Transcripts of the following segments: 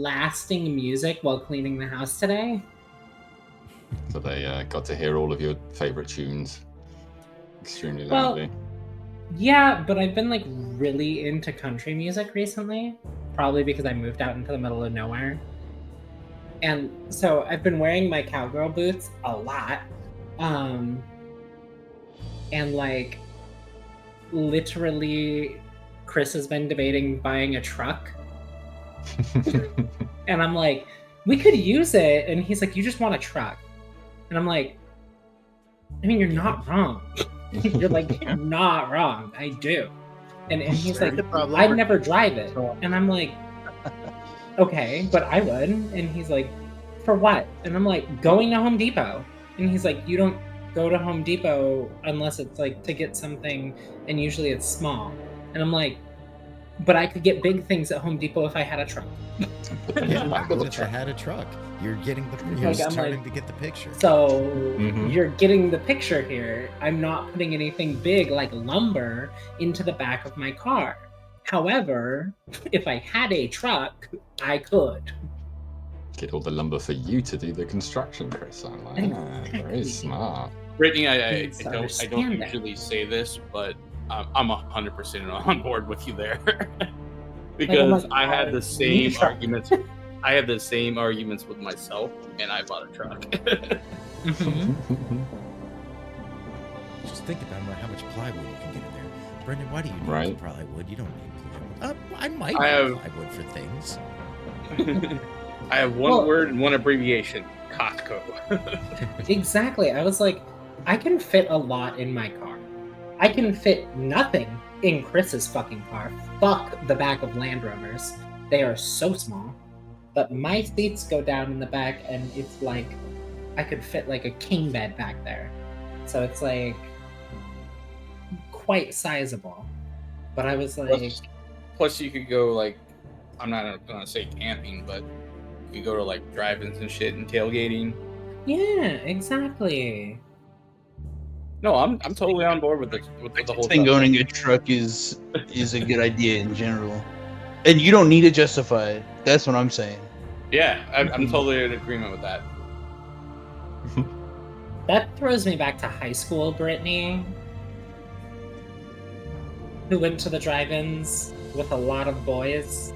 blasting music while cleaning the house today. So they got to hear all of your favorite tunes extremely loudly. Yeah, but I've been like really into country music recently, probably because I moved out into the middle of nowhere. And so I've been wearing my cowgirl boots a lot. And like literally Chris has been debating buying a truck. And I'm like, we could use it. And he's like, you just want a truck. And I'm like, I mean, you're not wrong. You're like, you're not wrong. I do. And he's like, I'd never drive it. And I'm like, okay, but I would. And he's like, for what? And I'm like, going to Home Depot. And he's like, you don't go to Home Depot unless it's like to get something, and usually it's small. And I'm like, but I could get big things at Home Depot if I had a truck. Yeah, if I had a truck. You're starting to get the picture. So you're getting the picture here. I'm not putting anything big like lumber into the back of my car. However, if I had a truck, I could. Get all the lumber for you to do the construction, Chris. I'm like, very smart. Brittany, I don't usually say this, but I'm 100% on board with you there. Because I had the same arguments. I had the same arguments with myself, and I bought a truck. Just think about how much plywood you can get in there. Brendan, why do you need plywood? You don't need plywood. I might need plywood for things. I have one word and one abbreviation. Costco. Exactly. I was like, I can fit a lot in my car. I can fit nothing in Chris's fucking car. Fuck the back of Land Rovers. They are so small. But my seats go down in the back, and it's like I could fit like a king bed back there. So it's like quite sizable. But I was like... Plus you could go like, I'm not going to say camping, but you go to like drive-ins and shit and tailgating. Yeah, exactly. No, I'm totally on board with the whole thing. Owning a truck is a good idea in general, and you don't need to justify it. That's what I'm saying. Yeah, I'm totally in agreement with that. That throws me back to high school, Brittany, who went to the drive-ins with a lot of boys.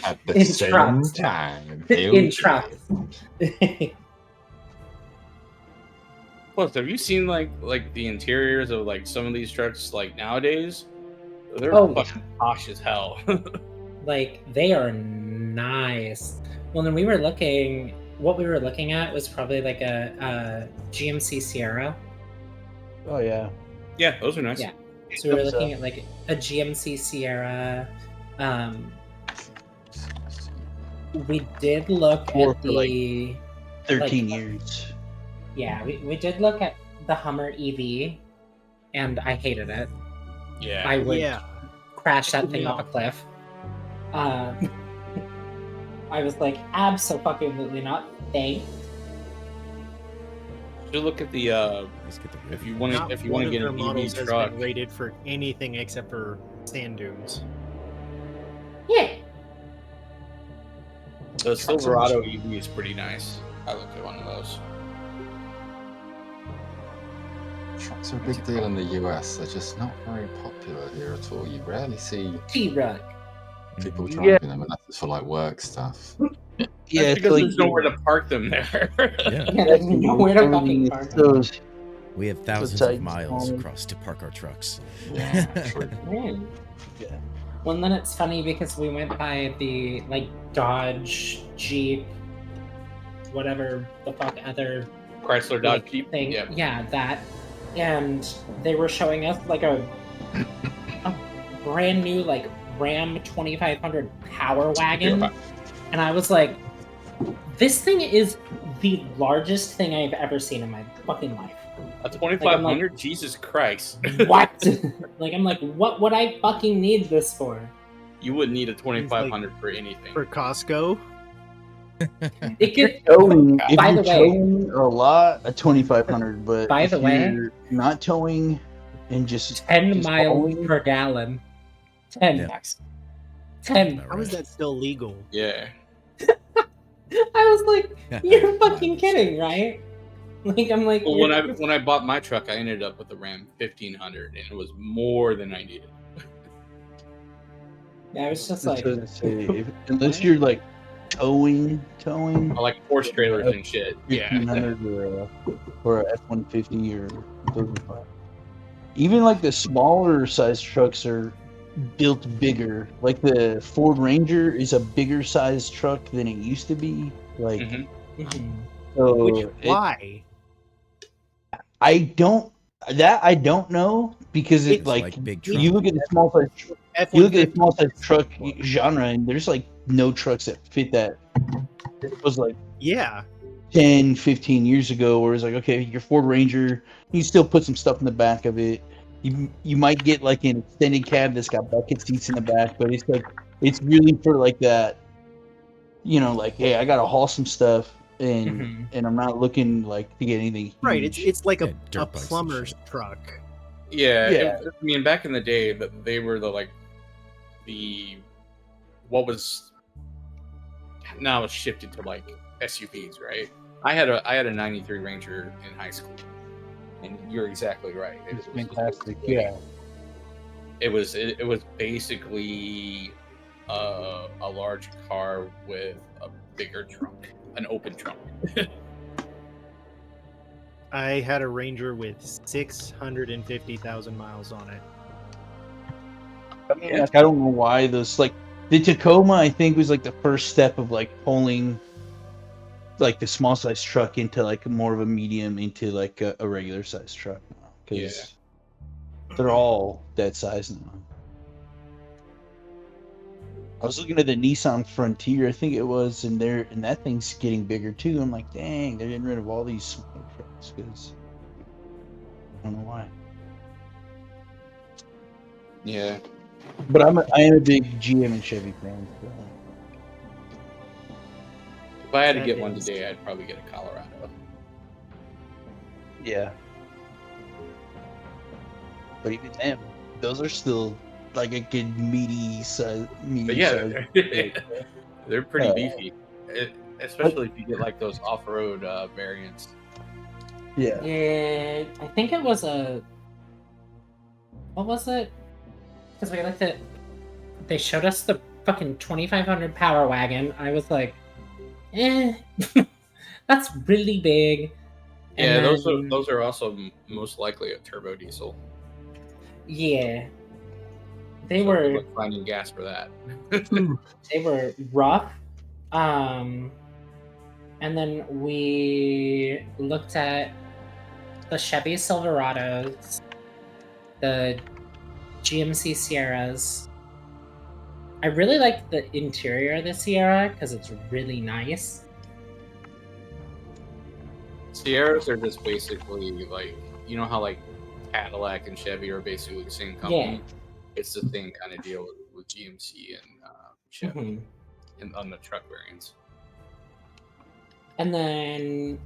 At the same time. In trucks. Plus, have you seen like the interiors of like some of these trucks like nowadays? They're fucking posh as hell. Like, they are nice. Well, then what we were looking at was probably like a GMC Sierra. Oh yeah. Yeah, those are nice. Yeah. So we were looking at like a GMC Sierra. We did look at the 13 years. Yeah, we did look at the Hummer EV, and I hated it. Yeah, I would crash that thing off a cliff. I was like, absolutely not. Thanks. Should look at the if you want to get an EV truck. Been rated for anything except for sand dunes. Yeah. The Silverado EV is pretty nice. I looked at one of those. Trucks are a big deal in the US. They're just not very popular here at all. You rarely see T-Rug. people driving them unless it's for like work stuff. Yeah, because there's nowhere to park them there. There's nowhere to fucking park them. We have thousands of miles across to park our trucks. Yeah, true. Yeah. Well, then it's funny because we went by the like Dodge, Jeep, whatever the fuck other Chrysler Dodge Jeep thing. Yeah. Yeah, that. And they were showing us like a brand new like Ram 2500 Power Wagon. And I was like, this thing is the largest thing I've ever seen in my fucking life. A 2500? Like, Jesus Christ. What? Like, I'm like, what would I fucking need this for? You wouldn't need a 2500 for anything. For Costco? It could. If by you're the way, towing a lot, a 2500. But by if the way, you're not towing and just 10 miles hauling, per gallon. $10. 10. How is that still legal? Yeah. I was like, you're fucking kidding, right? Like, I'm like, well, when I bought my truck, I ended up with a Ram 1500, and it was more than I needed. Yeah, I was just like, unless you're like towing, or like horse trailers and shit. Yeah. 1500 or a F-150 or 35. Even like the smaller size trucks are built bigger. Like the Ford Ranger is a bigger size truck than it used to be. Like, so why? I don't know because it like big you look at the small size you look at the small size truck genre and there's like no trucks that fit that. It was like 10, 15 years ago where it's like, okay, your Ford Ranger, you still put some stuff in the back of it. You might get like an extended cab that's got bucket seats in the back, but it's like it's really for like that, you know, like, hey, I gotta haul some stuff and I'm not looking like to get anything huge. Right, it's like a plumber's truck. Yeah. I mean, back in the day, that they were what was now it's shifted to like SUVs, right? I had a '93 Ranger in high school, and you're exactly right. It was fantastic. It was basically a large car with a bigger trunk, an open trunk. I had a Ranger with 650,000 miles on it. I mean, like, I don't know why those, like, the Tacoma, I think, was like the first step of like pulling like the small size truck into like more of a medium into like a regular size truck now, because they're all that size now. I was looking at the Nissan Frontier, I think it was, and that thing's getting bigger too. I'm like, dang, they're getting rid of all these small trucks because I don't know why. Yeah. But I am a big GM and Chevy fan. So. If I had to get one today, I'd probably get a Colorado. Yeah. But even them, those are still like a good meaty size. But yeah, they're pretty beefy, especially if you get like those off-road variants. Yeah. Yeah, I think it was what was it? Because we looked at, they showed us the fucking 2500 Power Wagon. I was like, that's really big. Yeah, those are also most likely a turbo diesel. Yeah, they were finding gas for that. They were rough. And then we looked at the Chevy Silverados, the GMC Sierras. I really like the interior of the Sierra because it's really nice. Sierras are just basically like, you know how like Cadillac and Chevy are basically the same company? Yeah. It's the same kind of deal with GMC and Chevy and on the truck variants. And then,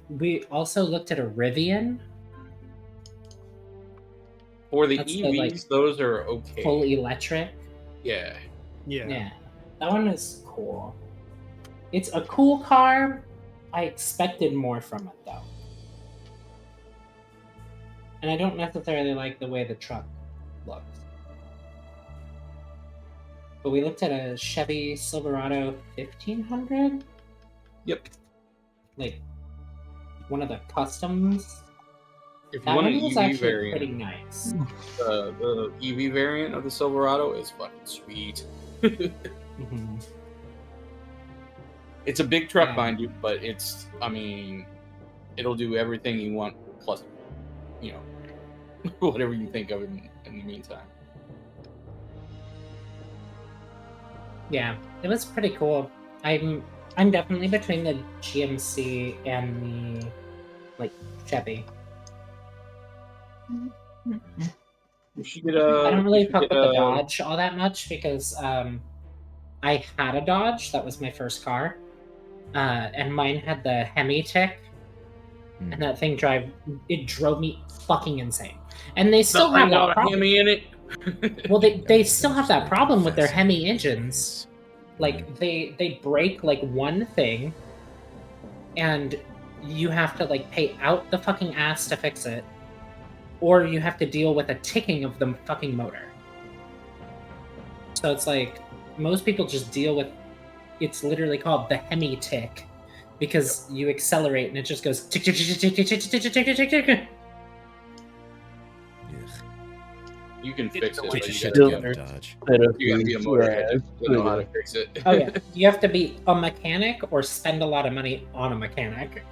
we also looked at a Rivian. For the EVs, those are okay. Full electric. Yeah. That one is cool. It's a cool car. I expected more from it, though. And I don't necessarily like the way the truck looks. But we looked at a Chevy Silverado 1500. Yep. Like, one of the customs. If you want an EV variant, pretty nice. The EV variant of the Silverado is fucking sweet. It's a big truck, mind you, but it'll do everything you want, plus, whatever you think of in the meantime. Yeah, it was pretty cool. I'm definitely between the GMC and the Chevy. You should get I don't really fuck with the Dodge all that much because I had a Dodge. That was my first car, and mine had the Hemi tick, and that thing drove me fucking insane. And they still have that problem. Hemi in it. Well, they still have that problem with their Hemi engines. Like they break like one thing, and you have to like pay out the fucking ass to fix it, or you have to deal with a ticking of the fucking motor. So it's like most people just deal with. It's literally called the Hemi tick, because you accelerate and it just goes tick tick tick tick tick tick tick tick tick tick tick. You can fix it. Get your shit together. Dodge. You gotta be a motorhead to know how to fix it. Oh yeah, you have to be a mechanic or spend a lot of money on a mechanic.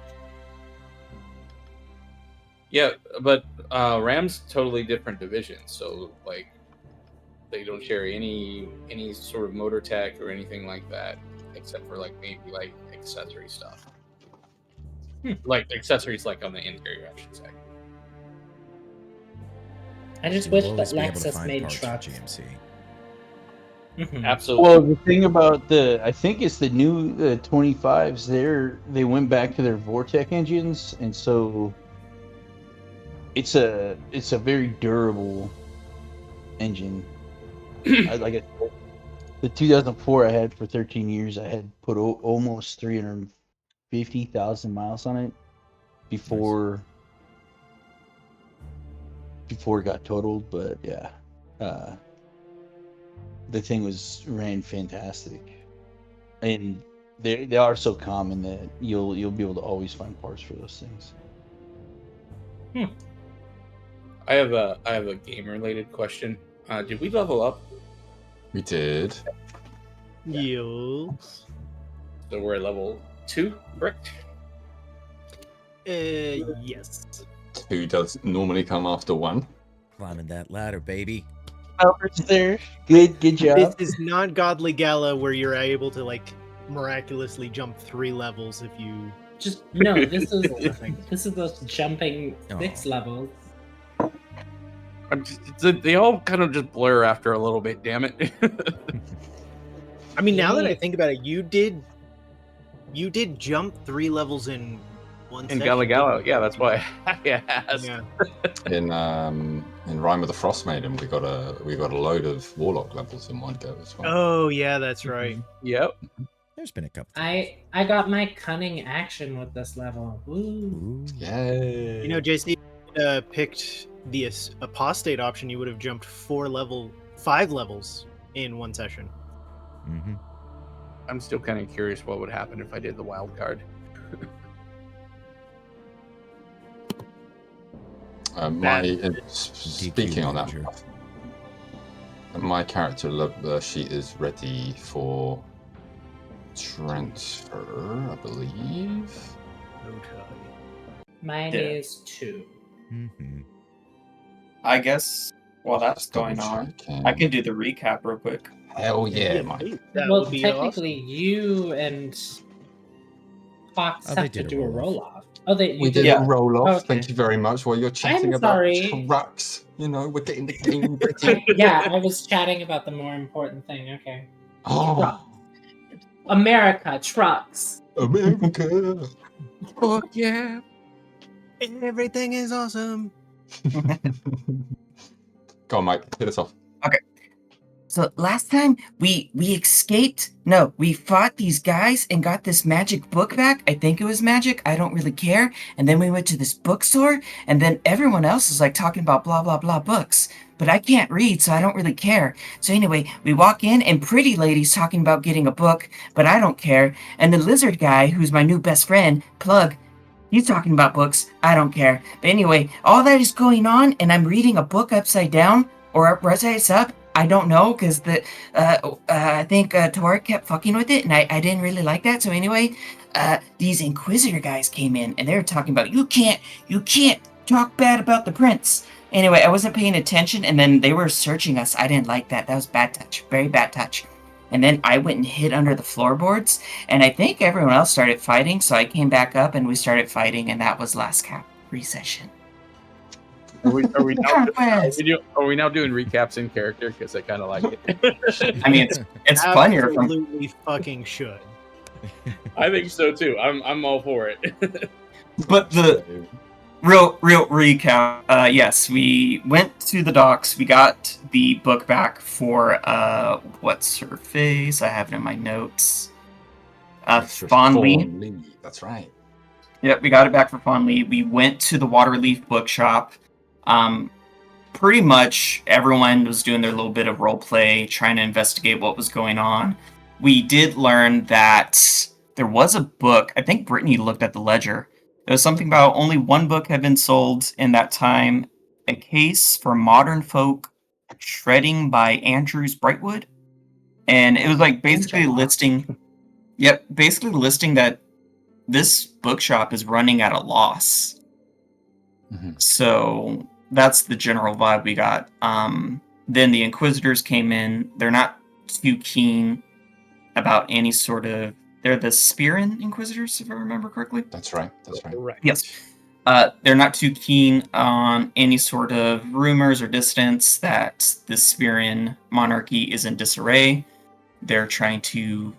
Yeah, but Ram's totally different division, so like they don't share any sort of motor tech or anything like that, except for like maybe like accessory stuff. Like accessories like on the interior, I should say. I just wish that Lexus made trucks. GMC. Absolutely. Well, the thing about I think it's the new 25s. They went back to their Vortec engines, and so it's a very durable engine. Like I said, the 2004 I had for 13 years. I had put almost 350,000 miles on it before it got totaled. But yeah, the thing ran fantastic, and they are so common that you'll be able to always find parts for those things. I have a game related question. Did we level up? We did. Yes. So we're at level 2, correct? Yes. 2 does normally come after 1. Climbing that ladder, baby. There. Good job. This is not Godly Gala where you're able to like miraculously jump 3 levels if you Just no. This is those jumping 6 levels. They all kind of just blur after a little bit. Damn it! I mean, now that I think about it, you did jump 3 levels in one. In Gala, yeah, that's why. Yeah. In Rime of the Frost Maiden, we got a load of Warlock levels in one go as well. Oh yeah, that's right. Yep. There's been a couple. I got my cunning action with this level. Ooh. Yay! You know, JC picked the apostate option. You would have jumped 5 levels in one session. Mm-hmm. I'm still kind of curious what would happen if I did the wild card. Speaking on that, my character sheet is ready for transfer, I believe. Mine is 2. Mm-hmm. I guess while that's going on, I can do the recap real quick. Hell yeah, Mike. Well, technically, you and Fox have to do a roll-off. We did a roll-off. Oh, okay. Thank you very much. While you're chatting about trucks, we're getting the game ready. Yeah, I was chatting about the more important thing. Okay. Oh. Trucks. America, trucks. America. Oh yeah. Everything is awesome. Go on, Mike. Hit us off. Okay. So last time we escaped. No, we fought these guys and got this magic book back. I think it was magic. I don't really care. And then we went to this bookstore, and then everyone else is like talking about blah blah blah books. But I can't read, so I don't really care. So anyway, we walk in, and Pretty Lady's talking about getting a book, but I don't care. And the lizard guy, who's my new best friend, Plug, he's talking about books. I don't care. But anyway, all that is going on, and I'm reading a book upside down or upside up. I don't know, because I think Tor kept fucking with it, and I didn't really like that. So anyway, these Inquisitor guys came in, and they were talking about you can't talk bad about the prince. Anyway, I wasn't paying attention, and then they were searching us. I didn't like that. That was bad touch. Very bad touch. And then I went and hid under the floorboards, and I think everyone else started fighting, so I came back up, and we started fighting, and that was last session. Are we now doing recaps in character? Because I kind of like it. I mean, it's funnier. Absolutely fucking should. I think so too. I'm all for it. But the real recap, yes, we went to the docks. We got the book back for what's her face? I have it in my notes. Fawn Lee. That's right. Yep, we got it back for Fawn Lee. We went to the Waterleaf Bookshop. Pretty much everyone was doing their little bit of role play, trying to investigate what was going on. We did learn that there was a book. I think Brittany looked at the ledger. There was something about only one book had been sold in that time. A Case for Modern Folk, Shredding by Andrews Brightwood. And it was like basically listing that this bookshop is running at a loss. Mm-hmm. So that's the general vibe we got. Then the Inquisitors came in. They're not too keen about any sort of... They're the Spearin Inquisitors, if I remember correctly. That's right. Yes. They're not too keen on any sort of rumors or distance that the Spearin monarchy is in disarray. They're trying to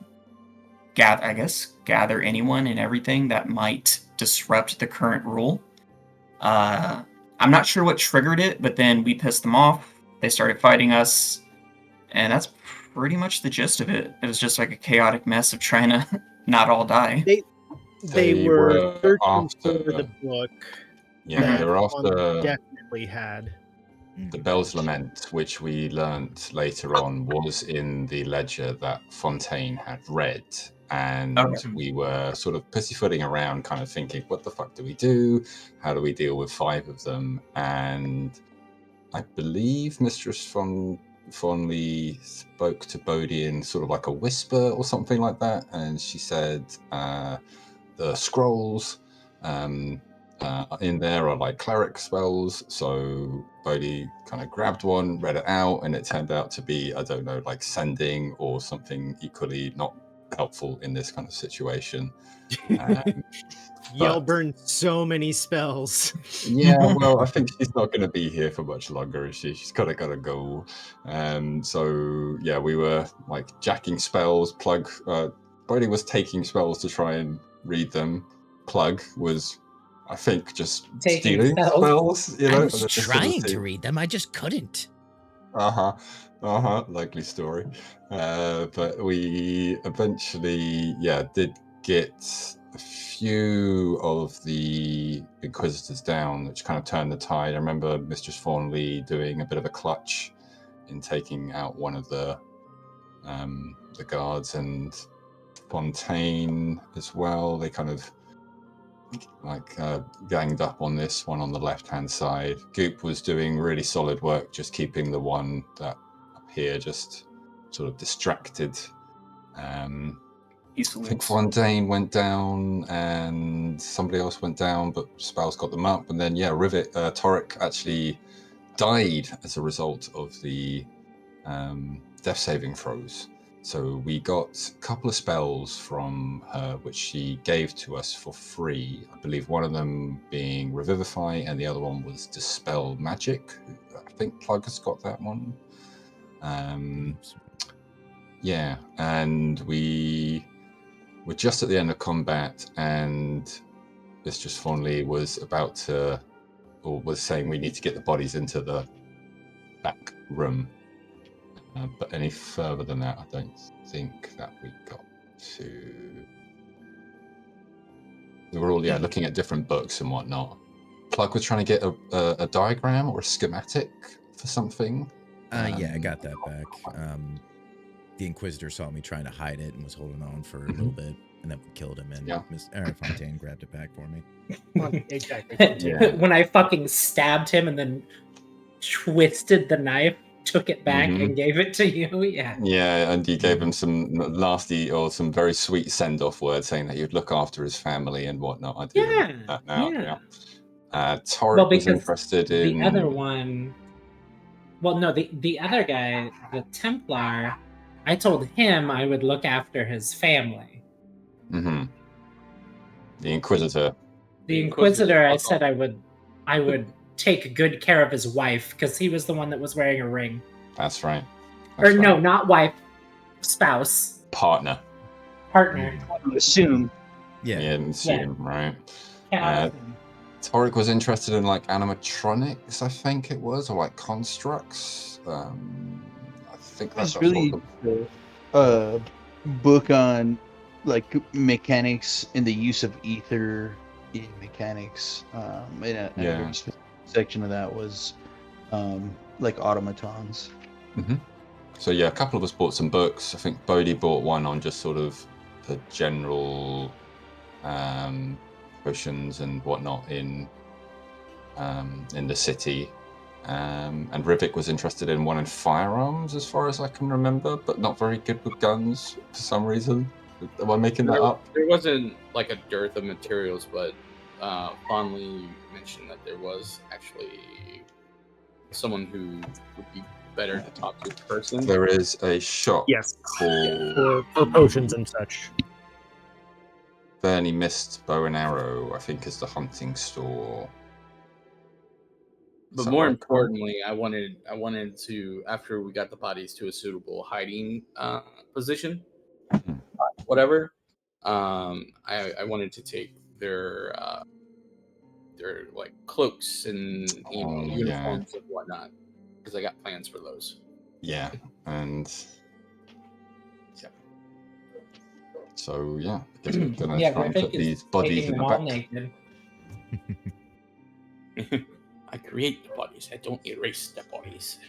gather anyone and everything that might disrupt the current rule. I'm not sure what triggered it, but then we pissed them off. They started fighting us, and that's pretty much the gist of it. It was just like a chaotic mess of trying to not all die. They were after the book. Yeah, they were after definitely had the Bell's Lament, which we learnt later on was in the ledger that Fontaine had read. And we were sort of pussyfooting around, kind of thinking, what the fuck do we do? How do we deal with 5 of them? And I believe Mistress Fondly spoke to Bodhi in sort of like a whisper or something like that. And she said, the scrolls in there are like cleric spells. So Bodhi kind of grabbed one, read it out, and it turned out to be, I don't know, like sending or something equally not helpful in this kind of situation. Y'all burned so many spells. Yeah, well, I think she's not going to be here for much longer, is she? She's gotta go. So yeah, we were like jacking spells. Plug, Bodhi was taking spells to try and read them. Plug was, I think, just stealing spells. I was trying to read them, I just couldn't. Likely story. But we eventually, did get a few of the Inquisitors down, which kind of turned the tide. I remember Mistress Fawnley doing a bit of a clutch in taking out one of the guards, and Fontaine as well. They kind of ganged up on this one on the left-hand side. Goop was doing really solid work, just keeping the one that up here just sort of distracted. I think Fontaine went down and somebody else went down, but spells got them up. And then Torek actually died as a result of the death saving throws. So we got a couple of spells from her, which she gave to us for free. I believe one of them being Revivify, and the other one was Dispel Magic. I think Plug has got that one. And we were just at the end of combat, and Mistress Fondly was was saying we need to get the bodies into the back room. But any further than that, I don't think that we got to. We were all looking at different books and whatnot. Plug was trying to get a diagram or a schematic for something. I got that back. The Inquisitor saw me trying to hide it and was holding on for a little bit, and then we killed him, and Miss Fontaine grabbed it back for me. Exactly. When I fucking stabbed him and then twisted the knife, took it back and gave it to you. Yeah, and you gave him some nasty or some very sweet send-off words saying that you'd look after his family and whatnot. I do remember that now. Torek was interested in the other one. Well, no, the other guy, the Templar, I told him I would look after his family. The Inquisitor. The Inquisitor, I said I would take good care of his wife, because he was the one that was wearing a ring. That's right. No, not wife, spouse. Partner. Assume. Right. cows. Torek was interested in like animatronics, I think it was, or like constructs. I think that's really a book on like mechanics and the use of ether in mechanics. And a very specific section of that was like automatons. Mm-hmm. So yeah, a couple of us bought some books. I think Bodhi bought one on just sort of the general potions and whatnot in the city. And Rivik was interested in one in firearms, as far as I can remember, but not very good with guns for some reason. Am I making that up? There wasn't like a dearth of materials, but Fondly mentioned that there was actually someone who would be better to talk to in person. There is a shop for potions and such. Bernie Mist Bow and Arrow, I think, is the hunting store. But more importantly, I wanted to, after we got the bodies to a suitable hiding position, whatever, I wanted to take their like cloaks and uniforms and whatnot, because I got plans for those. Yeah, and so I guess we're gonna try and put these bodies in the back. I create the bodies. I don't erase the bodies.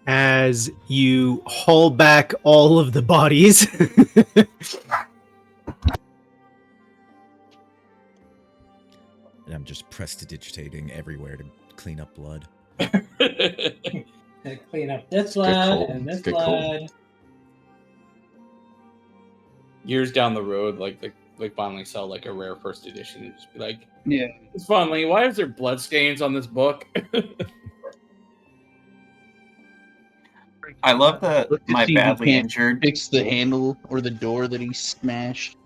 As you haul back all of the bodies. And I'm just prestidigitating everywhere to clean up blood. Clean up this blood and this blood. Years down the road, like finally sell like a rare first edition and just be like, yeah, it's Fondly, why is there blood stains on this book? I love that my badly injured fix the handle or the door that he smashed.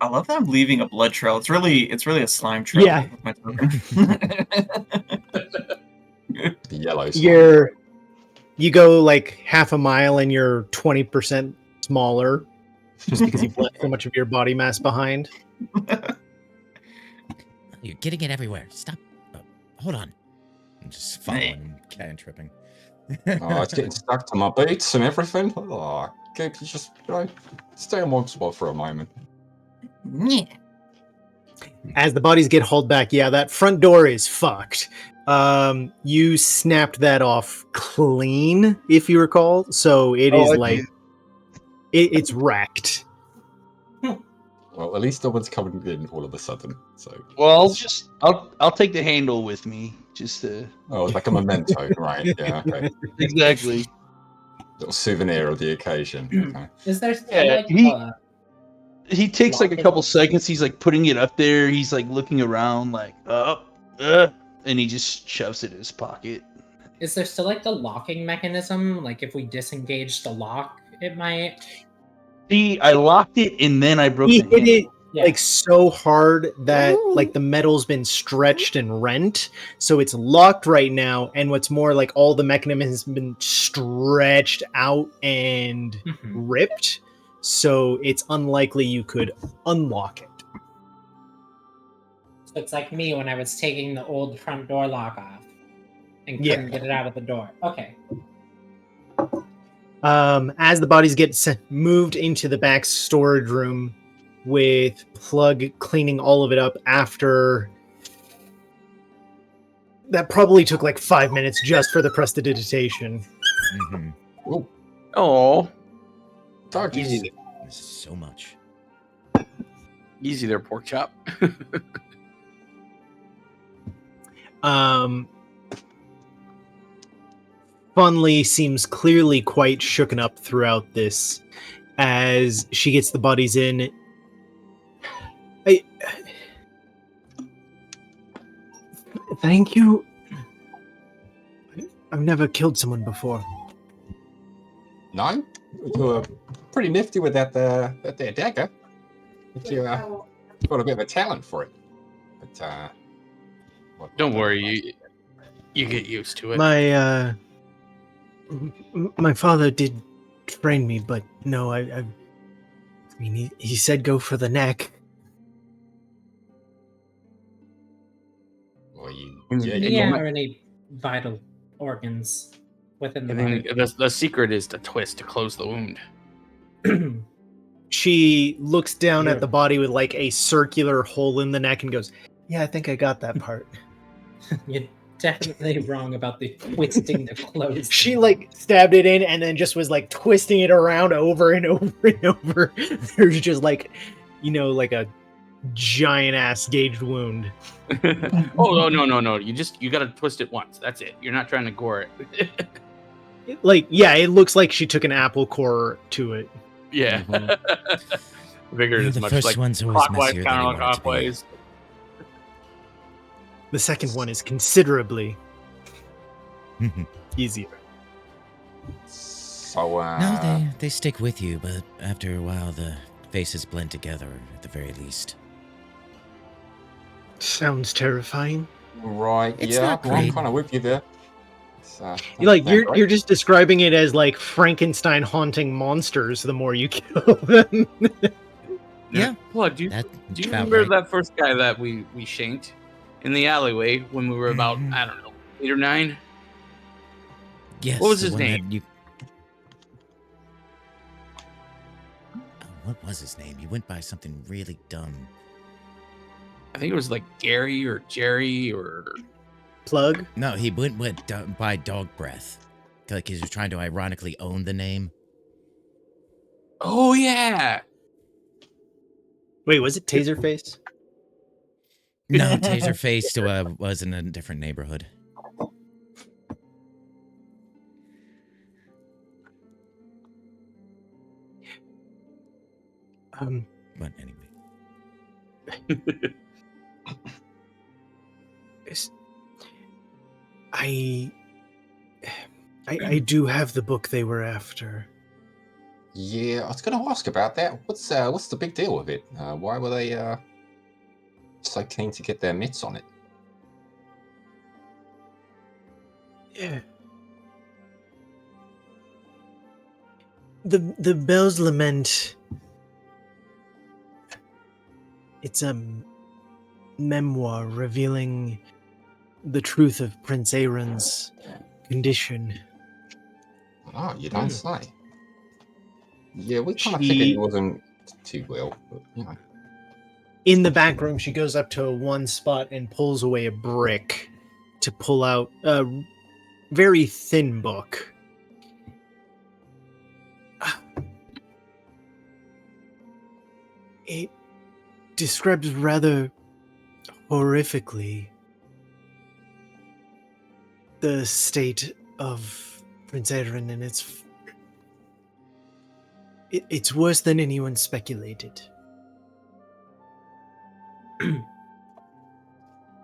I love that I'm leaving a blood trail. It's really a slime trail. Yeah. With my token. The yellow slime. You go like half a mile and you're 20% smaller just because you left so much of your body mass behind. You're getting it everywhere. Stop. Oh, hold on. I'm just following, cat and tripping. It's getting stuck to my boots and everything. Oh, okay, you just stay in one spot for a moment. Yeah. As the bodies get hauled back, that front door is fucked. You snapped that off clean, if you recall. So it is like it's wrecked. Well, at least no one's coming in all of a sudden. So I'll take the handle with me just to. Oh, like a memento, right? Yeah, okay. Exactly. Little souvenir of the occasion. Okay. Is there he takes like a couple seconds. He's like putting it up there. He's like looking around, like and he just shoves it in his pocket. Is there still like the locking mechanism? Like if we disengage the lock, it might. See, I locked it and then I broke it. Like so hard that like the metal's been stretched and rent, so it's locked right now. And what's more, like all the mechanism has been stretched out and ripped, so it's unlikely you could unlock it. So it's like me when I was taking the old front door lock off and couldn't get it out of the door. Okay. As the bodies get moved into the back storage room, with Plug cleaning all of it up after that probably took like 5 minutes just for the prestidigitation. Oh, talk easy. So much. Easy there, pork chop. Funly seems clearly quite shooken up throughout this as she gets the bodies in. Thank you. I've never killed someone before. No? You were pretty nifty with that there dagger. You got a bit of a talent for it. But don't worry, you get used to it. My father did train me, but no, I mean, he said go for the neck. where you or any vital organs within the body. The secret is the twist to close the wound. She looks down at the body with like a circular hole in the neck and goes, "Yeah, I think I got that part." You're definitely wrong about the twisting to close. She like stabbed it in and then just was like twisting it around over and over and over. There's just like, like a giant ass gauged wound. Oh no! You gotta twist it once. That's it. You're not trying to gore it. It looks like she took an apple core to it. Yeah. Figured as much. First one's always clockwise, messier than you want it to be. counterclockwise. The second one is considerably easier. So, No, they stick with you, but after a while, the faces blend together, at the very least. Sounds terrifying. Right, It's yeah, not I'm great. kind of with you there. You're just describing it as like Frankenstein haunting monsters the more you kill them. Yeah. Plug, do you remember that first guy that we shanked in the alleyway when we were about, I don't know, 8 or 9? Yes. What was his name? What was his name? He went by something really dumb. I think it was like Gary or Jerry or... Plug? No, he went by Dog Breath. Like he was trying to ironically own the name. Oh, yeah. Wait, was it Taserface? No, Taserface was in a different neighborhood. But anyway. I do have the book they were after. Yeah, I was going to ask about that. What's the big deal with it? Why were they so keen to get their mitts on it? Yeah. The Bell's Lament. It's a memoir revealing the truth of Prince Aaron's condition. Oh, you don't say. Yeah, we kind of figured he wasn't too well, but In the back room, she goes up to one spot and pulls away a brick to pull out a very thin book. It describes rather horrifically the state of Prince Aaron, and it's worse than anyone speculated.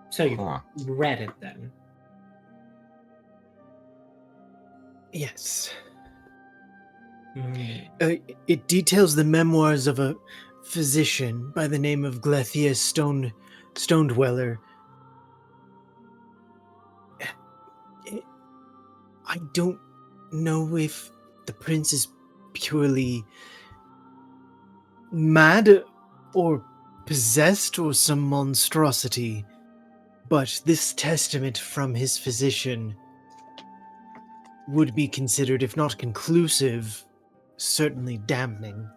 So you read it then? Yes. It details the memoirs of a physician by the name of Glethia Stonedweller. I don't know if the prince is purely mad or possessed or some monstrosity, but this testament from his physician would be considered, if not conclusive, certainly damning.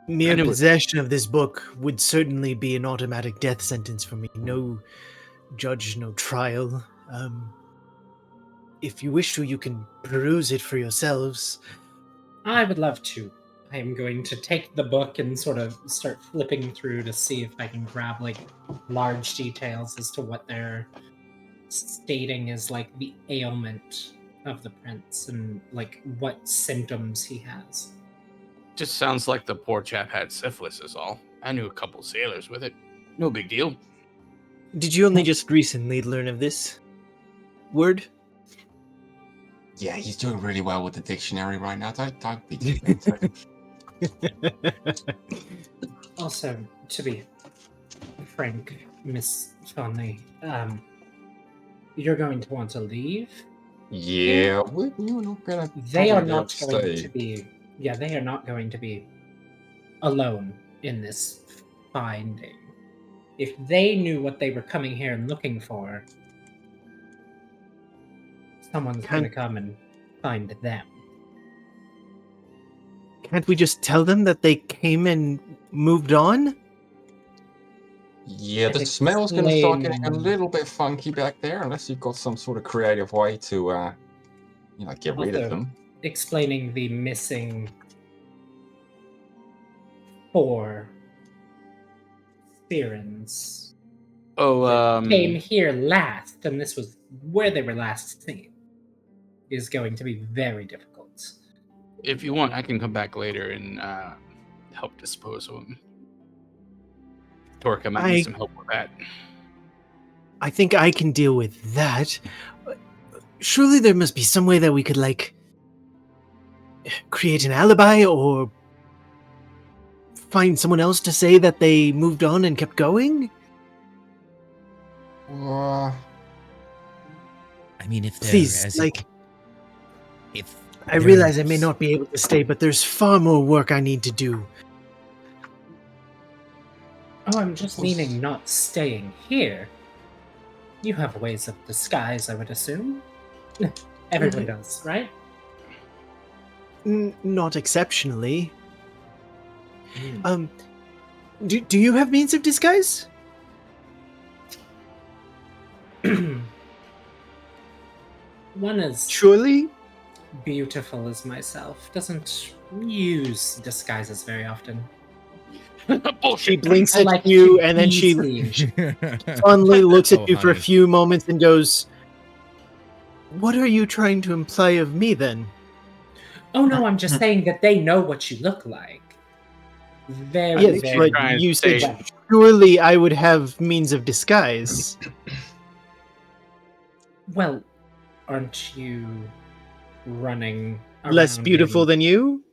Mere possession of this book would certainly be an automatic death sentence for me. No judge, no trial. If you wish to, you can peruse it for yourselves. I would love to. I am going to take the book and sort of start flipping through to see if I can grab like large details as to what they're stating is like the ailment of the prince and like what symptoms he has. Just sounds like the poor chap had syphilis is all. I knew a couple sailors with it. No big deal. Did you only just recently learn of this word? Yeah, he's doing really well with the dictionary right now. Don't be too mean. Also, to be frank, Miss Fano, you're going to want to leave? Yeah, we're not gonna... They are not going to be... Yeah, they are not going to be alone in this finding. If they knew what they were coming here and looking for, someone's going to come and find them. Can't we just tell them that they came and moved on? Yeah, the smell's going to start getting a little bit funky back there, unless you've got some sort of creative way to, get rid of them. Explaining the missing 4 Spirins. Came here last, and this was where they were last seen. Is going to be very difficult. If you want, I can come back later and help dispose of them. Torka might need some help with that. I think I can deal with that. Surely there must be some way that we could, create an alibi or find someone else to say that they moved on and kept going? I mean, if they're... Please, I realize I may not be able to stay, but there's far more work I need to do. Oh, I'm just meaning not staying here. You have ways of disguise, I would assume. Everyone does, right? Not exceptionally. Do you have means of disguise? One is surely beautiful as myself. Doesn't use disguises very often. She blinks at you, and then she fondly looks at you for a few moments and goes, "What are you trying to imply of me, then?" Oh no, I'm just saying that they know what you look like. Very, very. But you said surely I would have means of disguise. Well, aren't you running less beautiful than you?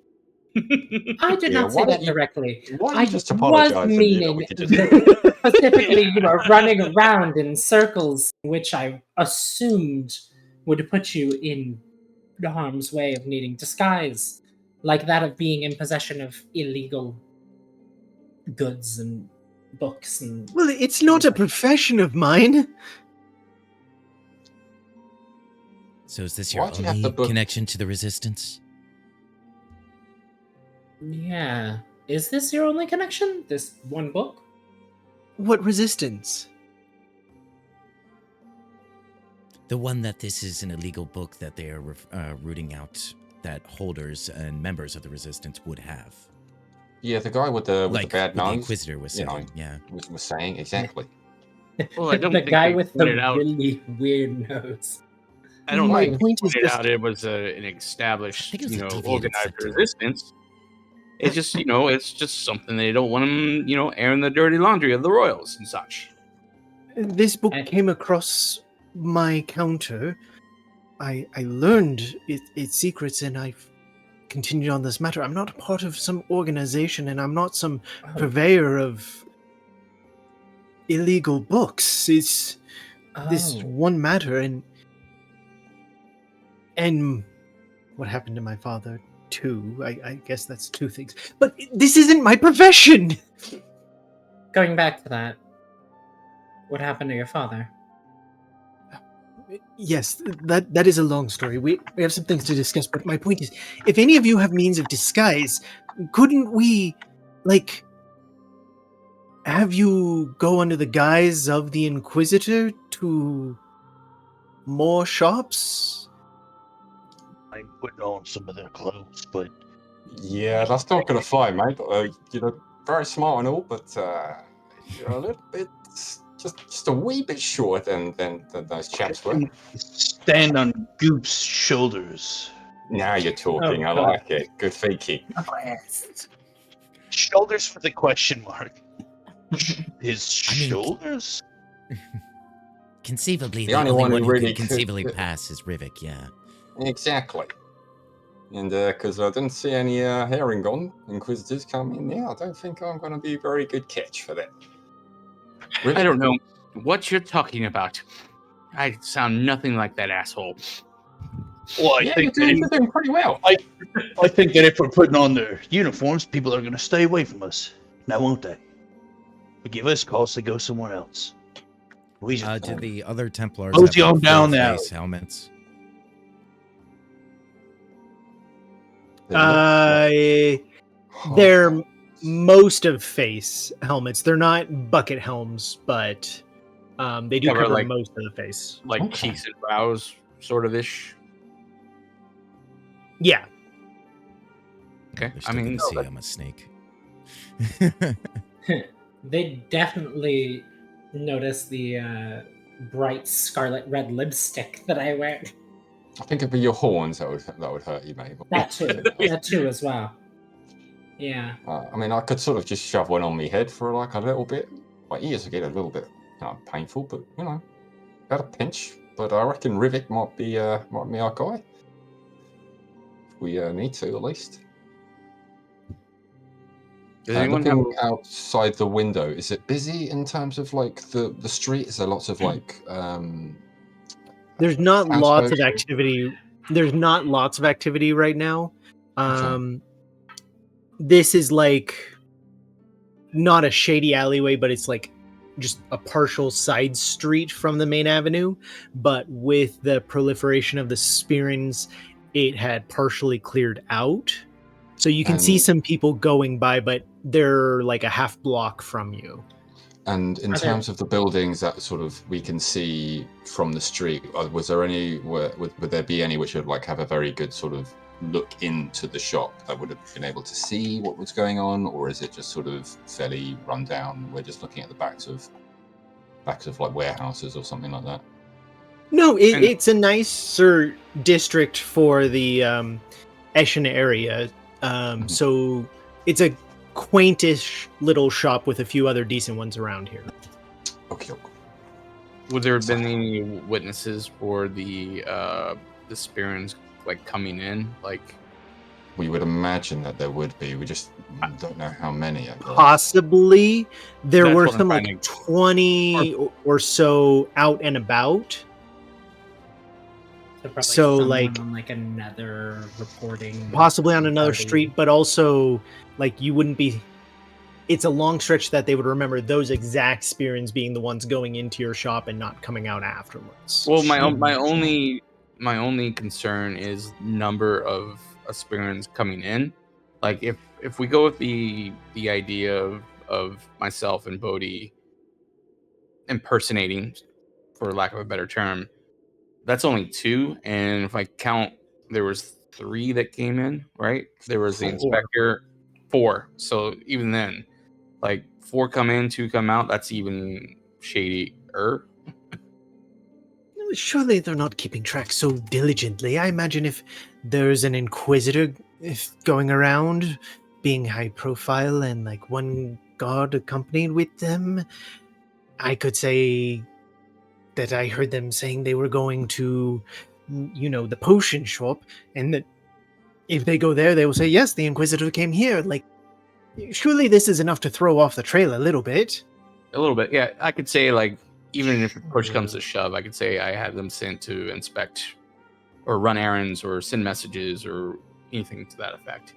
I did not say that directly. I just apologize. Was meaning that specifically you are running around in circles, which I assumed would put you in harm's way of needing disguise, like that of being in possession of illegal goods and books and... Well, it's not a profession of mine. So is this your only connection to the Resistance? Yeah. Is this your only connection? This one book? What Resistance? The one that this is an illegal book that they are rooting out that holders and members of the Resistance would have. Yeah, the guy with the bad nose. The Inquisitor was saying, was saying exactly. Well, I don't the think guy with the out. Really weird nose. I don't think they pointed out it was an established, organized resistance. It's just, it's just something they don't want them, airing the dirty laundry of the royals and such. This book came across my counter. I learned its secrets, and I've continued on this matter. I'm not a part of some organization, and I'm not some purveyor of illegal books. It's this one matter, and what happened to my father too. I guess that's 2 things. But this isn't my profession! Going back to that, what happened to your father? Yes, that is a long story. We have some things to discuss, but my point is, if any of you have means of disguise, couldn't we, have you go under the guise of the Inquisitor to more shops? I'm putting on some of their clothes, but... Yeah, that's not going to fly, mate. Very smart and all, but you're a little bit... Just a wee bit short than those chaps were. Stand on Goop's shoulders. Now you're talking. I like it. Good feet kick. Shoulders with a question mark. His shoulders? Conceivably, the only one who really could conceivably pass is Rivik, yeah. Exactly. And because I didn't see any Herringon Inquisitors come in there, I don't think I'm going to be a very good catch for that. I don't know what you're talking about. I sound nothing like that asshole. Well, I think you're doing pretty well. I think that if we're putting on their uniforms, people are going to stay away from us. Now, won't they? give us calls to go somewhere else. We just do the other Templars Mosey have on down full now. face helmets? They're most of face helmets. They're not bucket helms, but they do cover like, most of the face. Like cheeks and brows, sort of ish. Yeah. Okay. I mean, see, I'm a snake. They definitely notice the bright scarlet red lipstick that I wear. I think it'd be your horns that would hurt you, maybe. That too as well. Yeah. I mean, I could sort of just shove one on my head for like a little bit. My ears would get a little bit painful, but got a pinch. But I reckon Rivik might be our guy. If we need to, at least. Does anyone looking outside the window, is it busy in terms of like the street? Is there lots of like there's not lots of activity. There's not lots of activity right now. This is like not a shady alleyway, but it's like just a partial side street from the main avenue. But with the proliferation of the Spearins, it had partially cleared out. So you can see some people going by, but they're like a half block from you. And in terms of the buildings that sort of we can see from the street, was there any? Would there be any which would like have a very good sort of look into the shop that would have been able to see what was going on, or is it just sort of fairly run down? We're just looking at the backs of like warehouses or something like that. No, it's a nicer district for the Eshin area. So it's a quaintish little shop with a few other decent ones around here. Okay. Would there have been any witnesses for the Spearins like coming in? Like, we would imagine that there would be. We just don't know how many. Possibly, there were some like 20 or so out and about. So like on like another reporting, possibly on another street, but also like you wouldn't be. It's a long stretch that they would remember those exact Spearins being the ones going into your shop and not coming out afterwards. Well, my only concern is number of Spearins coming in. Like if we go with the idea of myself and Bodhi impersonating, for lack of a better term, that's only 2, and if I count, there was 3 that came in, right? There was the inspector, 4. So even then, like 4 come in, 2 come out. That's even shadier. Surely they're not keeping track so diligently. I imagine if there's an inquisitor going around, being high profile, and like one guard accompanied with them, I could say that I heard them saying they were going to, the potion shop, and that if they go there, they will say, yes, the Inquisitor came here. Like, surely this is enough to throw off the trail a little bit. A little bit, yeah. I could say, like, even if push comes to shove, I could say I had them sent to inspect or run errands or send messages or anything to that effect.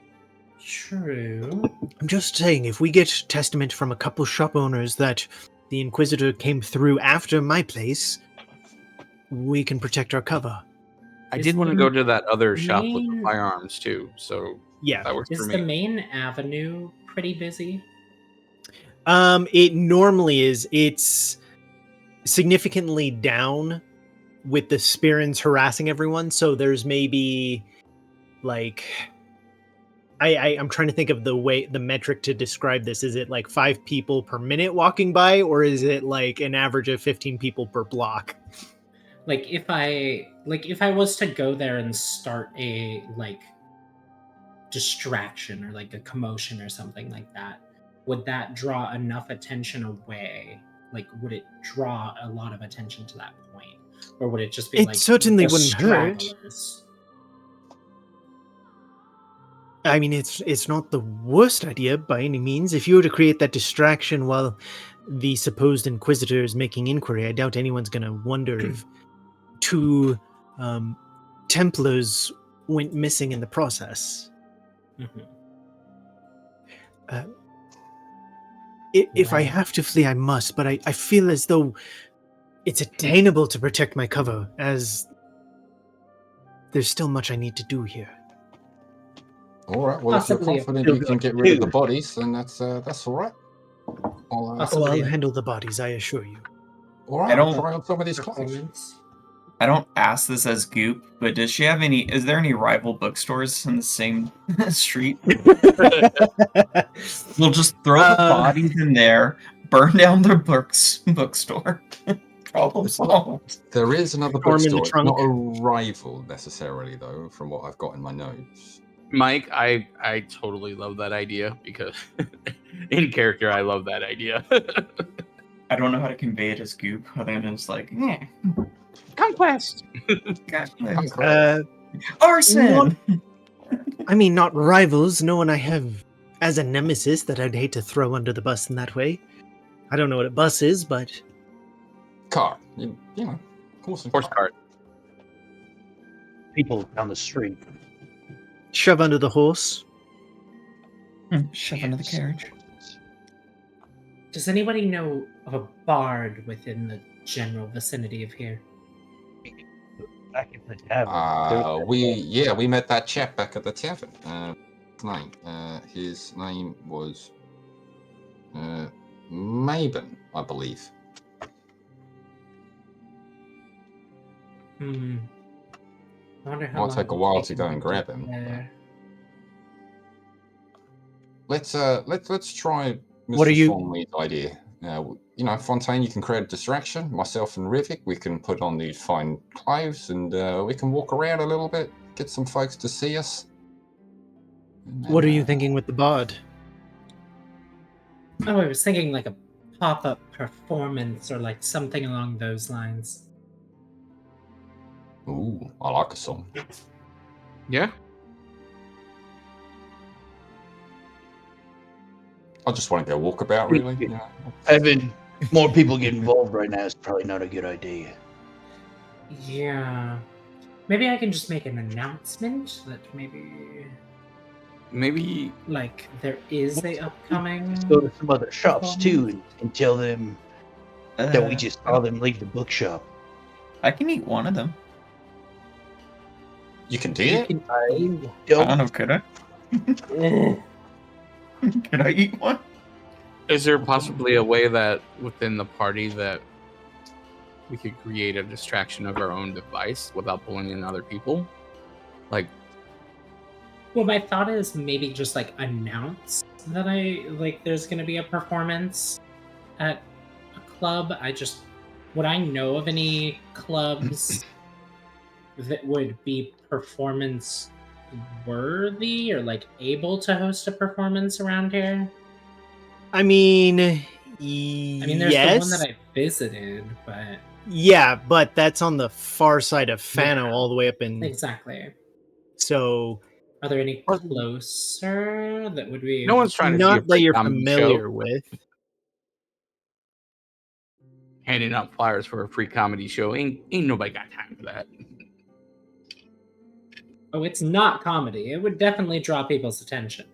True. I'm just saying, if we get testament from a couple shop owners that the Inquisitor came through after my place, we can protect our cover. I did want to go to that other shop with the firearms too, so yeah, that works for me. Is the main avenue pretty busy? It normally is. It's significantly down with the Spearins harassing everyone, so there's maybe like I'm trying to think of the metric to describe this. Is it like 5 people per minute walking by, or is it like an average of 15 people per block? Like if I was to go there and start a like distraction or like a commotion or something like that, would that draw enough attention away? Like, would it draw a lot of attention to that point, or would it just be? It certainly wouldn't hurt. I mean, it's not the worst idea by any means. If you were to create that distraction while the supposed Inquisitor is making inquiry, I doubt anyone's going to wonder if 2 Templars went missing in the process. Mm-hmm. If I have to flee, I must, but I feel as though it's attainable to protect my cover, as there's still much I need to do here. All right. Well, Possibly if you're confident you can get rid of the bodies, then that's all right. I'll handle the bodies, I assure you. All right. I'll try on some of these clothes. I don't ask this as Goop, but does she have any? Is there any rival bookstores in the same street? We'll just throw the bodies in there, burn down their bookstore. Problem solved. There is another bookstore. It's not a rival necessarily, though, from what I've got in my notes. Mike, I totally love that idea because in character, I love that idea. I don't know how to convey it as Goop, other than it's like, yeah. Conquest. Arson. I mean, not rivals. No one I have as a nemesis that I'd hate to throw under the bus in that way. I don't know what a bus is, but car. You know, horse cart. People down the street. Shove under the horse. Shove under the carriage. Does anybody know of a bard within the general vicinity of here? Back at the tavern. We met that chap back at the tavern. His name was Mabon, I believe. I wonder how Might take a while to go and grab him. Let's try Mr. Fomley's idea. Fontaine, you can create a distraction. Myself and Rivik, we can put on these fine clothes and we can walk around a little bit, get some folks to see us. What are you thinking with the bard? Oh, I was thinking like a pop-up performance or like something along those lines. Ooh, I like a song. Yeah. I just want to go walk about, really. Having more people get involved right now is probably not a good idea. Yeah. Maybe I can just make an announcement that maybe like there is a upcoming. Let's go to some other shops too and tell them that we just saw them leave the bookshop. I can eat one of them. You can do it? I don't know, could I? Can I eat one? Is there possibly a way that within the party that we could create a distraction of our own device without pulling in other people? Well, my thought is maybe just like announce that there's going to be a performance at a club. Would I know of any clubs that would be performance worthy or like able to host a performance around here? I mean, there's the one that I visited, but yeah, but that's on the far side of Fano, all the way up in exactly. So, are there any closer that would be? No one's trying to not see that you're familiar with. Handing out flyers for a free comedy show ain't nobody got time for that. Oh, it's not comedy. It would definitely draw people's attention.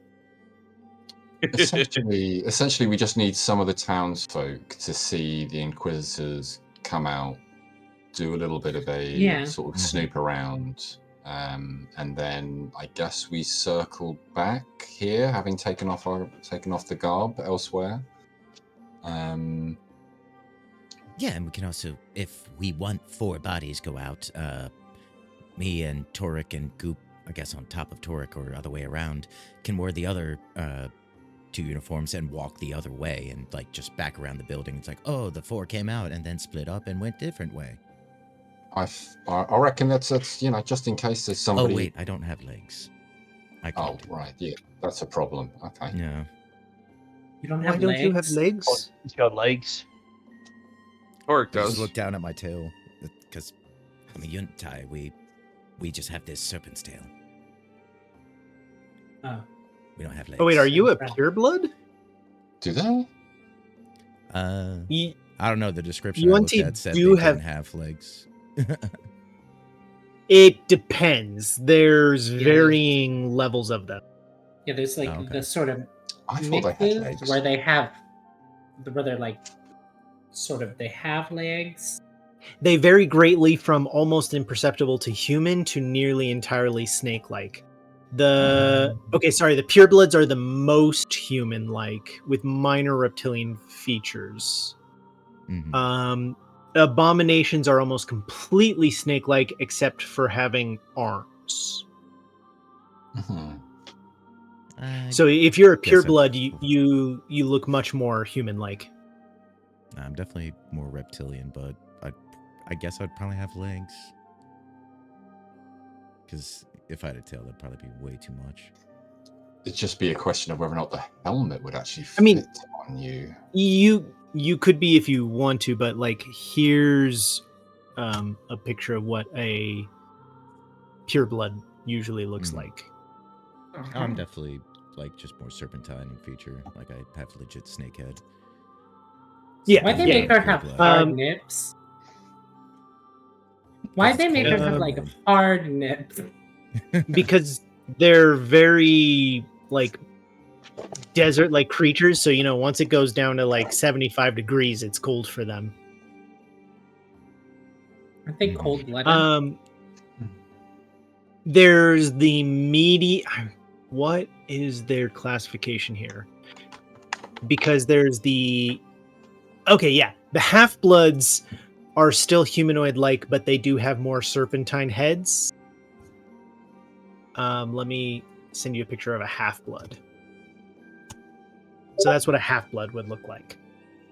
Essentially, we just need some of the townsfolk to see the Inquisitors come out, do a little bit of a sort of snoop around, and then I guess we circle back here, having taken off the garb elsewhere. Yeah, and we can also, if we want 4 bodies go out, me and Torek and Goop, I guess on top of Torek or other way around, can wear the other 2 uniforms and walk the other way and like just back around the building. It's like, oh, the 4 came out and then split up and went different way. I reckon that's just in case there's somebody. Oh wait, I don't have legs. Right, yeah, that's a problem. Okay. Yeah. You don't have Why legs? don't you have legs? Oh, he's got legs. Torek Just does. look down at my tail because I'm a Yuntai. We just have this serpent's tail. Oh. We don't have legs. Oh wait, are you a pureblood? Do they? I don't know. The description I looked at said they didn't have legs. It depends. There's varying levels of them. Yeah, there's like the sort of I thought they had legs. where they have where they're like sort of they have legs? They vary greatly from almost imperceptible to human to nearly entirely snake-like. The purebloods are the most human-like, with minor reptilian features. Mm-hmm. Abominations are almost completely snake-like, except for having arms. So if you're a pureblood, you look much more human-like. I'm definitely more reptilian, but I guess I'd probably have legs. Because if I had a tail, that'd probably be way too much. It'd just be a question of whether or not the helmet would actually fit on you. You could be if you want to, but like here's a picture of what a pureblood usually looks like. I'm definitely like just more serpentine in feature. Like I have legit snake head. Yeah. Why'd they make her have hard nips? Why'd they make her have like hard nips? Because they're very like desert like creatures, so once it goes down to like 75 degrees, it's cold for them. Aren't they cold-blooded? There's the what is their classification here? Because there's the half-bloods are still humanoid-like, but they do have more serpentine heads. Let me send you a picture of a half-blood. So that's what a half-blood would look like.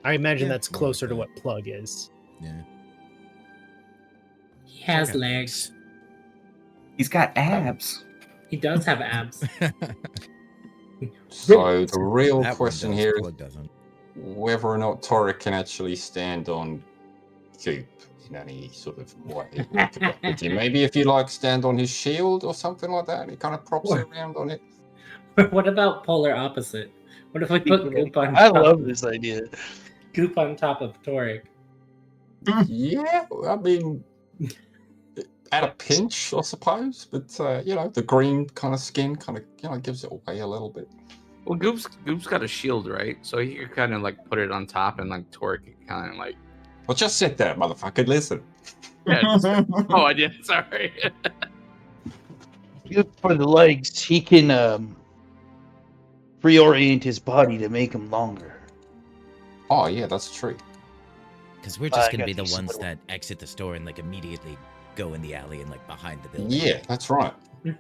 I imagine that's closer to what Plug is. Yeah. He has legs. He's got abs. He does have abs. So the real question here is doesn't. Whether or not Torek can actually stand on Goop in any sort of way. Maybe if you stand on his shield or something like that, and he kind of props around on it. What about polar opposite? What if we put Goop on I top? love this idea. Goop on top of Torek. Yeah, I mean, at a pinch, I suppose. But the green kind of skin kind of gives it away a little bit. Well, Goop's got a shield, right? So he could kind of put it on top, and Torek could kind of Well, just sit there, motherfucker. Listen. Yeah, I did. Sorry. For the legs, he can reorient his body to make him longer. Oh yeah, that's true. Because we're just gonna be the ones that exit the store and immediately go in the alley and behind the building. Yeah, that's right. Yeah.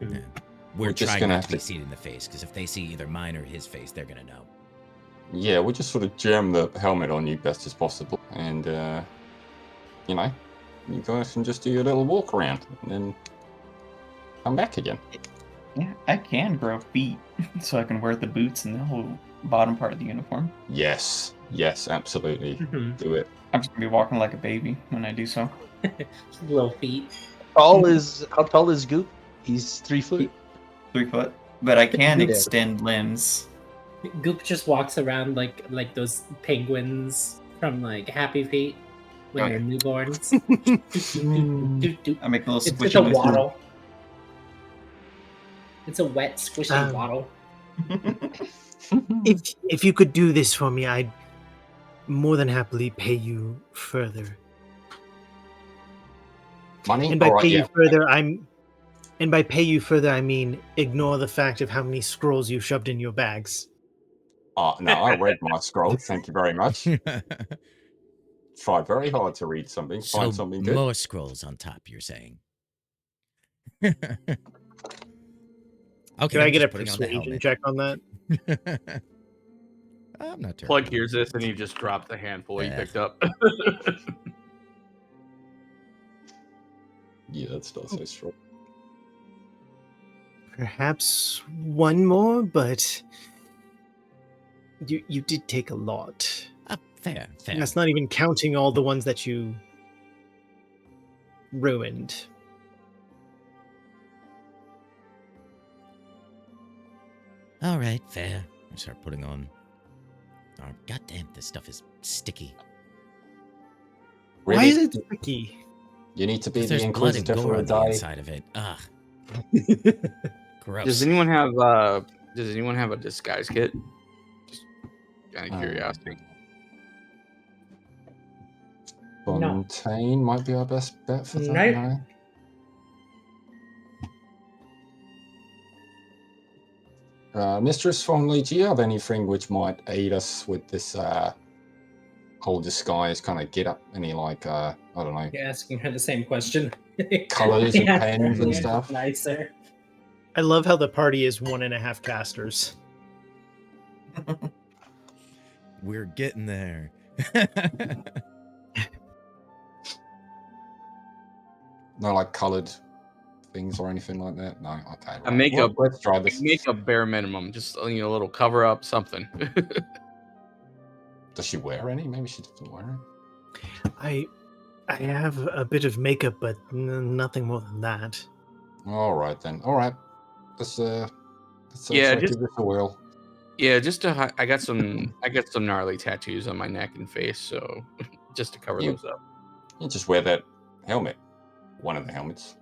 We're trying not to be seen in the face, because if they see either mine or his face, they're gonna know. Yeah, we'll just sort of jam the helmet on you best as possible, and you guys can just do your little walk around and then come back again. Yeah, I can grow feet, so I can wear the boots and the whole bottom part of the uniform. Yes, absolutely. Do it. I'm just gonna be walking like a baby when I do so. Little feet. How tall is Goop? He's 3 foot. 3 foot, but I can extend limbs. Goop just walks around like those penguins from Happy Feet when they're newborns. I make a little squishy. It's a waddle. It's a wet, squishy waddle. If you could do this for me, I'd more than happily pay you further. Money? And by pay you further, I mean ignore the fact of how many scrolls you shoved in your bags. Oh, no, I read my scroll. Thank you very much. Tried very hard to read something, find something good. More scrolls on top, you're saying. Okay, Can I get a persuasion check on that? I'm not terrible. Plug hears this and he just dropped the handful he picked up. Yeah, that's not so strong. Perhaps one more, but you did take a lot. Fair. That's not even counting all the ones that you ruined. All right, fair. I start putting on. Oh, goddamn, this stuff is sticky. Really? Why is it sticky? You need to be the blood and Inquisitor gore for a on the day. inside of it. Ugh. Gross. Does anyone have a disguise kit? Just kind of curiosity. Fontaine might be our best bet for that. Nope. No? Mistress Fondly, do you have anything which might aid us with this whole disguise kind of get up? Any I don't know. You're asking her the same question. Colors and pens and stuff. Nicer. I love how the party is 1.5 casters. We're getting there. No, colored things or anything like that. No, okay. Right. Let's try this. Make a bare minimum, just a little cover up, something. Does she wear any? Maybe she doesn't wear I have a bit of makeup, but nothing more than that. All right then. All right. Let's yeah, give this a whirl. Yeah, I got some gnarly tattoos on my neck and face, so just to cover those up. You just wear that helmet. One of the helmets.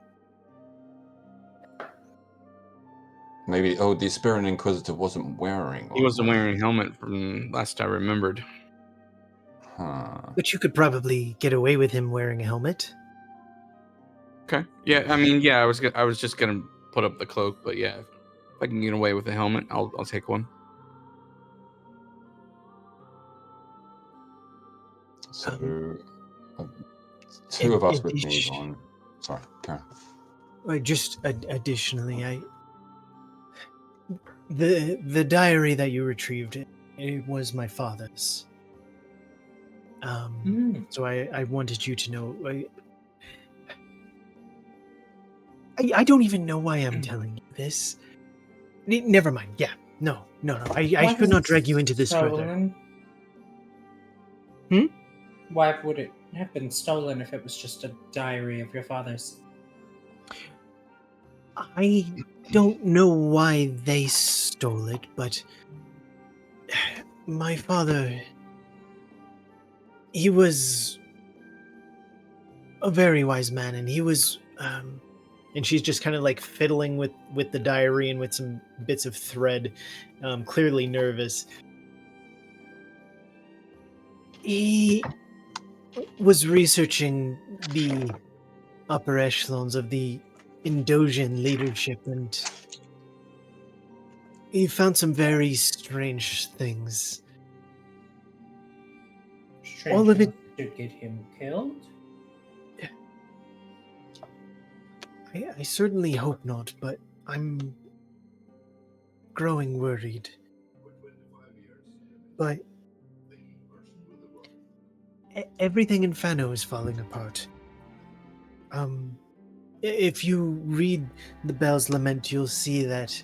Maybe the Spirit Inquisitor wasn't wearing one. He wasn't wearing a helmet from last I remembered. Huh. But you could probably get away with him wearing a helmet. Okay. Yeah, I mean, yeah, I was just gonna put up the cloak, but yeah, if I can get away with the helmet, I'll take one. So, two of us would need one. Sorry, Karen. Just additionally, the diary that you retrieved, it was my father's. So I wanted you to know. I don't even know why I'm telling you this. Never mind. Yeah, no. I could not drag you into this further. Why would it have been stolen if it was just a diary of your father's? I don't know why they stole it, but my father, he was a very wise man, and he was, and she's just kind of fiddling with the diary and with some bits of thread, clearly nervous. He was researching the upper echelons of the Indosian leadership, and he found some very strange things. All of it to get him killed? I certainly hope not, but I'm growing worried. But everything in Fano is falling apart. If you read the Bell's Lament, you'll see that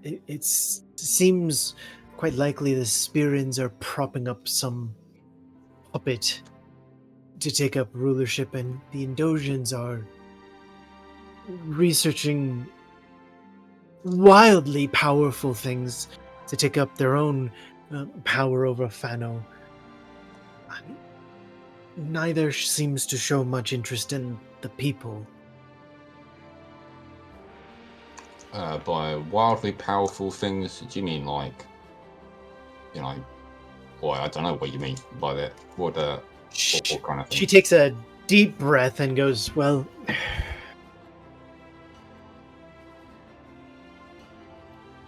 it seems quite likely the Spirins are propping up some puppet to take up rulership, and the Indosians are researching wildly powerful things to take up their own power over Fano. Neither seems to show much interest in the people. By wildly powerful things, do you mean well, I don't know what you mean by that. What kind of thing? She takes a deep breath and goes, well,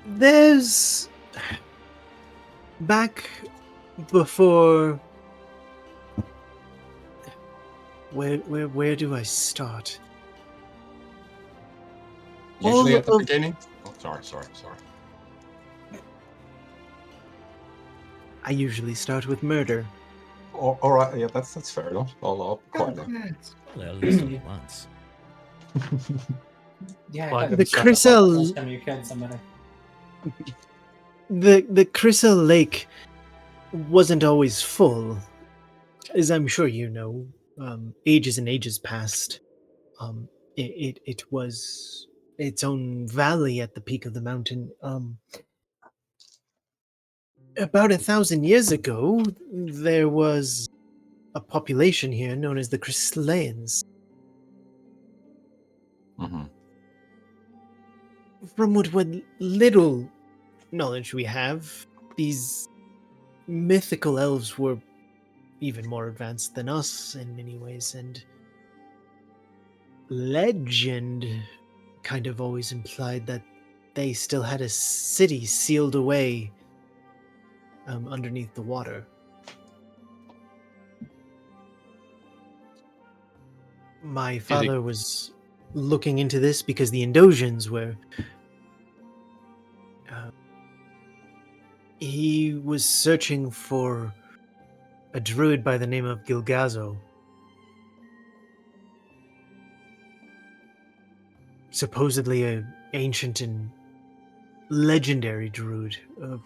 there's back before where do I start? Usually at the beginning? Oh, sorry. I usually start with murder. All right, yeah, that's fair enough. I'll quite know. Well, at least only once. Yeah, the Crystal. Time you killed somebody. The Crystal Lake wasn't always full, as I'm sure you know. Ages and ages past, it was its own valley at the peak of the mountain. About 1,000 years ago, there was a population here known as the Crystalians. Mm-hmm. From what little knowledge we have, these mythical elves were even more advanced than us in many ways, and legend kind of always implied that they still had a city sealed away underneath the water. My father was looking into this because the Indosians were... he was searching for a druid by the name of Gilgazo. Supposedly an ancient and legendary druid of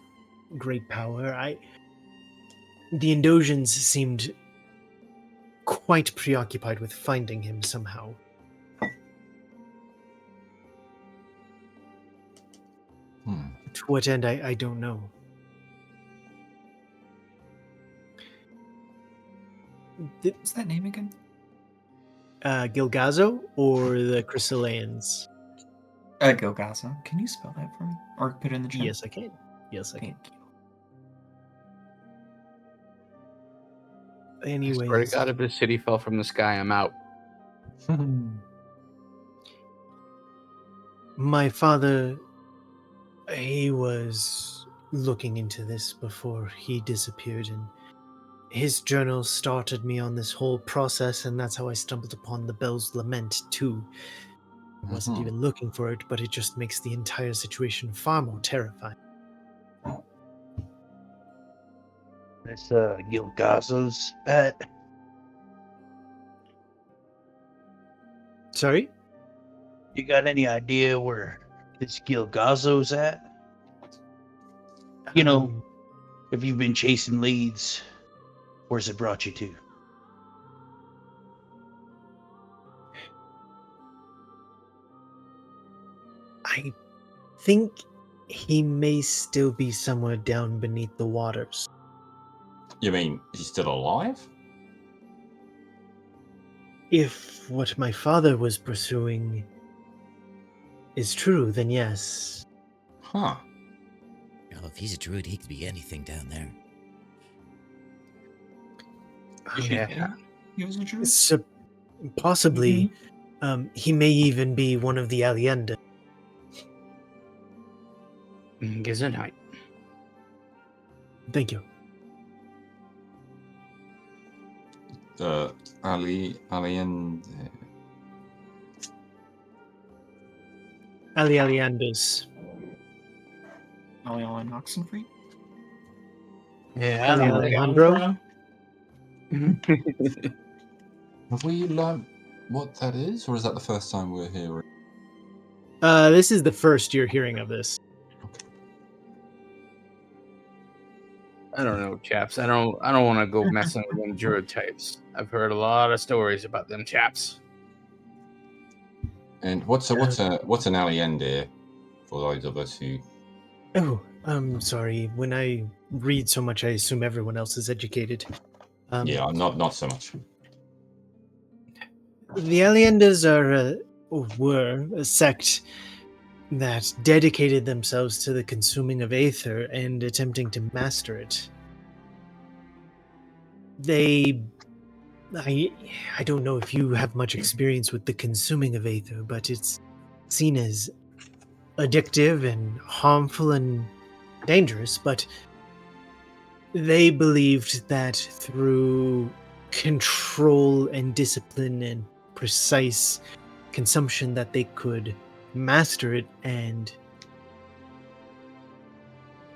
great power. The Indosians seemed quite preoccupied with finding him somehow. To what end, I don't know. What's that name again? Gilgazo or the Chrysalians? Gilgazo. Can you spell that for me? Or put it in the chat? Yes, I can. Yes, I can. Anyways. I swear to God, if this city fell from the sky, I'm out. My father, he was looking into this before he disappeared, and his journal started me on this whole process, and that's how I stumbled upon the Bell's Lament, too. I wasn't even looking for it, but it just makes the entire situation far more terrifying. That's Gilgazo's pet. Sorry? You got any idea where this Gilgazo's at? You know, if you've been chasing leads, where's it brought you to? I think he may still be somewhere down beneath the waters. You mean he's still alive? If what my father was pursuing is true, then yes. Huh. Well, if he's a druid, he could be anything down there. Yeah. He was a druid? Possibly. He may even be one of the Alienda. Gesundheit. Thank you. Alianders. Alien Oxenfree? Yeah, Alejandro. Have we learned what that is, or is that the first time we're hearing? This is the first you're hearing of this. I don't know, chaps. I don't want to go messing with them druid types. I've heard a lot of stories about them chaps. And what's an Aliendir for those of us who? Oh, I'm sorry. When I read so much, I assume everyone else is educated. Yeah, not so much. The Aliendas were a sect that dedicated themselves to the consuming of Aether and attempting to master it. I don't know if you have much experience with the consuming of Aether, but it's seen as addictive and harmful and dangerous, but they believed that through control and discipline and precise consumption that they could master it and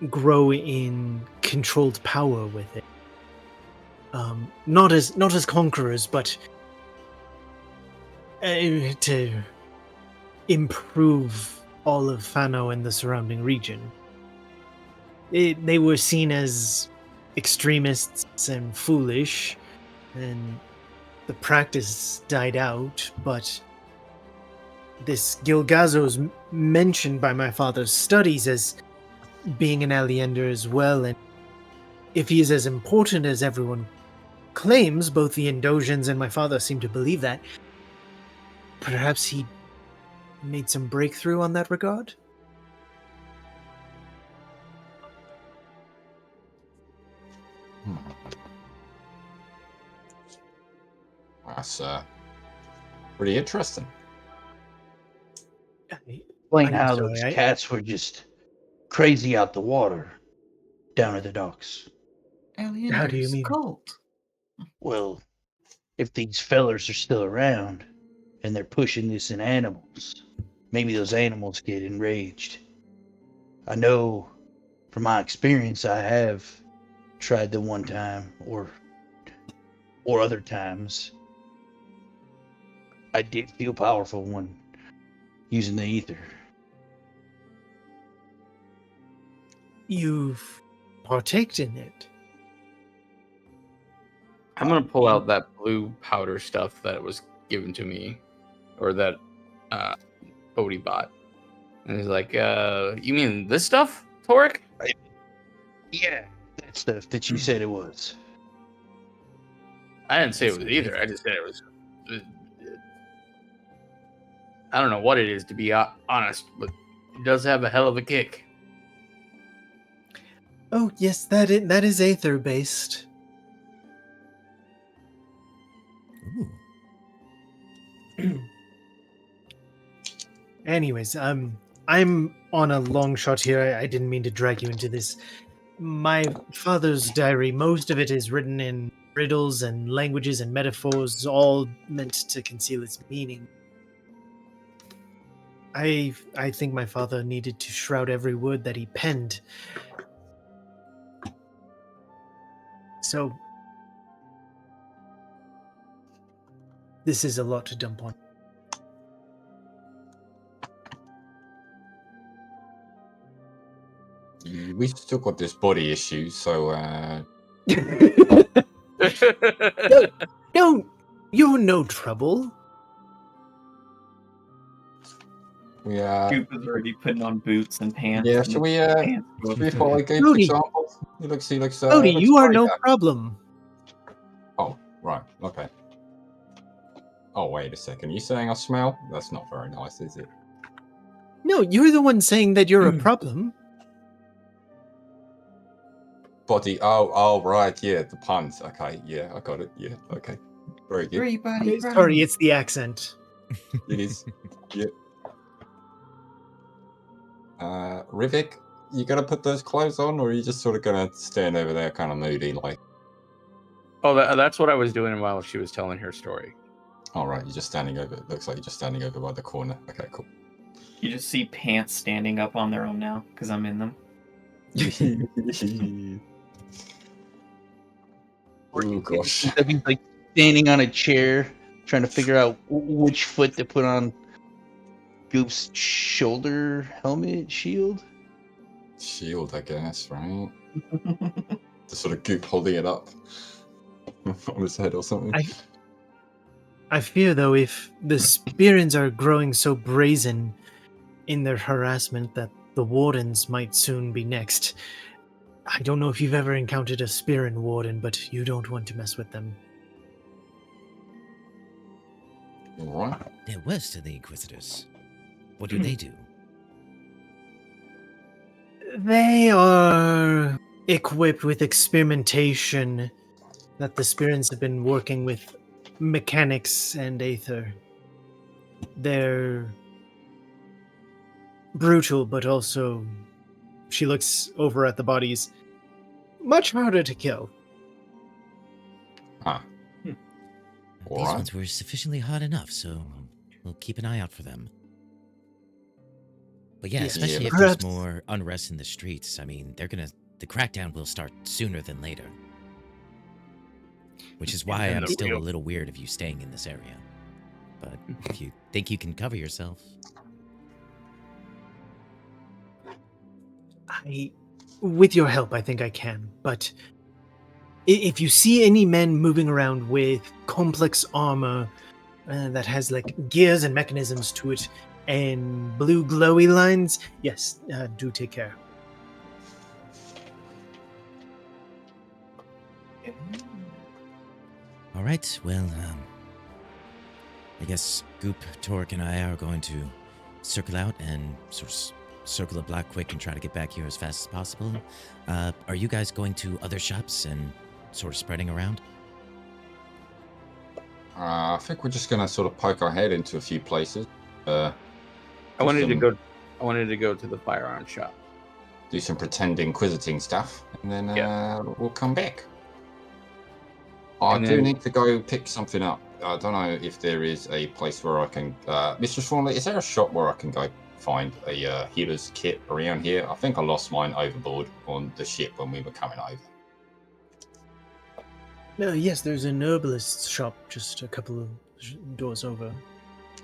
grow in controlled power with it. Not as conquerors, but to improve all of Fano and the surrounding region. They were seen as extremists and foolish, and the practice died out, but this Gilgazo's mentioned by my father's studies as being an Aliender as well, and if he is as important as everyone claims, both the Indosians and my father seem to believe that, perhaps he made some breakthrough on that regard? That's pretty interesting. Explain how those cats were just crazy out the water down at the docks. How do you mean? Cold. Well, if these fellers are still around and they're pushing this in animals, maybe those animals get enraged. I know from my experience I have tried them one time or other times. I did feel powerful when using the ether. You've partaked in it. I'm gonna pull out that blue powder stuff that was given to me, or that Bodhi bought, and he's like, "You mean this stuff, Torek?" Yeah, that stuff that you said it was. I didn't say it was either. I just said it was. I don't know what it is, to be honest, but it does have a hell of a kick. Oh yes, that is Aether based. Anyways, I'm on a long shot here. I didn't mean to drag you into this. My father's diary, most of it is written in riddles and languages and metaphors, all meant to conceal its meaning. I think my father needed to shroud every word that he penned. So this is a lot to dump on. We've still got this body issue, so No, you're no trouble. Yeah. Goop is already putting on boots and pants. Yeah, should we follow Goop's Bodhi. example? He looks Bodhi, you are no back. problem. Oh, right, okay. Oh, wait a second. You saying I smell? That's not very nice, is it? No, you're the one saying that you're a problem. Body. Oh, right. Yeah, the puns. Okay, yeah, I got it. Yeah, okay. Very good. Everybody, sorry, it's the accent. It is. Yeah. Rivik, you gonna put those clothes on, or are you just sort of gonna stand over there, kind of moody, like? Oh, that's what I was doing while she was telling her story. All right, you're just standing over. It looks like you're just standing over by the corner. Okay, cool. You just see pants standing up on their own now because I'm in them. Oh gosh. He's like standing on a chair, trying to figure out which foot to put on Goop's shoulder helmet shield. Shield, I guess, right? The sort of Goop holding it up on his head or something. I fear, though, if the Spearins are growing so brazen in their harassment that the Wardens might soon be next. I don't know if you've ever encountered a Spearin Warden, but you don't want to mess with them. Right. They're worse to the Inquisitors. What do they do? They are equipped with experimentation that the Spearins have been working with mechanics and Aether. They're brutal, but also, she looks over at the bodies, much harder to kill. Huh. These ones were sufficiently hot enough, so we'll keep an eye out for them. But yeah, especially if there's more unrest in the streets. I mean, the crackdown will start sooner than later. Which is why I'm still a little weird of you staying in this area. But if you think you can cover yourself. With your help, I think I can. But if you see any men moving around with complex armor that has like gears and mechanisms to it and blue glowy lines, yes, do take care. All right, well, I guess Goop, Torek, and I are going to circle out and sort of circle a block quick and try to get back here as fast as possible. Are you guys going to other shops and sort of spreading around? I think we're just gonna sort of poke our head into a few places. I wanted to go to the firearm shop. Do some pretend inquisiting stuff, and then we'll come back. I do need to go pick something up. I don't know if there is a place where I can... Mistress Thornley, is there a shop where I can go find a healer's kit around here? I think I lost mine overboard on the ship when we were coming over. No, yes, there's a herbalist's shop just a couple of doors over.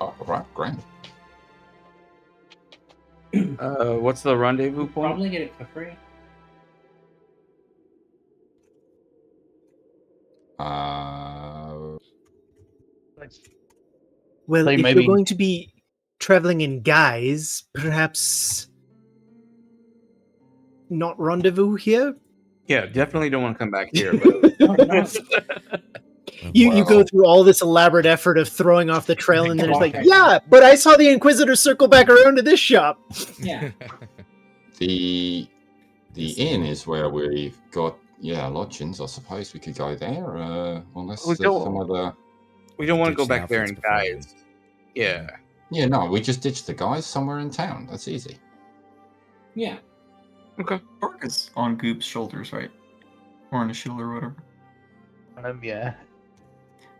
Oh, right, great. What's the rendezvous point? Probably get it for free. Well, if you're going to be traveling in guise, perhaps not rendezvous here? Yeah, definitely don't want to come back here. But... You go through all this elaborate effort of throwing off the trail, and then it's like, yeah, but I saw the Inquisitor circle back around to this shop. Yeah. The inn is where we've got lodgings. I suppose we could go there, unless there's some other. We don't want to go back there in guys. Yeah. Yeah, no, we just ditch the guys somewhere in town. That's easy. Yeah. Okay. Torque is on Goop's shoulders, right? Or on his shoulder or whatever. Yeah.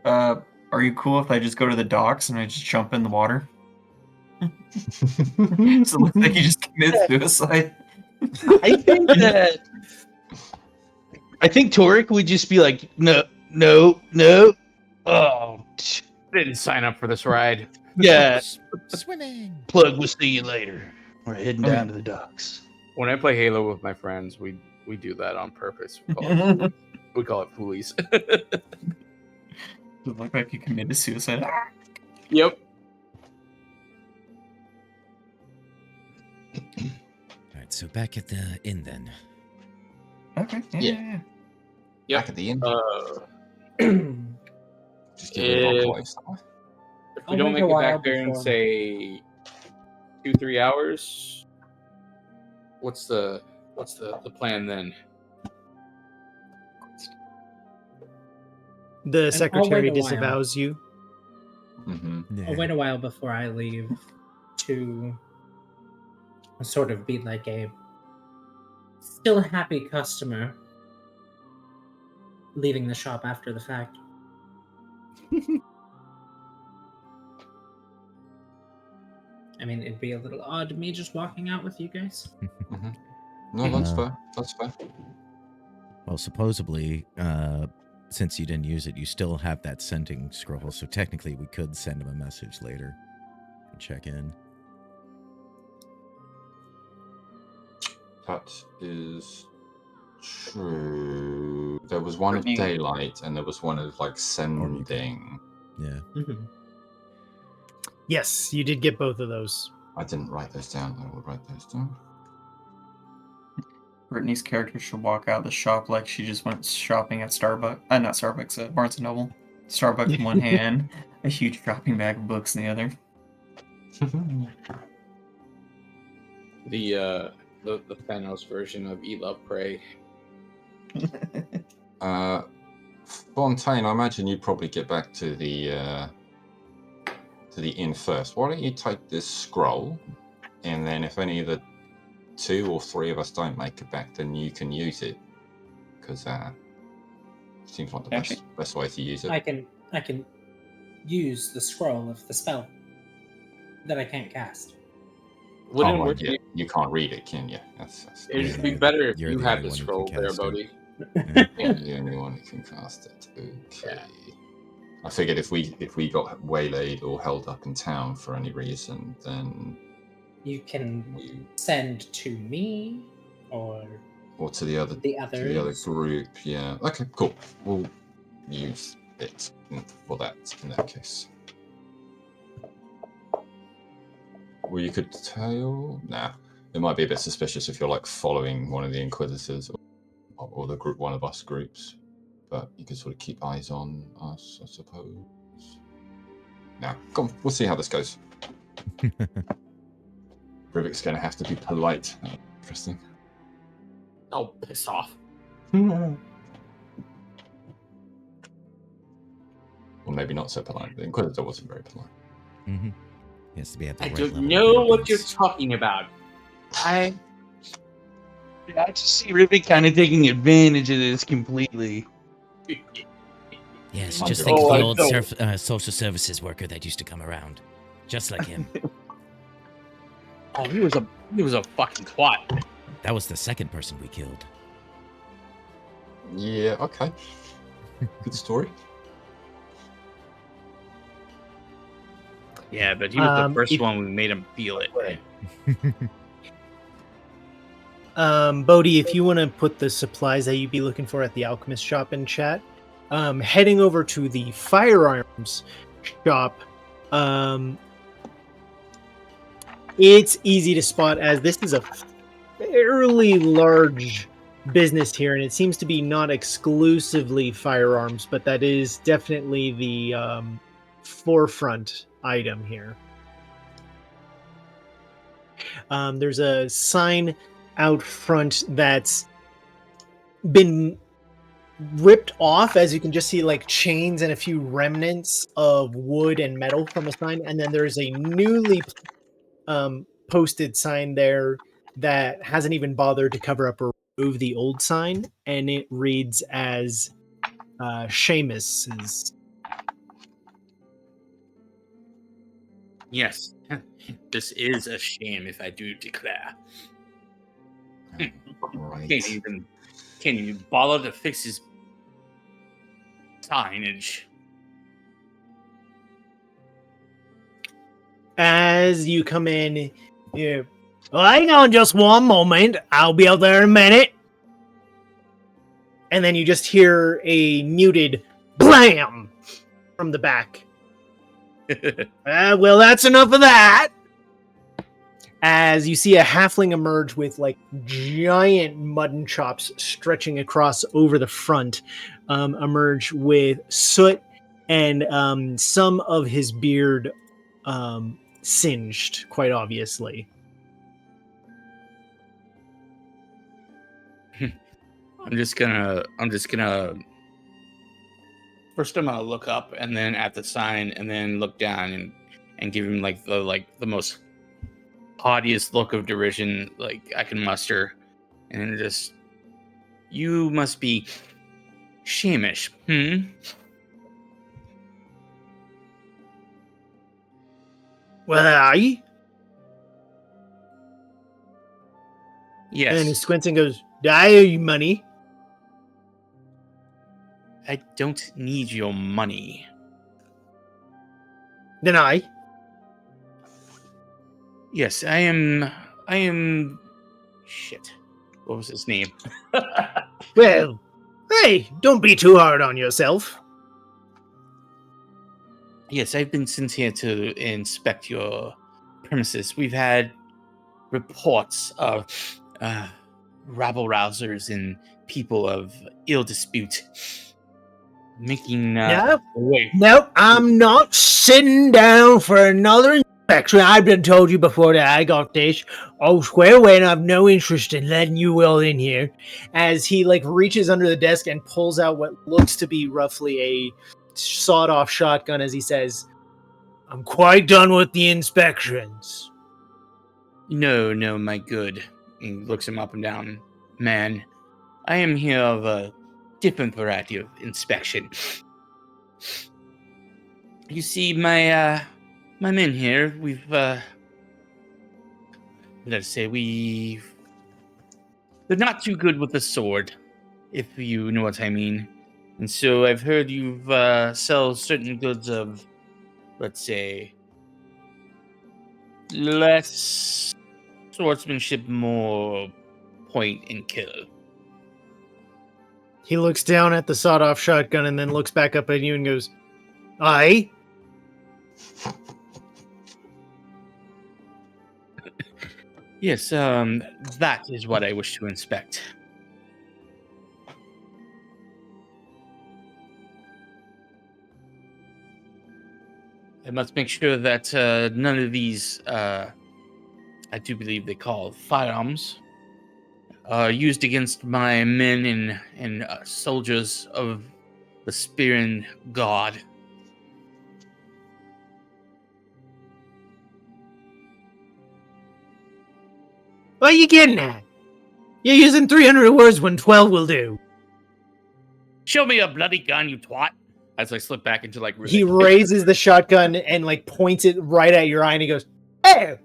Are you cool if I just go to the docks and I just jump in the water? So it looks like you just committed suicide. I think Torque would just be like, no. Oh, didn't sign up for this ride. Yeah. Swimming. Plug, we'll see you later. We're heading down to the docks. When I play Halo with my friends, we do that on purpose. We call it foolies. It looked like you committed suicide. Yep. Alright, so back at the inn then. Okay. Yeah. Back at the inn. Just give if we don't make it back there in say 2-3 hours, what's the plan then? The secretary disavows you. Mm-hmm. I'll wait a while before I leave to sort of be like a still happy customer leaving the shop after the fact. I mean, it'd be a little odd me just walking out with you guys. Mm-hmm. No, that's fair. That's fair. Well, supposedly, since you didn't use it, you still have that sending scroll, so technically we could send him a message later and check in. That is true. There was one of daylight, and there was one of like sending. Yeah. Mm-hmm. Yes, you did get both of those. I didn't write those down. I will write those down. Brittany's character should walk out of the shop like she just went shopping at Starbucks. Not Starbucks, Barnes & Noble. Starbucks in one hand, a huge shopping bag of books in the other. The Thanos version of Eat, Love, Pray. Fontaine, I imagine you'd probably get back to the inn first. Why don't you take this scroll, and then if any of the 2 or 3 of us don't make it back, then you can use it, because seems like the best way to use it. I can use the scroll of the spell that I can't cast. You can't read it, can you? It'd be better if you had the scroll there, Bodhi. You're the only one who can cast it. Okay. Yeah. I figured if we got waylaid or held up in town for any reason, then you can send to me or to the other group. Yeah. Okay. Cool. We'll use it for that in that case. Well, you could tell. Nah, it might be a bit suspicious if you're like following one of the Inquisitors or the group, one of us groups. But you could sort of keep eyes on us, I suppose. Now, come on, we'll see how this goes. Rivik's going to have to be polite. Interesting. Oh, piss off. Well, maybe not so polite. The Inquisitor wasn't very polite. Mm-hmm. He has to be at the I right don't level know of what you're arrogance. talking about. I just see Rivet kind of taking advantage of this completely. Yes, I'm just good. think of the I old don't. social services worker that used to come around, just like him. Oh, he was a fucking twat. That was the second person we killed. Yeah, okay. Good story. Yeah, but he was the first one we made him feel it. Bodhi, if you want to put the supplies that you'd be looking for at the alchemist shop in chat, heading over to the firearms shop, it's easy to spot as this is a fairly large business here, and it seems to be not exclusively firearms, but that is definitely the forefront item here. There's a sign out front that's been ripped off, as you can just see like chains and a few remnants of wood and metal from a sign, and then there's a newly posted sign there that hasn't even bothered to cover up or remove the old sign, and it reads as Seamus's. Yes, this is a shame if I do declare. Right. Can't even bother to fix his signage. As you come in, hang on just one moment. I'll be out there in a minute. And then you just hear a muted blam from the back. Well, that's enough of that. As you see a halfling emerge with like giant mutton chops stretching across over the front, emerge with soot and some of his beard singed, quite obviously. I'm just gonna first I'm gonna look up and then at the sign and then look down and give him like the most haughtiest look of derision like I can muster, and just, you must be Seamus, Well, aye. Yes. And he squints and goes, I owe you money. I don't need your money. Then I. Yes, I am. Shit. What was his name? Well, hey, don't be too hard on yourself. Yes, I've been sent here to inspect your premises. We've had reports of rabble rousers and people of ill dispute making Nope, I'm not sitting down for another inspection. I've been told you before that I got this all square away, and I have no interest in letting you all in here. As he like reaches under the desk and pulls out what looks to be roughly a sawed-off shotgun, as he says, I'm quite done with the inspections. No, my good. He looks him up and down. Man, I am here of a different variety of inspection. You see, my men here, they're not too good with the sword, if you know what I mean. And so I've heard you've sell certain goods of, let's say, less swordsmanship, more point and kill. He looks down at the sawed-off shotgun and then looks back up at you and goes, aye? Yes, that is what I wish to inspect. I must make sure that none of these, I do believe they call firearms, are used against my men and soldiers of the Spearing God. What are you getting at? You're using 300 words when 12 will do. Show me a bloody gun, you twat. As I slip back into like... He raises the shotgun and like points it right at your eye and he goes, "Hey,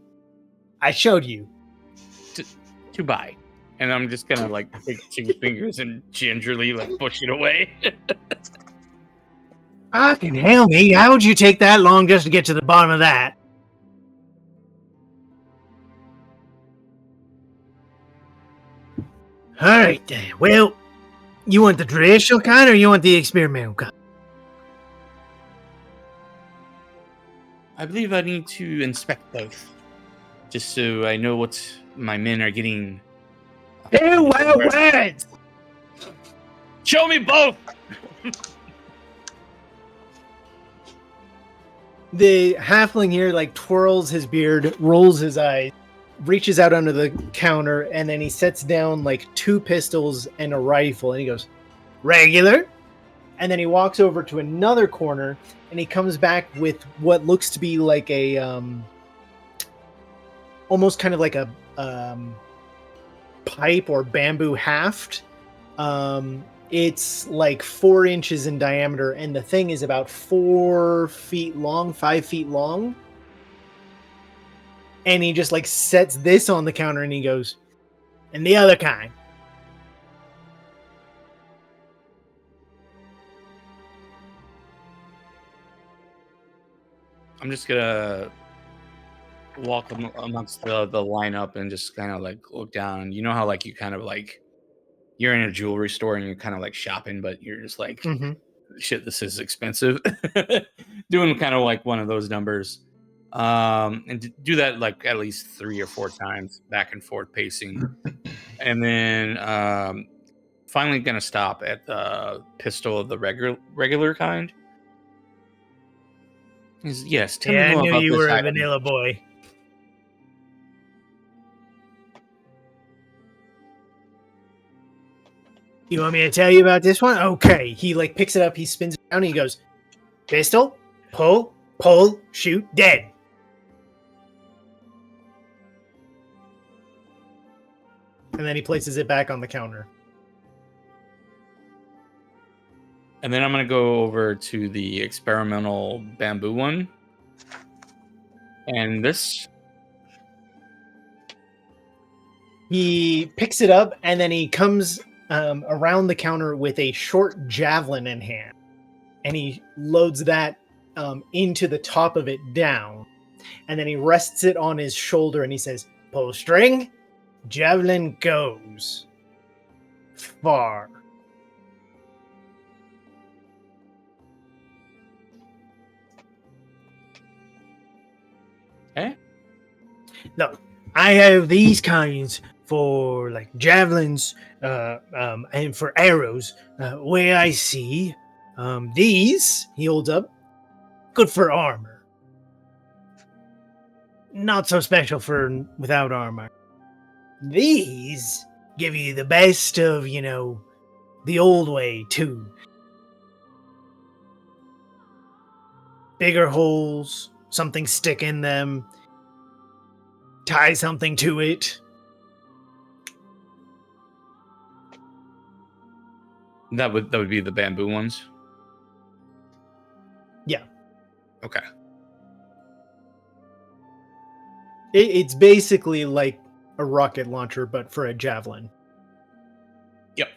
I showed you." To buy. And I'm just gonna like take 2 fingers and gingerly like push it away. Fucking hell, me. How would you take that long just to get to the bottom of that? Alright then. Well, you want the traditional kind or you want the experimental kind? I believe I need to inspect both. Just so I know what my men are getting. Words! Show me both! The halfling here like twirls his beard, rolls his eyes, reaches out under the counter, and then he sets down like 2 pistols and a rifle, and he goes, "Regular?" And then he walks over to another corner, and he comes back with what looks to be like a almost kind of like a pipe or bamboo haft. It's like 4 inches in diameter, and the thing is about 4 feet long, 5 feet long. And he just like sets this on the counter and he goes, "And the other kind." I'm just gonna walk amongst the lineup and just kind of like look down. You know how like you kind of like you're in a jewelry store and you're kind of like shopping, but you're just like, shit, this is expensive. Doing kind of like one of those numbers. And do that like at least 3 or 4 times, back and forth pacing. And then finally gonna stop at the pistol of the regular kind. Yes, tell me more I knew about you this were item. a vanilla boy. You want me to tell you about this one? Okay. He like picks it up, he spins it around, and he goes, "Pistol, pull, shoot, dead." And then he places it back on the counter. And then I'm going to go over to the experimental bamboo one. And this... He picks it up, and then he comes around the counter with a short javelin in hand. And he loads that into the top of it down. And then he rests it on his shoulder, and he says, "Pull string, javelin goes far." Eh? Look, I have these kinds for like javelins and for arrows. Where I see these, he holds up, good for armor. Not so special for without armor. These give you the best of, the old way too. Bigger holes, something stick in them, tie something to it. That would be the bamboo ones? Yeah. Okay. It's basically like a rocket launcher, but for a javelin. Yep.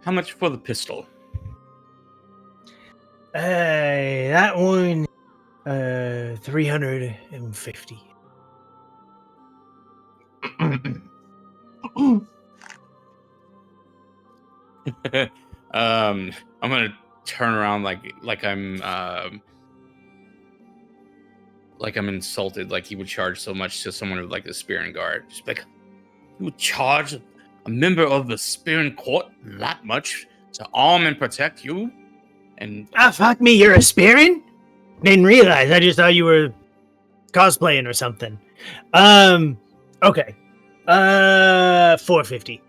How much for the pistol? That one, 350. I'm gonna turn around like I'm insulted, like he would charge so much to someone with like the spear and guard. Just like, you would charge a member of the spear and court that much to arm and protect you? And fuck me, you're a spearing? Didn't realize. I just thought you were cosplaying or something. Okay. 450.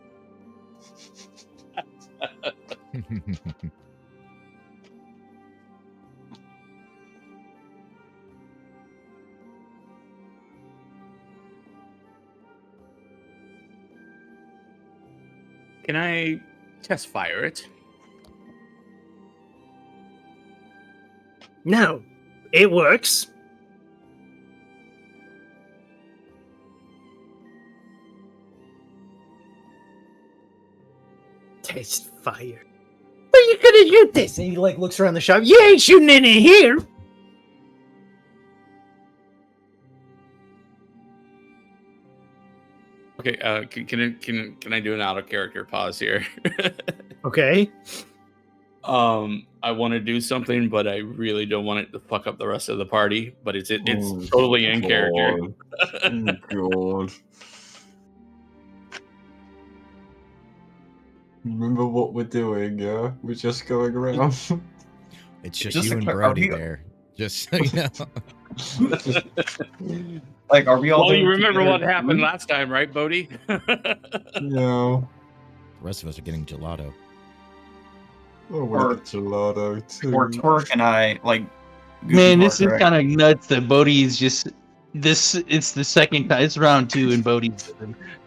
Can I test fire it? No, it works. Test fire. Where you gonna shoot this? And he like looks around the shop. You ain't shooting in here. Okay, can I do an out of character pause here? Okay. I want to do something, but I really don't want it to fuck up the rest of the party. But it's totally in character. Oh god. Remember what we're doing, yeah? We're just going around. It's just you and Brody there. Just so you know. Like, are we all? Well, you remember what happened last time, right, Bodhi? No. The rest of us are getting gelato. Oh, we're gelato too. Or Torque and I, like. Man, this is kind of nuts that Bodhi's just this. It's the second time. It's round 2, and Bodhi's.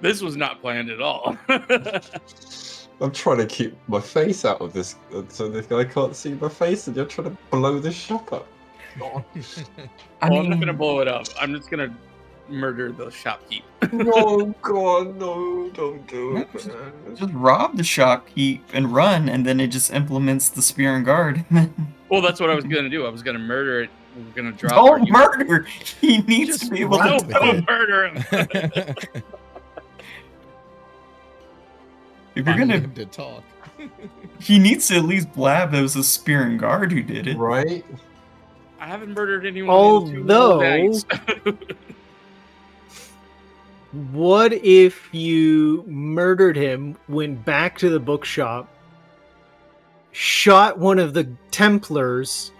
This was not planned at all. I'm trying to keep my face out of this, so this guy can't see my face, and you're trying to blow this shop up. I'm not gonna blow it up. I'm just gonna murder the shopkeep. No, God, no! Don't do it. Just rob the shopkeep and run, and then it just implements the spear and guard. Well, that's what I was gonna do. I was gonna murder it. We're gonna drop. Don't murder! He needs to be able to. Don't murder him. If you're gonna to talk, he needs to at least blab. It was a spear and guard who did it, right? I haven't murdered anyone. Although, what if you murdered him, went back to the bookshop, shot one of the Templars,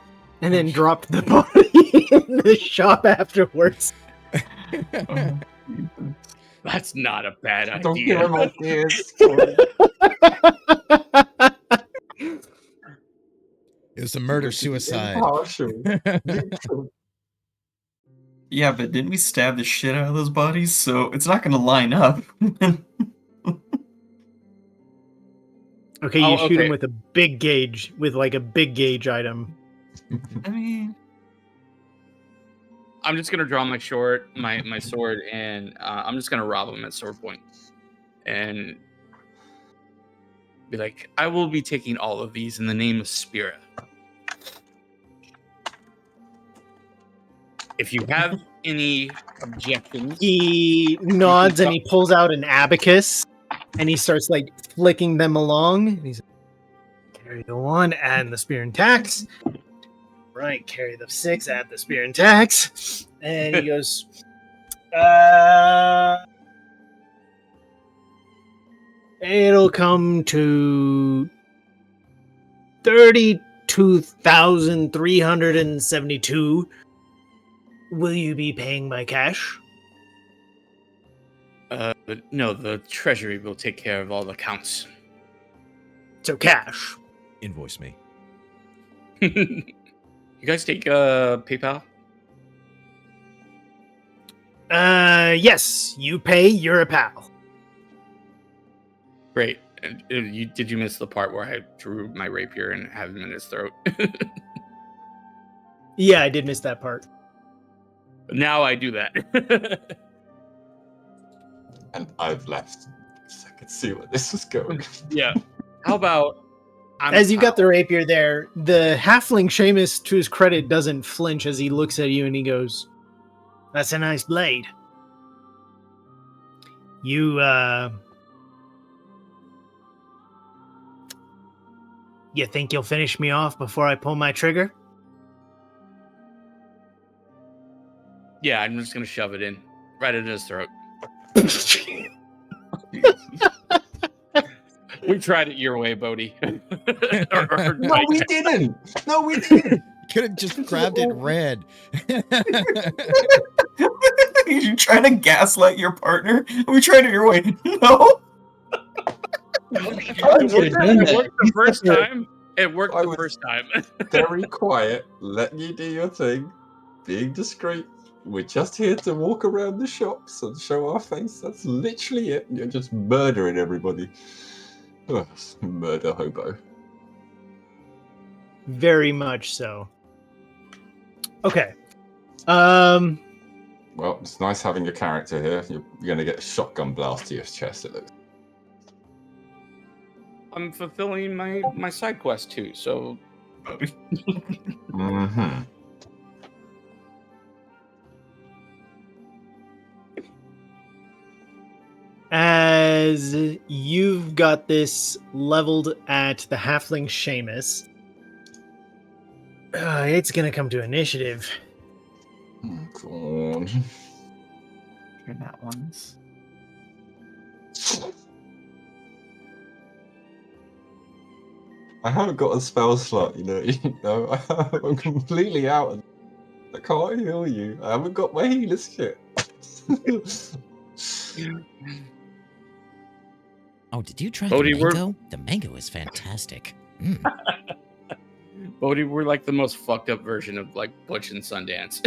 and then dropped the body in the shop afterwards? That's not a bad idea. Don't give him ideas. It was a murder-suicide. Yeah, but didn't we stab the shit out of those bodies? So it's not going to line up. Okay, you shoot him with a big gauge, with like a big gauge item. I mean, I'm just gonna draw my sword, and I'm just gonna rob him at sword point, and be like, "I will be taking all of these in the name of Spira. If you have any objections," he nods and he pulls out an abacus, and he starts like flicking them along. And he's like, carry the 1, add the spear and tax. Right, carry the 6, add the spear and tax. And he goes, it'll come to 32,372. Will you be paying by cash? No, the treasury will take care of all the counts. So cash. Invoice me. You guys take PayPal? Yes. You pay, you're a pal. Great. Did you miss the part where I drew my rapier and had him in his throat? Yeah, I did miss that part. Now I do that. And I've left, so I could see where this was going. Yeah. How about... As you got the rapier there, the halfling Seamus, to his credit, doesn't flinch as he looks at you and he goes, "That's a nice blade. You think you'll finish me off before I pull my trigger?" Yeah, I'm just gonna shove it in. Right in his throat. We tried it your way, Bodhi. No, we didn't. No, we didn't. Could have just grabbed it red. You're trying to gaslight your partner? We tried it your way. No. It worked the first time. It worked the first time. Very quiet, letting you do your thing, being discreet. We're just here to walk around the shops and show our face. That's literally it. You're just murdering everybody. Murder hobo. Very much so. Okay. Well, it's nice having a character here. You're going to get a shotgun blast to your chest, it looks. I'm fulfilling my side quest too, so. Mm-hmm. As you've got this leveled at the halfling Seamus, it's gonna come to initiative. Oh, God. You're that ones. I haven't got a spell slot, you know. I'm completely out. I can't heal you. I haven't got my healer shit. Oh, did you try Bodhi, the mango? The mango is fantastic. Bodhi, we're like the most fucked up version of like Butch and Sundance.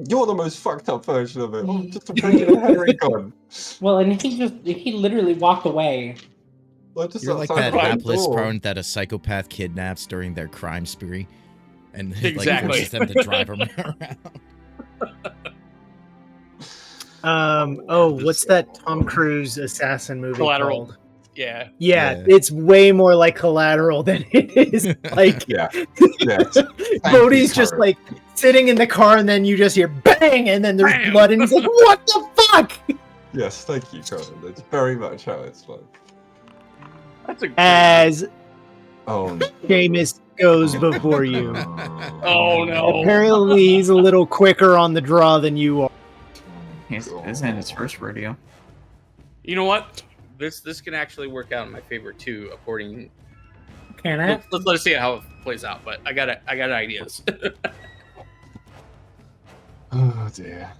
You're the most fucked up version of it. Oh, just a regular herring gun. Well, and he literally walked away. You're like that hapless parent that a psychopath kidnaps during their crime spree, and like forces them to drive them around. What's that Tom Cruise assassin movie Collateral. called? Yeah, it's way more like Collateral than it is like. Yeah. Bodhi's just like sitting in the car, and then you just hear bang, and then there's blood, and he's like, "What the fuck?" Yes, thank you, Colin. That's very much how it's like. As no. Seamus goes before you. Oh no! Apparently, he's a little quicker on the draw than you are. This isn't his first rodeo. You know what? This can actually work out in my favor too, according. Can it? Let's see how it plays out. But I got ideas. Oh dear.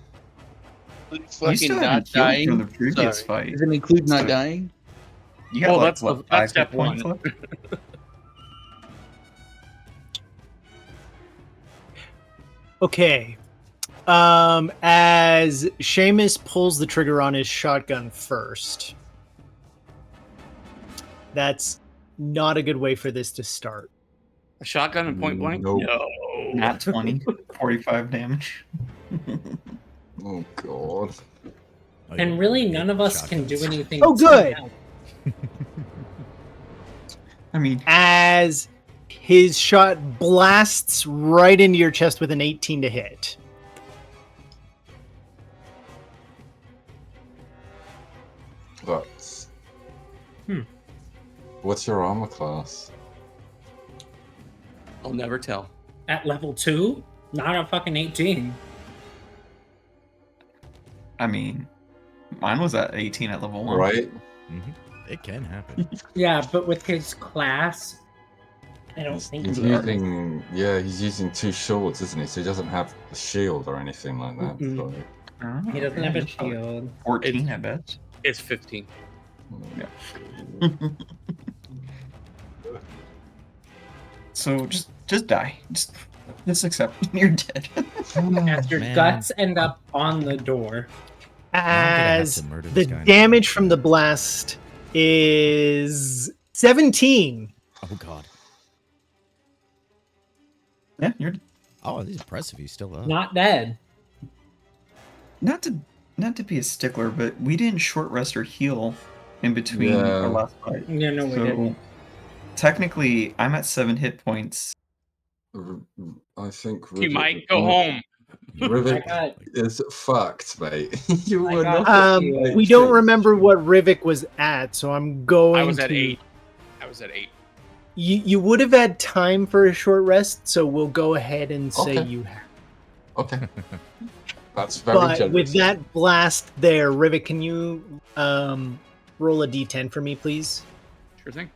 You still haven't dying from the previous fight. Does it include not dying? You got that's step one. Okay. As Seamus pulls the trigger on his shotgun first, that's not a good way for this to start. A shotgun and point blank? Nope. No. Not 20. 45 damage. Oh god. And really, none of us can do anything. Oh, good. I mean, as his shot blasts right into your chest with an 18 to hit. But what's your armor class? I'll never tell. At level 2? Not a fucking 18. I mean, mine was at 18 at level 1. Right? Mm-hmm. It can happen. Yeah, but with his class, I don't think he's using. Yeah, he's using 2 swords, isn't he? So he doesn't have a shield or anything like that. So. He doesn't have a shield. 14, I bet. It's 15. Yeah. So just die. Just accept you're dead. As your guts end up on the door. As the damage from the blast is 17. Oh god. Yeah, you're. Oh, this is impressive. He's still up. Not dead. Not to be a stickler, but we didn't short rest or heal in between our last fight. Yeah, no, we didn't. Technically, I'm at 7 hit points. I think you might go home. Rivik is fucked, mate. You were not. We don't remember what Rivik was at, so I'm going. I was at 8. You would have had time for a short rest, so we'll go ahead and say you have. Okay. That's very But generous. with that blast there, Rivik, can you roll a d10 for me, please? Sure thing.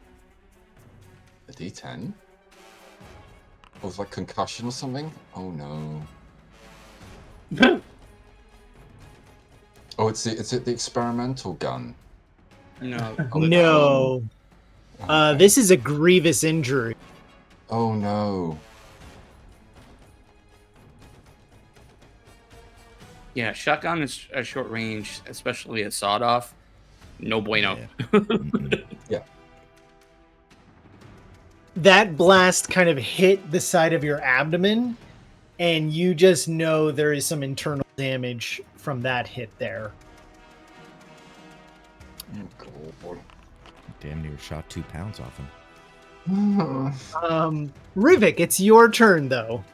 A d10? Oh, it's like concussion or something? Oh no. Oh, it's the experimental gun. No. No. This is a grievous injury. Oh no. Yeah, shotgun is a short range, especially at sawed off. no bueno. Yeah. That blast kind of hit the side of your abdomen, and you just know there is some internal damage from that hit there. God. Damn near shot 2 pounds off him. Rivik, it's your turn though.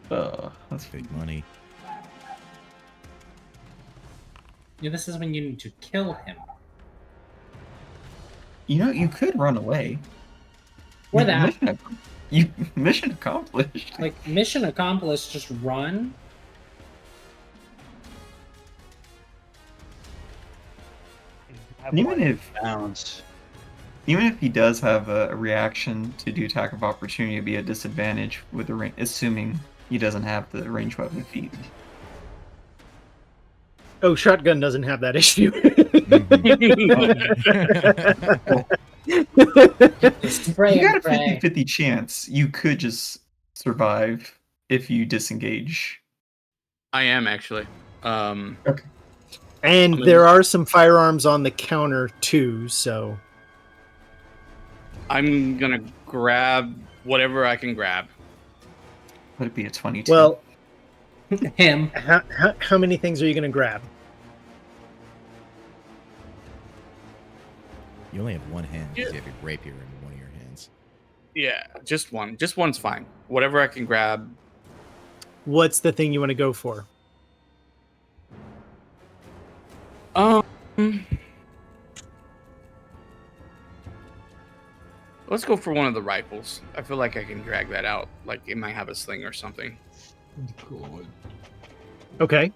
That's big money. Yeah, this is when you need to kill him. You know, you could run away. Or that. Mission accomplished. Like, mission accomplished, just run. Even if he does have a reaction to do attack of opportunity, it'd be a disadvantage with the range, assuming he doesn't have the ranged weapon feat. Oh, shotgun doesn't have that issue. You got a 50-50 chance. You could just survive if you disengage. I am actually. Okay. And there are some firearms on the counter too, so I'm gonna grab whatever I can grab. Would it be a 22? Well, him. How many things are you going to grab? You only have one hand because you have your rapier in one of your hands. Yeah, just one. Just one's fine. Whatever I can grab. What's the thing you want to go for? Let's go for one of the rifles. I feel like I can drag that out. Like it might have a sling or something. God. Okay.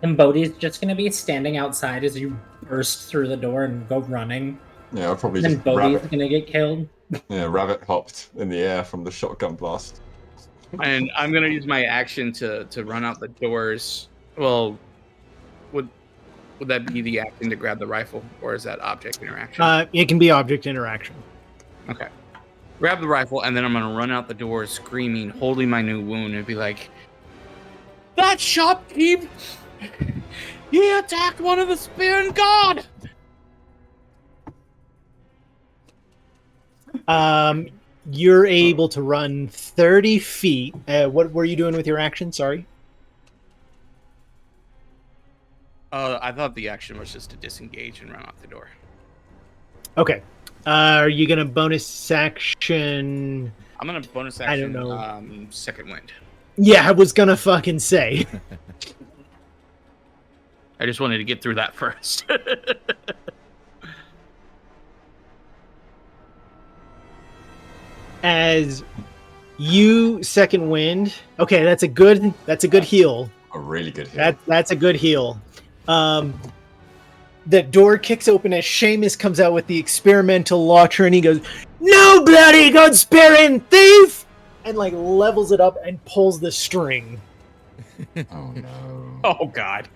And Bodhi's just gonna be standing outside as you burst through the door and go running. Yeah, I'll probably and just Bodhi's gonna get killed. Yeah, rabbit hopped in the air from the shotgun blast. And I'm gonna use my action to run out the doors. Well, would that be the action to grab the rifle, or is that object interaction? It can be object interaction. Okay. Grab the rifle, and then I'm gonna run out the door screaming, holding my new wound, and be like, "That shopkeep! He attacked one of the Spearn God!" You're able to run 30 feet. What were you doing with your action? Sorry. I thought the action was just to disengage and run out the door. Okay. Are you gonna bonus action? I'm gonna bonus action. I don't know. Second wind. Yeah, I was gonna fucking say. I just wanted to get through that first. As you second wind. Okay, that's a good heal. A really good heal. That's a good heal. The door kicks open as Seamus comes out with the experimental launcher, and he goes, "No bloody good Spearn thief!" and like levels it up and pulls the string. Oh no! Oh god!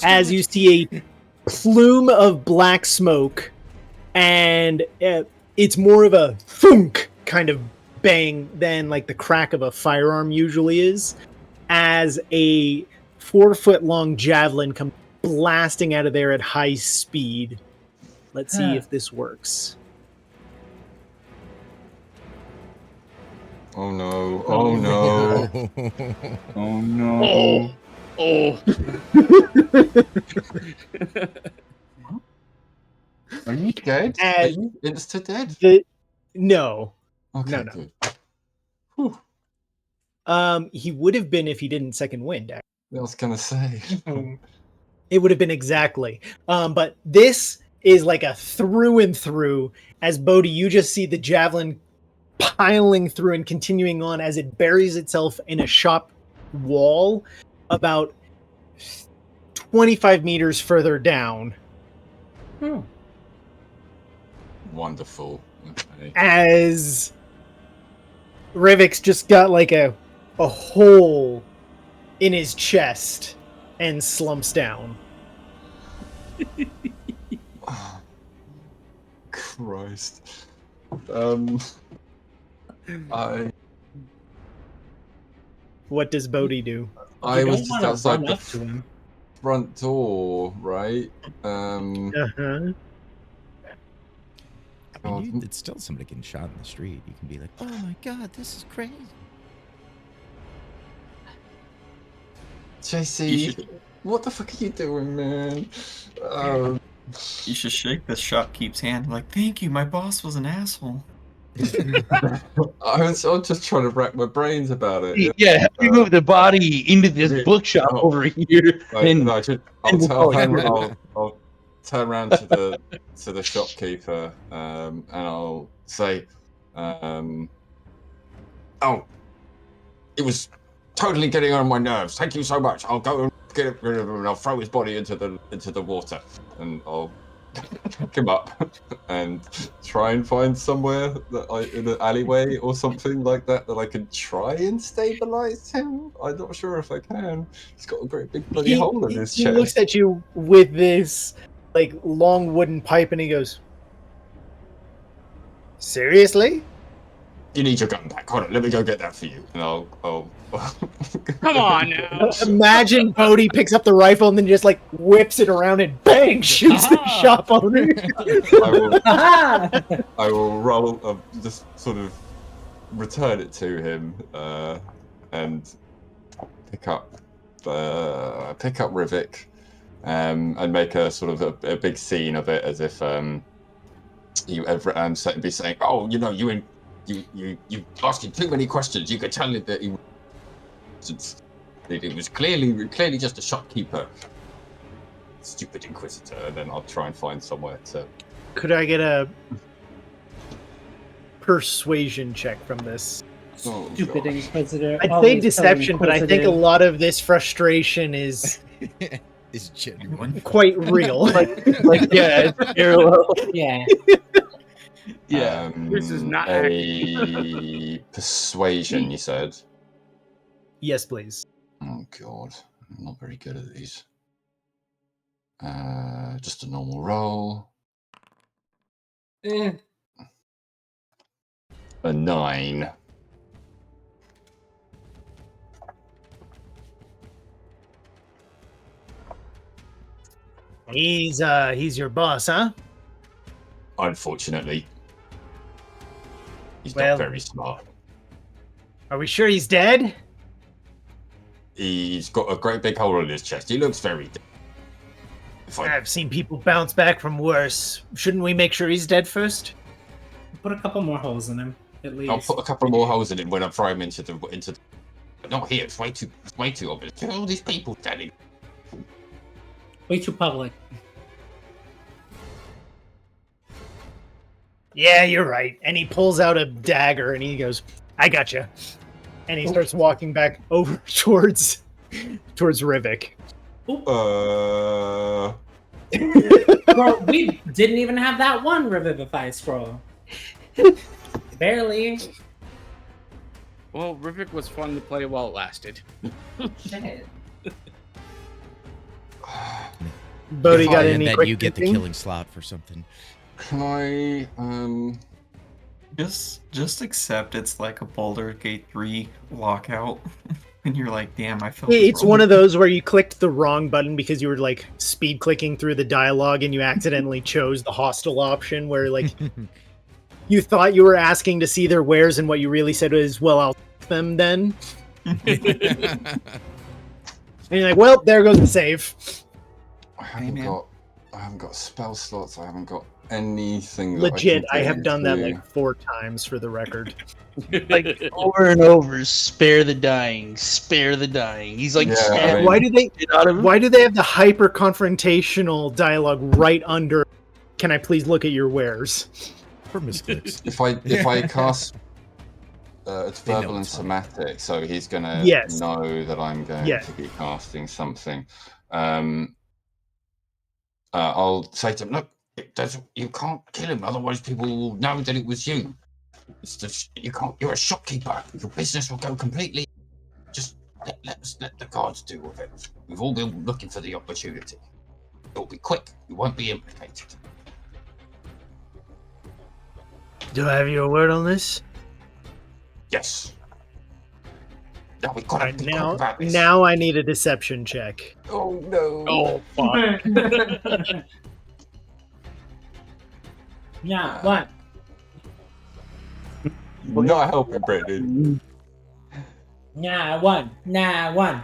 As you see a plume of black smoke, and it's more of a thunk kind of bang than like the crack of a firearm usually is, as a 4-foot-long javelin comes blasting out of there at high speed. Let's see if this works. Oh no! Oh no! Oh no! Oh! Are you dead? Are you insta dead? No. Okay, no. good. Whew. He would have been if he didn't second wind. Actually. I was gonna say. It would have been exactly. But this is like a through and through. As Bodhi, you just see the javelin piling through and continuing on as it buries itself in a shop wall about 25 meters further down. Wonderful. Okay. As Rivik's just got like a hole in his chest and slumps down. Oh, Christ. What does Bodhi do? I was just outside the front door, right? Uh-huh. I mean, it's still somebody getting shot in the street. You can be like, "Oh my god, this is crazy." JC, what the fuck are you doing, man? You should shake the shopkeep's hand. Like, thank you, my boss was an asshole. I'm just trying to rack my brains about it. Yeah, how do you move the body into this bookshop over here? I'll turn around to the shopkeeper and I'll say, "Oh, it was totally getting on my nerves. Thank you so much. I'll go and get rid of him and I'll throw his body into the water and I'll pick him up and try and find somewhere in an alleyway or something like that I can try and stabilize him. I'm not sure if I can. He's got a great big bloody hole in his chest." He looks at you with this like long wooden pipe and he goes, "Seriously? You need your gun back. Hold on, let me go get that for you. And I'll Come on now. Imagine Bodhi picks up the rifle and then just like whips it around and bang, shoots the shop owner. I will roll, just sort of return it to him and pick up Rivik and make a sort of a big scene of it, as if be saying, "Oh, you know, you asking too many questions. You could tell it that it was clearly just a shopkeeper. Stupid inquisitor." And then I'll try and find somewhere to. Could I get a persuasion check from this? Oh, Stupid gosh. Inquisitor. I'd say deception, but I think a lot of this frustration is genuine, quite real. like yeah, it's parallel. Yeah. Yeah. This is not a persuasion, you said? Yes, please. Oh god, I'm not very good at these. Just a normal roll. A 9. He's your boss, huh? Unfortunately. He's not very smart. Are we sure he's dead? He's got a great big hole in his chest. He looks very dead. I've seen people bounce back from worse. Shouldn't we make sure he's dead first? Put a couple more holes in him, at least. I'll put a couple more holes in him when I throw him into the. Not here. It's way too obvious. Look at all these people standing. Way too public. Yeah, you're right. And he pulls out a dagger and he goes, "I gotcha." And he starts walking back over towards Rivik. Bro, we didn't even have that one Revivify scroll. Barely. Well, Rivik was fun to play while it lasted. Bodhi got any quick you get the killing slot for something. Can I just accept it's like a Baldur's Gate 3 lockout. And you're like, damn, I felt it's one of those where you clicked the wrong button because you were like speed clicking through the dialogue and you accidentally chose the hostile option where like you thought you were asking to see their wares and what you really said was, "Well, I'll take them then." And you're like, "Well, there goes the save." I haven't got spell slots. I haven't got anything. Legit, I have done that like 4 times for the record. Like over and over, spare the dying, spare the dying. He's like, why do they have the hyper confrontational dialogue right under? Can I please look at your wares? For misclicks. If I cast it's verbal and somatic, so he's gonna know that I'm going to be casting something. I'll say to him, "Look, you can't kill him, otherwise people will know that it was you. You're a shopkeeper. Your business will go completely. Just let the guards do with it. We've all been looking for the opportunity. It'll be quick. You won't be implicated." Do I have your word on this? Yes. Now we gotta be quick about this. Now I need a deception check. Oh no. Oh fuck. Yeah, what? Not helping, Brendan. Nah, I won. Nah, I won.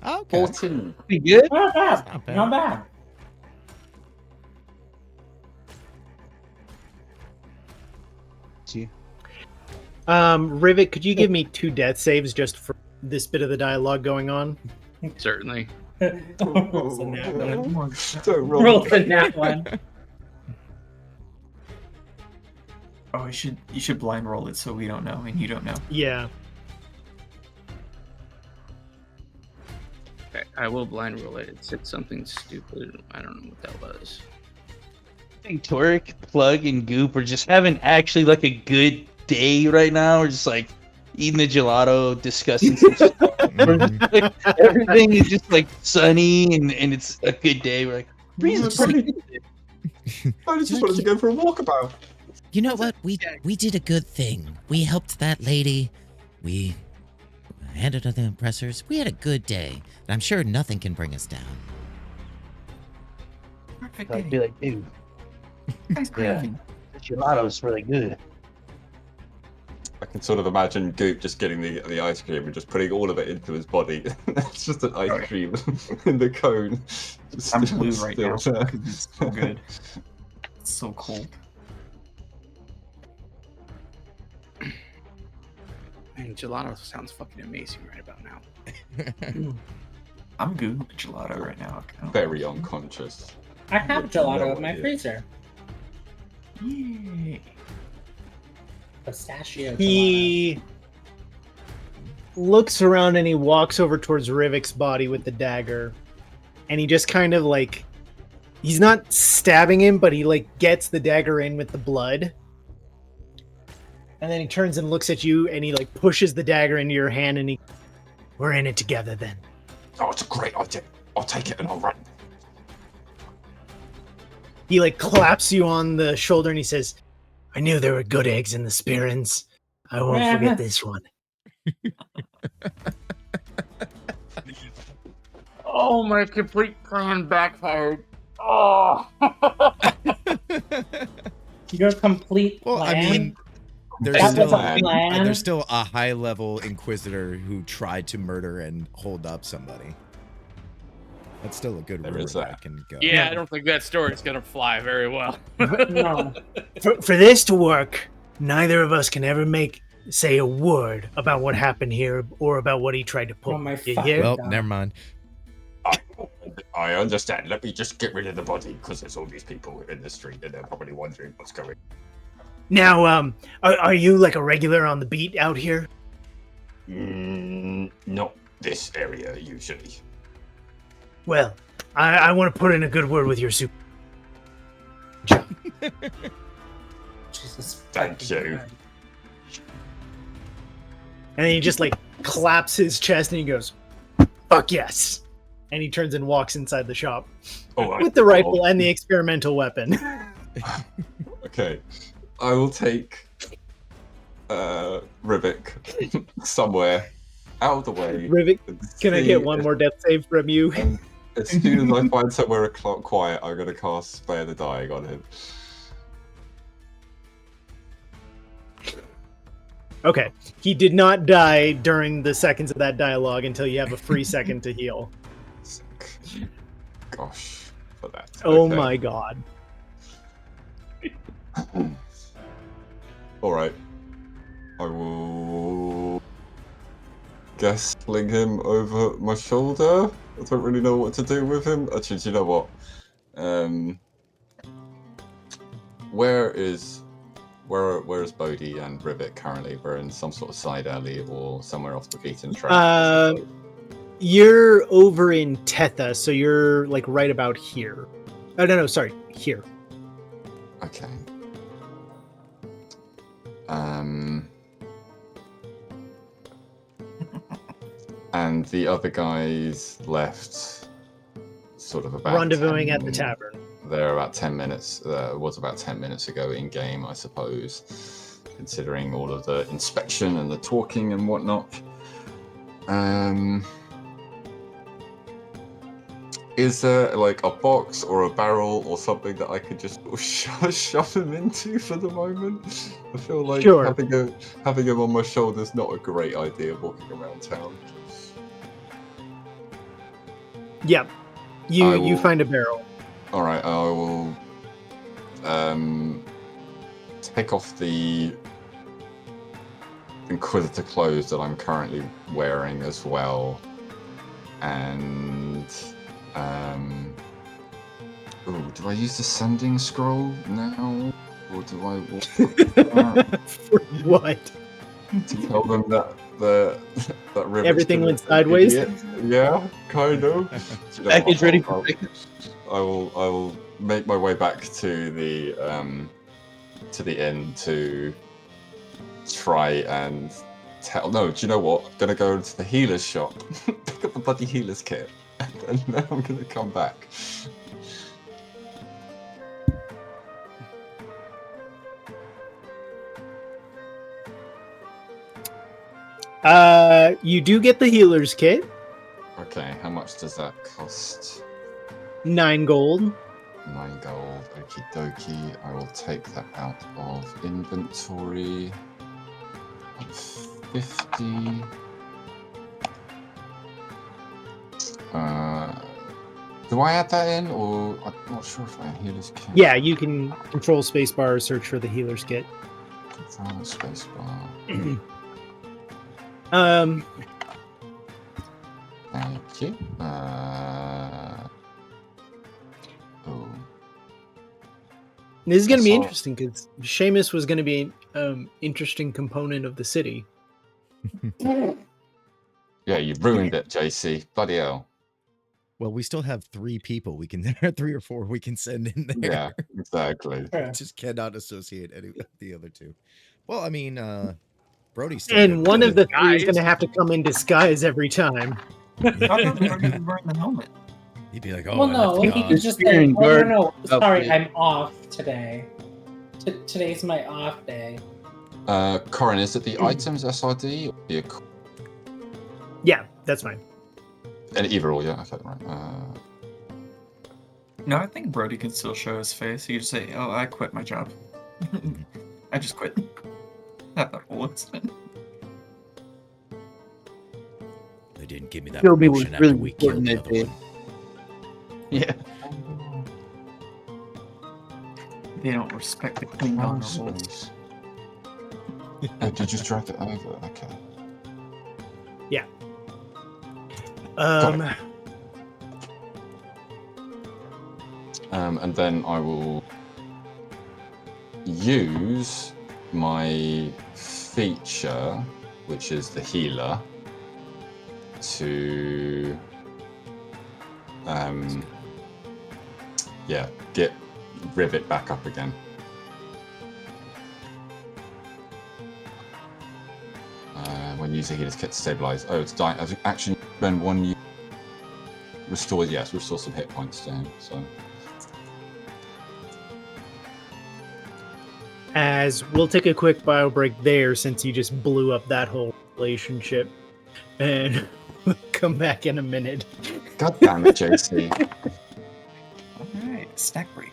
Okay. 14. Pretty good. Not bad. Not bad. Not bad. Rivet, could you give me 2 death saves just for this bit of the dialogue going on? Certainly. Rolls a nat one. Don't roll. Rolls a nat one. Oh, you should blind roll it so we don't know and you don't know. Yeah. Okay, I will blind roll it. It said something stupid. I don't know what that was. I think Torek, Plug, and Goop are just having actually like a good day right now. We're just like eating the gelato, discussing some stuff. Everything is just like sunny and it's a good day. We're like, breeze is pretty good. I just wanted to go for a walkabout. You know what? We did a good thing. We helped that lady. We handed her the impressors. We had a good day. And I'm sure nothing can bring us down. Perfect. I'd be like, dude, Nice yeah, the gelato's really good. I can sort of imagine Goop just getting the ice cream and just putting all of it into his body. It's just an ice cream in the cone. I'm blue right now because it's so good. It's so cold. Man, gelato sounds fucking amazing right about now. I'm good with gelato right now. Very unconscious. I have gelato No in my idea. freezer. Yay. Pistachio gelato. He looks around and he walks over towards Rivik's body with the dagger. And he just kind of like, he's not stabbing him, but he like gets the dagger in with the blood. And then he turns and looks at you and he like pushes the dagger into your hand and we're in it together then. Oh, it's a great idea. I'll take it and I'll run. He like claps you on the shoulder and he says, I knew there were good eggs in the Spearins. I won't forget this one. Oh, my complete plan backfired. Oh. Your complete Well, plan? I mean, That was a plan? there's still a high-level Inquisitor who tried to murder and hold up somebody. That's still a good There rumor is that. that can go. Yeah, I don't think that story's gonna fly very well. No. For this to work, neither of us can ever say a word about what happened here or about what he tried to pull. Oh my You fucking hear? Well, God. never mind. I understand. Let me just get rid of the body because there's all these people in the street and they're probably wondering what's going on. Now, are you like a regular on the beat out here? Not this area, usually. Well, I want to put in a good word with your super. Jesus Thank fucking you. Christ. And then he just like claps his chest and he goes, fuck yes. And he turns and walks inside the shop All right. with the rifle and the experimental weapon. Okay. I will take Rivik somewhere out of the way. Rivik, can I See get one if- more death save from you? As soon as I find somewhere quiet, I'm going to cast Spare the Dying on him. Okay. He did not die during the seconds of that dialogue until you have a free second to heal. Gosh, for that. Oh Okay. my god. Alright. I will guess fling him over my shoulder. I don't really know what to do with him. Actually, do you know what? Where's Bodhi and Rivik currently? We're in some sort of side alley or somewhere off the beaten track. You're over in Tetha, so you're like right about here. Oh no, sorry, here. Okay. And the other guys left sort of about Rendezvousing at the tavern. They're about 10 minutes, was about 10 minutes ago in game, I suppose, considering all of the inspection and the talking and whatnot. Is there like a box or a barrel or something that I could just shove him into for the moment? I feel like having him on my shoulder is not a great idea walking around town. Yeah, you find a barrel. All right, I will take off the Inquisitor clothes that I'm currently wearing as well, and do I use the sending scroll now, or do I? For what? To tell them that that everything went sideways. Yeah, kind of. Package ready for I will make my way back to the inn to try and tell. No, do you know what? I'm gonna go to the healer's shop, pick up the bloody healer's kit, and then I'm gonna come back. You do get the healer's kit. Okay, how much does that cost? 9 gold. 9 gold. Okie dokie. I will take that out of inventory. 50. Do I add that in, or I'm not sure if I have healer's kit? Yeah, you can control spacebar, search for the healer's kit. Control spacebar. Thank you. This is going to be interesting because Seamus was going to be an interesting component of the city. Yeah, you ruined it, JC. Bloody hell. Well, we still have 3 people. We can 3 or 4 we can send in there. Yeah, exactly. Just cannot associate any of the other 2. Well, I mean, Brody's still and one of the 3 is going to have to come in disguise every time. I thought they were going to be wearing the helmet. He'd be like, "Oh, well, no, he could just say, "Oh no, sorry, I'm off today. Today's my off day." Corin, is it the items SRD or the? Yeah, that's fine. And either or, yeah, okay, right. No, I think Brody can still show his face. He could say, "Oh, I quit my job. I just quit." Not that whole incident. They didn't give me that promotion after we killed the other one. Yeah. They don't respect the Klingon rules. Did you just drag it over? Okay. Yeah. And then I will use my feature, which is the healer, to get Rivet back up again. When using healer's kit to stabilize. Oh, it's dying. Actually, spend 1 restore. Yes, restore some hit points to him. So. As we'll take a quick bio break there, since you just blew up that whole relationship, and we'll come back in a minute. God damn it, JC. All right, snack break.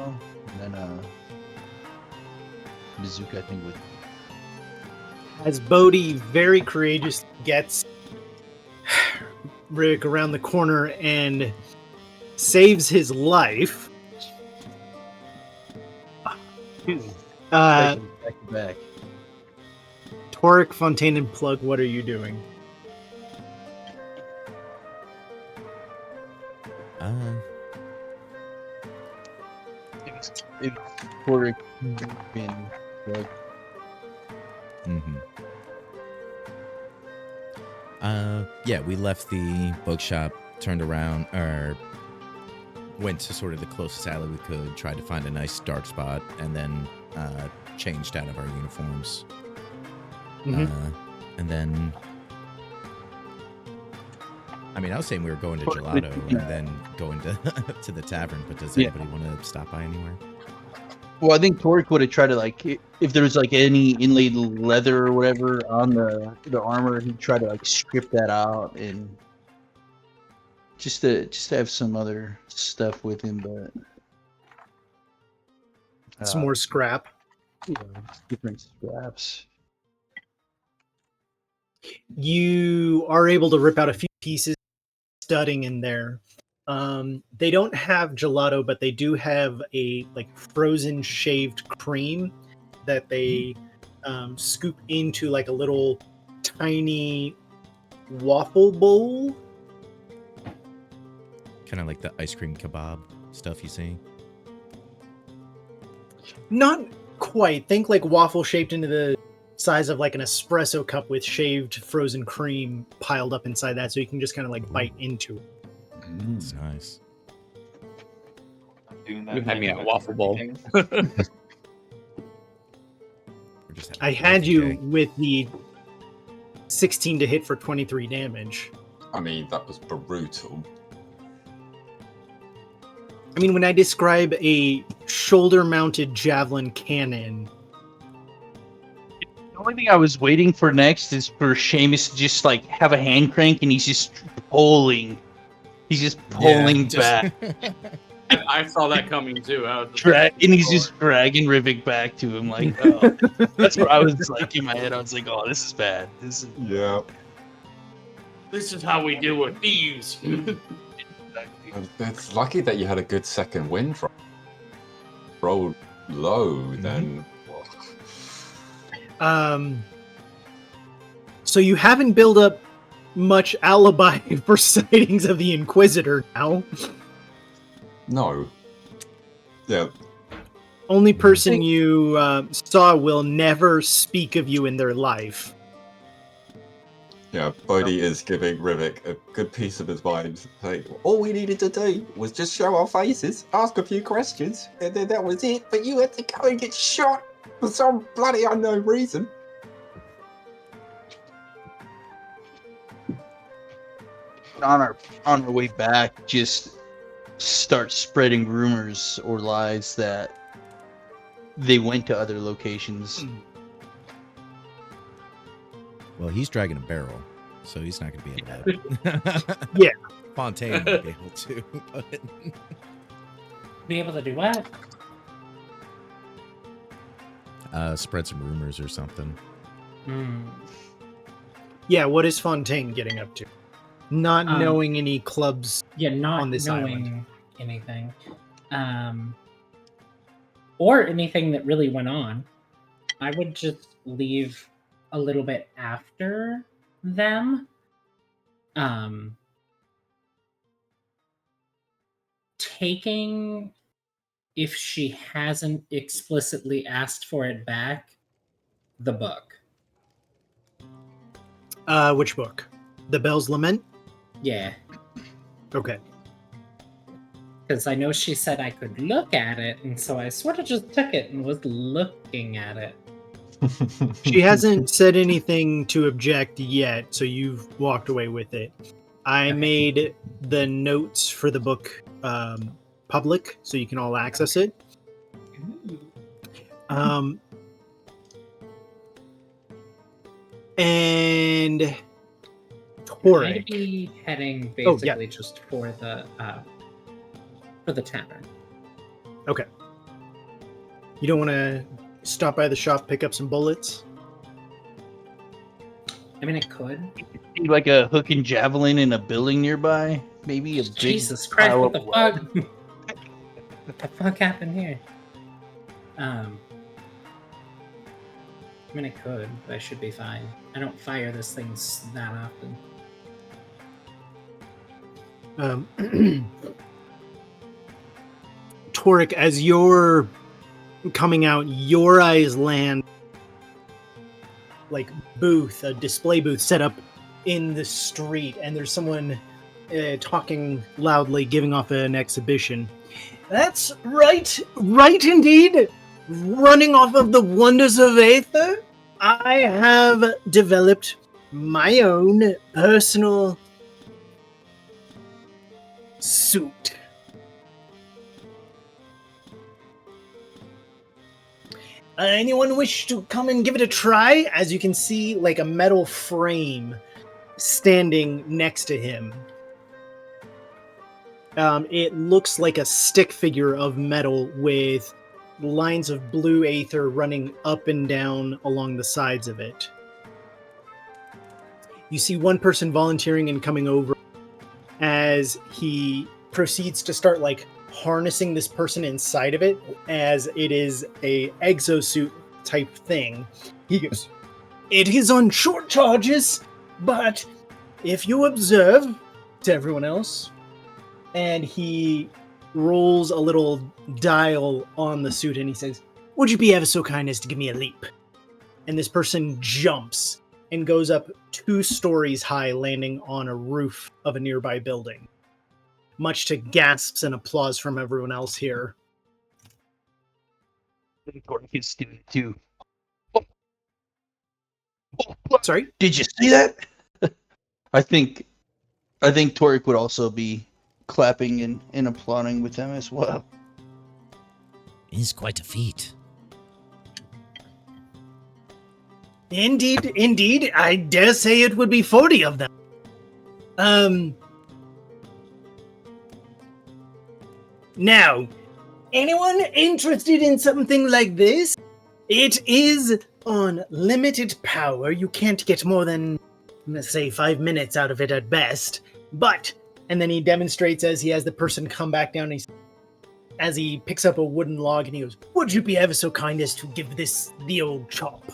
Fano, and then Bazooka, I think, would. As Bodhi very courageous gets Rick around the corner and saves his life. Back to back. Toric, Fontaine, and Plug, what are you doing? It's Toric and Plug. Yeah, we left the bookshop, turned around, or went to sort of the closest alley we could, tried to find a nice dark spot, and then changed out of our uniforms. And then, I mean, I was saying we were going to Gelato and then going to the tavern, but does anybody want to stop by anywhere? Well, I think Toric would have tried to, like, if there was like any inlaid leather or whatever on the armor, he'd try to like strip that out and just to have some other stuff with him, but some more scrap. Yeah, different scraps. You are able to rip out a few pieces, studding in there. They don't have gelato, but they do have a like frozen shaved cream that they scoop into like a little tiny waffle bowl. Kind of like the ice cream kebab stuff you see. Not quite. Think like waffle shaped into the size of like an espresso cup with shaved frozen cream piled up inside that, so you can just kind of like bite into it. It's nice. You had me at waffle bowl. I had you with the 16 to hit for 23 damage. I mean, that was brutal. I mean, when I describe a shoulder-mounted javelin cannon, the only thing I was waiting for next is for Seamus to just like have a hand crank and he's just pulling. He's just pulling back. I saw that coming too. And he's just dragging Rivik back to him. Like, oh. That's what I was like in my head. I was like, oh, this is bad. This is how we deal with thieves. It's lucky that you had a good second win from. Roll low, then. So you haven't built up much alibi for sightings of the Inquisitor now. No. Yeah. Only person you saw will never speak of you in their life. Yeah, Bodhi is giving Rivik a good piece of advice. Like, all we needed to do was just show our faces, ask a few questions, and then that was it. But you had to go and get shot for some bloody unknown reason. On our way back, just start spreading rumors or lies that they went to other locations. Well, he's dragging a barrel, so he's not going to be able to. Yeah. Fontaine might be able to. But... Be able to do what? Spread some rumors or something. Yeah, what is Fontaine getting up to? Not knowing any clubs not on this knowing island. Anything. Or anything that really went on. I would just leave a little bit after them. Taking, if she hasn't explicitly asked for it back, the book. Which book? The Bell's Lament? Yeah. Okay. Because I know she said I could look at it, and so I sort of just took it and was looking at it. She hasn't said anything to object yet, so you've walked away with it. I made the notes for the book public, so you can all access it. And Toric. I'd be heading basically just for the tavern. Okay. You don't want to stop by the shop, pick up some bullets? I mean, I could. Like a hook and javelin in a building nearby? Maybe a big Jesus Christ, pile what the of fuck? What the fuck happened here? I mean, I could, but I should be fine. I don't fire this thing that often. Torek, as you're coming out, your eyes land like booth, a display booth set up in the street, and there's someone talking loudly, giving off an exhibition. That's right indeed. Running off of the wonders of Aether, I have developed my own personal suit. Anyone wish to come and give it a try? As you can see, like a metal frame standing next to him. It looks like a stick figure of metal with lines of blue aether running up and down along the sides of it. You see one person volunteering and coming over as he proceeds to start like harnessing this person inside of it, as it is a exosuit type thing. He goes, "It is on short charges, but if you observe," to everyone else, and he rolls a little dial on the suit and he says, "Would you be ever so kind as to give me a leap?" And this person jumps and goes up 2 stories high, landing on a roof of a nearby building, much to gasps and applause from everyone else here. Too. Sorry? Did you see that? I think Torek would also be clapping and applauding with them as well. It is quite a feat. Indeed. I dare say it would be 40 of them. Now, anyone interested in something like this? It is on limited power. You can't get more than, let's say, 5 minutes out of it at best. But, and then he demonstrates as he has the person come back down, as he picks up a wooden log and he goes, "Would you be ever so kind as to give this the old chop?"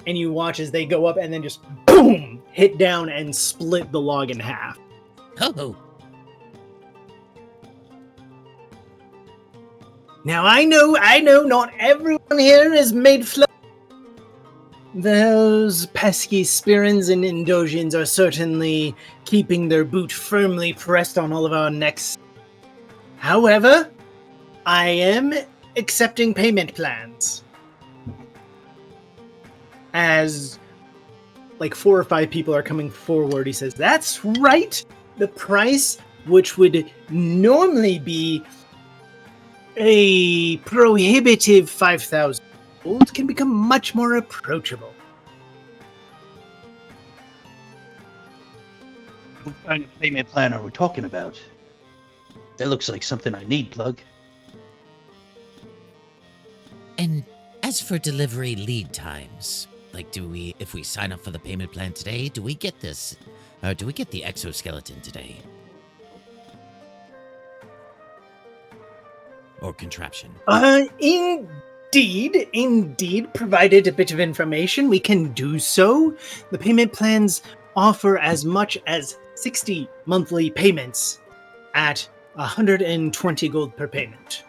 And you watch as they go up and then just boom, hit down and split the log in half. Ho-ho. Now I know, not everyone here is made flesh. Those pesky Spirins and Indosians are certainly keeping their boot firmly pressed on all of our necks. However, I am accepting payment plans. As like 4 or 5 people are coming forward, he says, "That's right. The price, which would normally be a prohibitive 5,000 gold, can become much more approachable." What kind of payment plan are we talking about? That looks like something I need, Plug. And as for delivery lead times, like if we sign up for the payment plan today, do we get this? Do we get the exoskeleton today? Or contraption? Indeed, provided a bit of information, we can do so. The payment plans offer as much as 60 monthly payments at 120 gold per payment.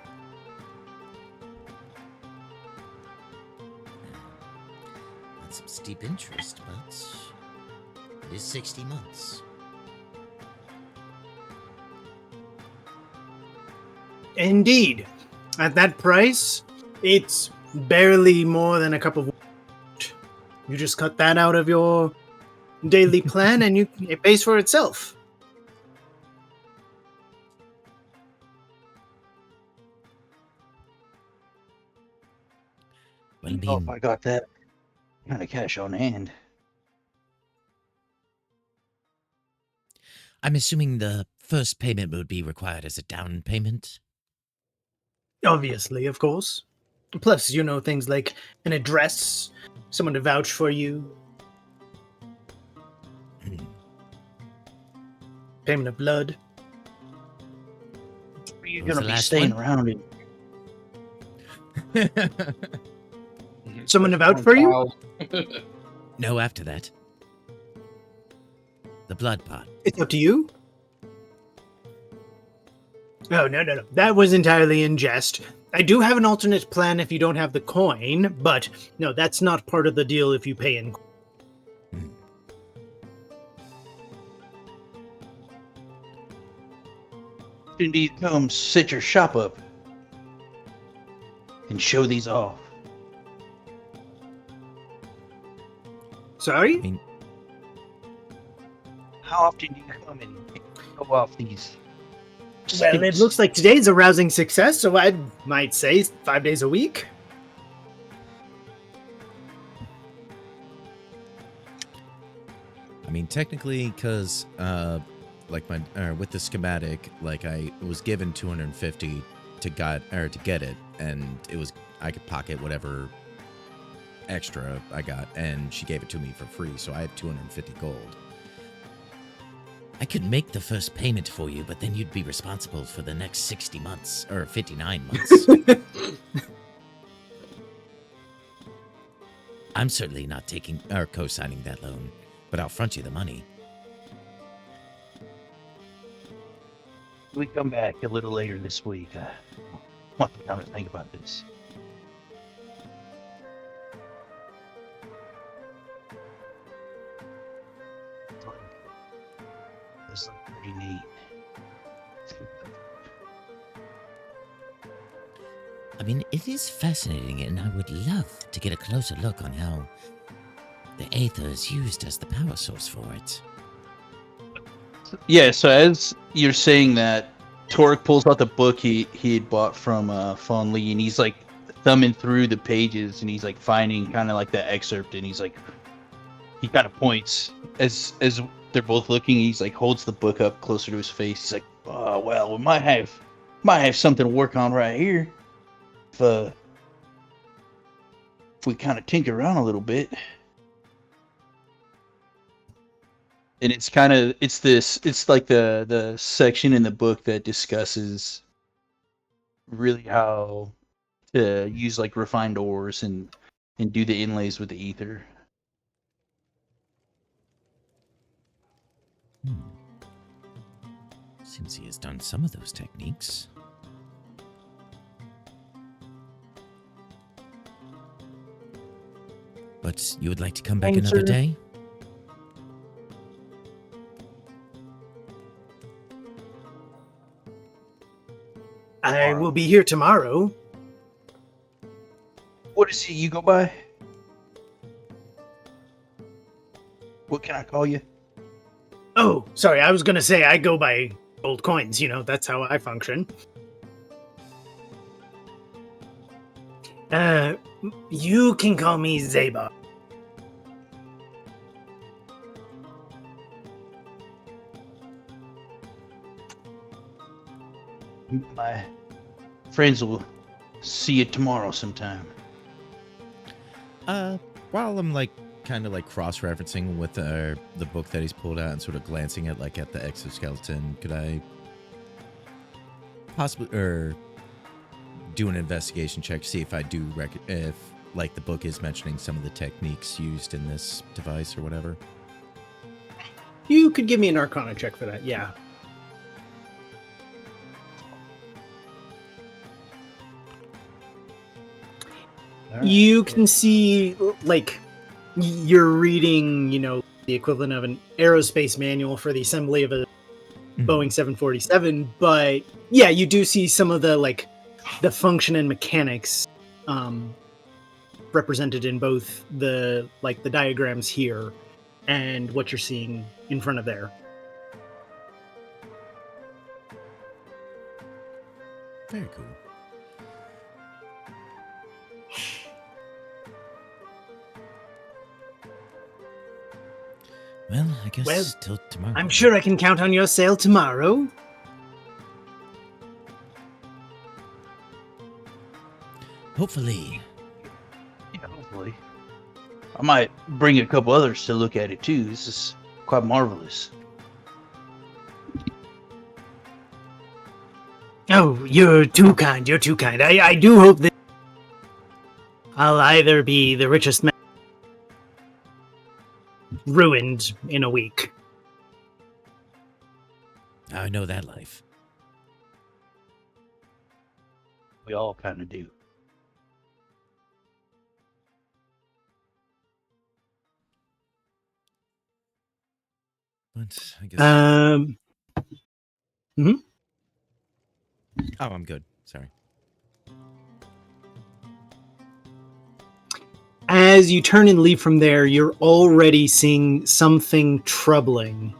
That's some steep interest, but it is 60 months. Indeed. At that price, it's barely more than a cup of water. You just cut that out of your daily plan and it pays for itself. Well, I mean, if I got that kind of cash on hand. I'm assuming the first payment would be required as a down payment? Obviously, of course. Plus, things like an address, someone to vouch for you, payment of blood. You're going to be staying around it. Someone to vouch for you? No, after that. The blood pot. It's up to you. Oh, no. That was entirely in jest. I do have an alternate plan if you don't have the coin, but no, that's not part of the deal if you pay in. Indeed, come set your shop up and show these off. Sorry? How often do you come and show off these? Well, it looks like today's a rousing success, so I might say 5 days a week. I mean, technically, because with the schematic, I was given 250 to get it, and I could pocket whatever extra I got, and she gave it to me for free, so I have 250 gold. I could make the first payment for you, but then you'd be responsible for the next 60 months, or 59 months. I'm certainly not taking or co-signing that loan, but I'll front you the money. We come back a little later this week. I want the time to think about this. This looks pretty neat. I mean, it is fascinating, and I would love to get a closer look on how the Aether is used as the power source for it. Yeah, so as you're saying that, Torek pulls out the book he had bought from Fon Lee, and he's thumbing through the pages, and he's finding kind of the excerpt, and he's he kind of points as they're both looking. He's holds the book up closer to his face. He's oh well, we might have something to work on right here if we kind of tinker around a little bit. And it's the section in the book that discusses really how to use refined ores and do the inlays with the ether. Seems he has done some of those techniques. But you would like to come back another day? I will be here tomorrow. What is it you go by? What can I call you? Oh, sorry, I was going to say I go by gold coins, that's how I function. You can call me Zeba. My friends will see you tomorrow sometime. While I'm kind of cross-referencing with the book that he's pulled out and sort of glancing at at the exoskeleton, could I possibly do an investigation check to see if I do if the book is mentioning some of the techniques used in this device or whatever? You could give me an Arcana check for that, yeah. You can see, you're reading, the equivalent of an aerospace manual for the assembly of a Boeing 747, but yeah, you do see some of the function and mechanics represented in both the diagrams here and what you're seeing in front of there. Very cool. Well, I guess till tomorrow. I'm sure I can count on your sale tomorrow. Hopefully. Yeah, hopefully. I might bring a couple others to look at it too. This is quite marvelous. Oh, you're too kind. You're too kind. I do hope that I'll either be the richest man ruined in a week. I know that life. We all kind of do. But I guess. Mm-hmm. Oh, I'm good. Sorry. As you turn and leave from there, you're already seeing something troubling.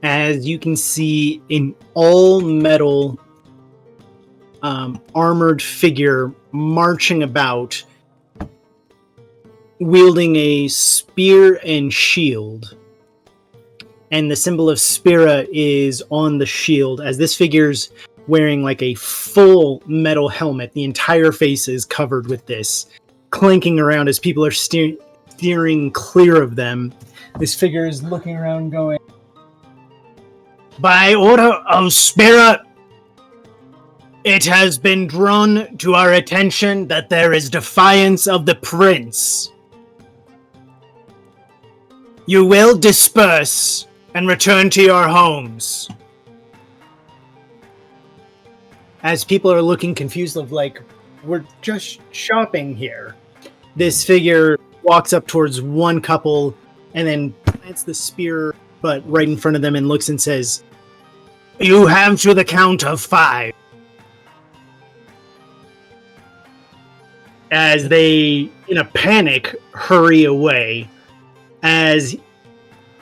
As you can see an all-metal armored figure marching about, wielding a spear and shield. And the symbol of Spira is on the shield, as this figure's wearing like a full metal helmet. The entire face is covered with this, clanking around as people are steering clear of them. This figure is looking around going, "By order of Spira, it has been drawn to our attention that there is defiance of the prince. You will disperse and return to your homes." As people are looking confused of like, we're just shopping here, this figure walks up towards one couple and then plants the spear but right in front of them and looks and says, "You have to the count of 5. As they, in a panic, hurry away, as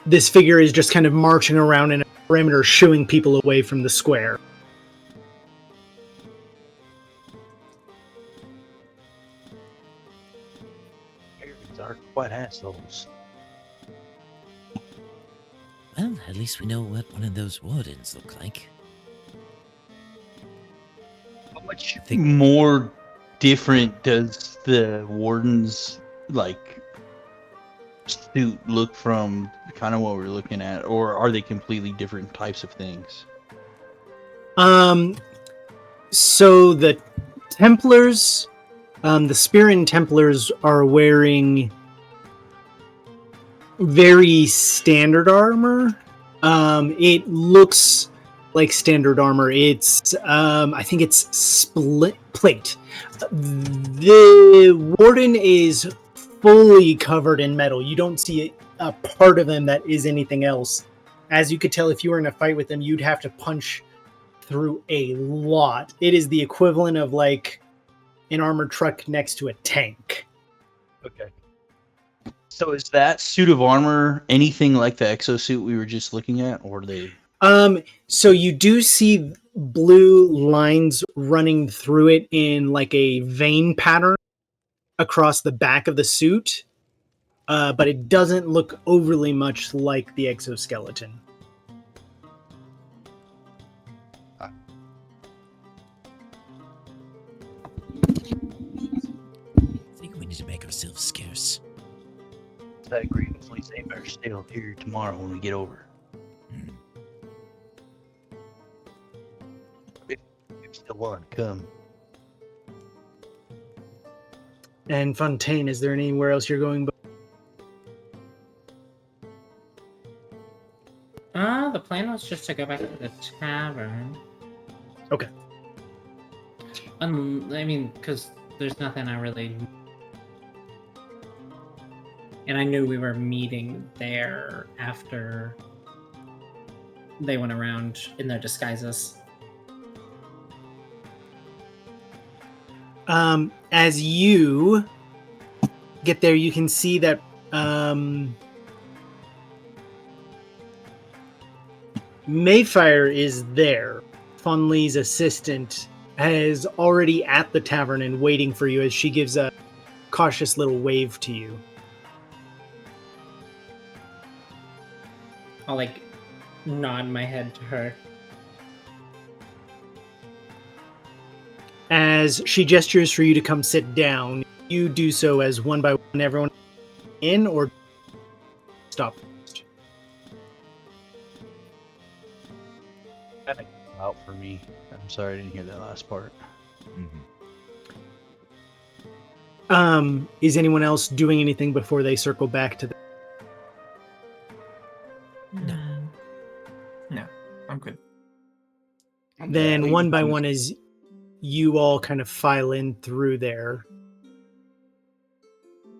this figure is just kind of marching around in a perimeter, shooing people away from the square. Arrogans are quite assholes. Well, at least we know what one of those wardens look like. How much more different does the warden's like suit look from kind of what we're looking at, or are they completely different types of things? So the Templars, the Spearin Templars are wearing very standard armor. It looks like standard armor. It's, I think it's split plate. The warden is fully covered in metal. You don't see a part of them that is anything else. As you could tell, if you were in a fight with them, you'd have to punch through a lot. It is the equivalent of like an armored truck next to a tank. Okay. So is that suit of armor anything like the exosuit we were just looking at, or are they? So you do see blue lines running through it in like a vein pattern across the back of the suit, but it doesn't look overly much like the exoskeleton. I think we need to make ourselves scarce. I agree. We say better stay here tomorrow when we get over. If you still want to come. And Fontaine, is there anywhere else you're going? The plan was just to go back to the tavern. Okay. I mean, because there's nothing I really... And I knew we were meeting there after they went around in their disguises. As you get there, you can see that Mayfire is there. Fon Lee's assistant is already at the tavern and waiting for you as she gives a cautious little wave to you. I'll like nod my head to her. As she gestures for you to come sit down, you do so as one by one everyone in or stop. That came out for me. I'm sorry I didn't hear that last part. Is anyone else doing anything before they circle back to the... No, I'm good. Then one by one as you all kind of file in through there.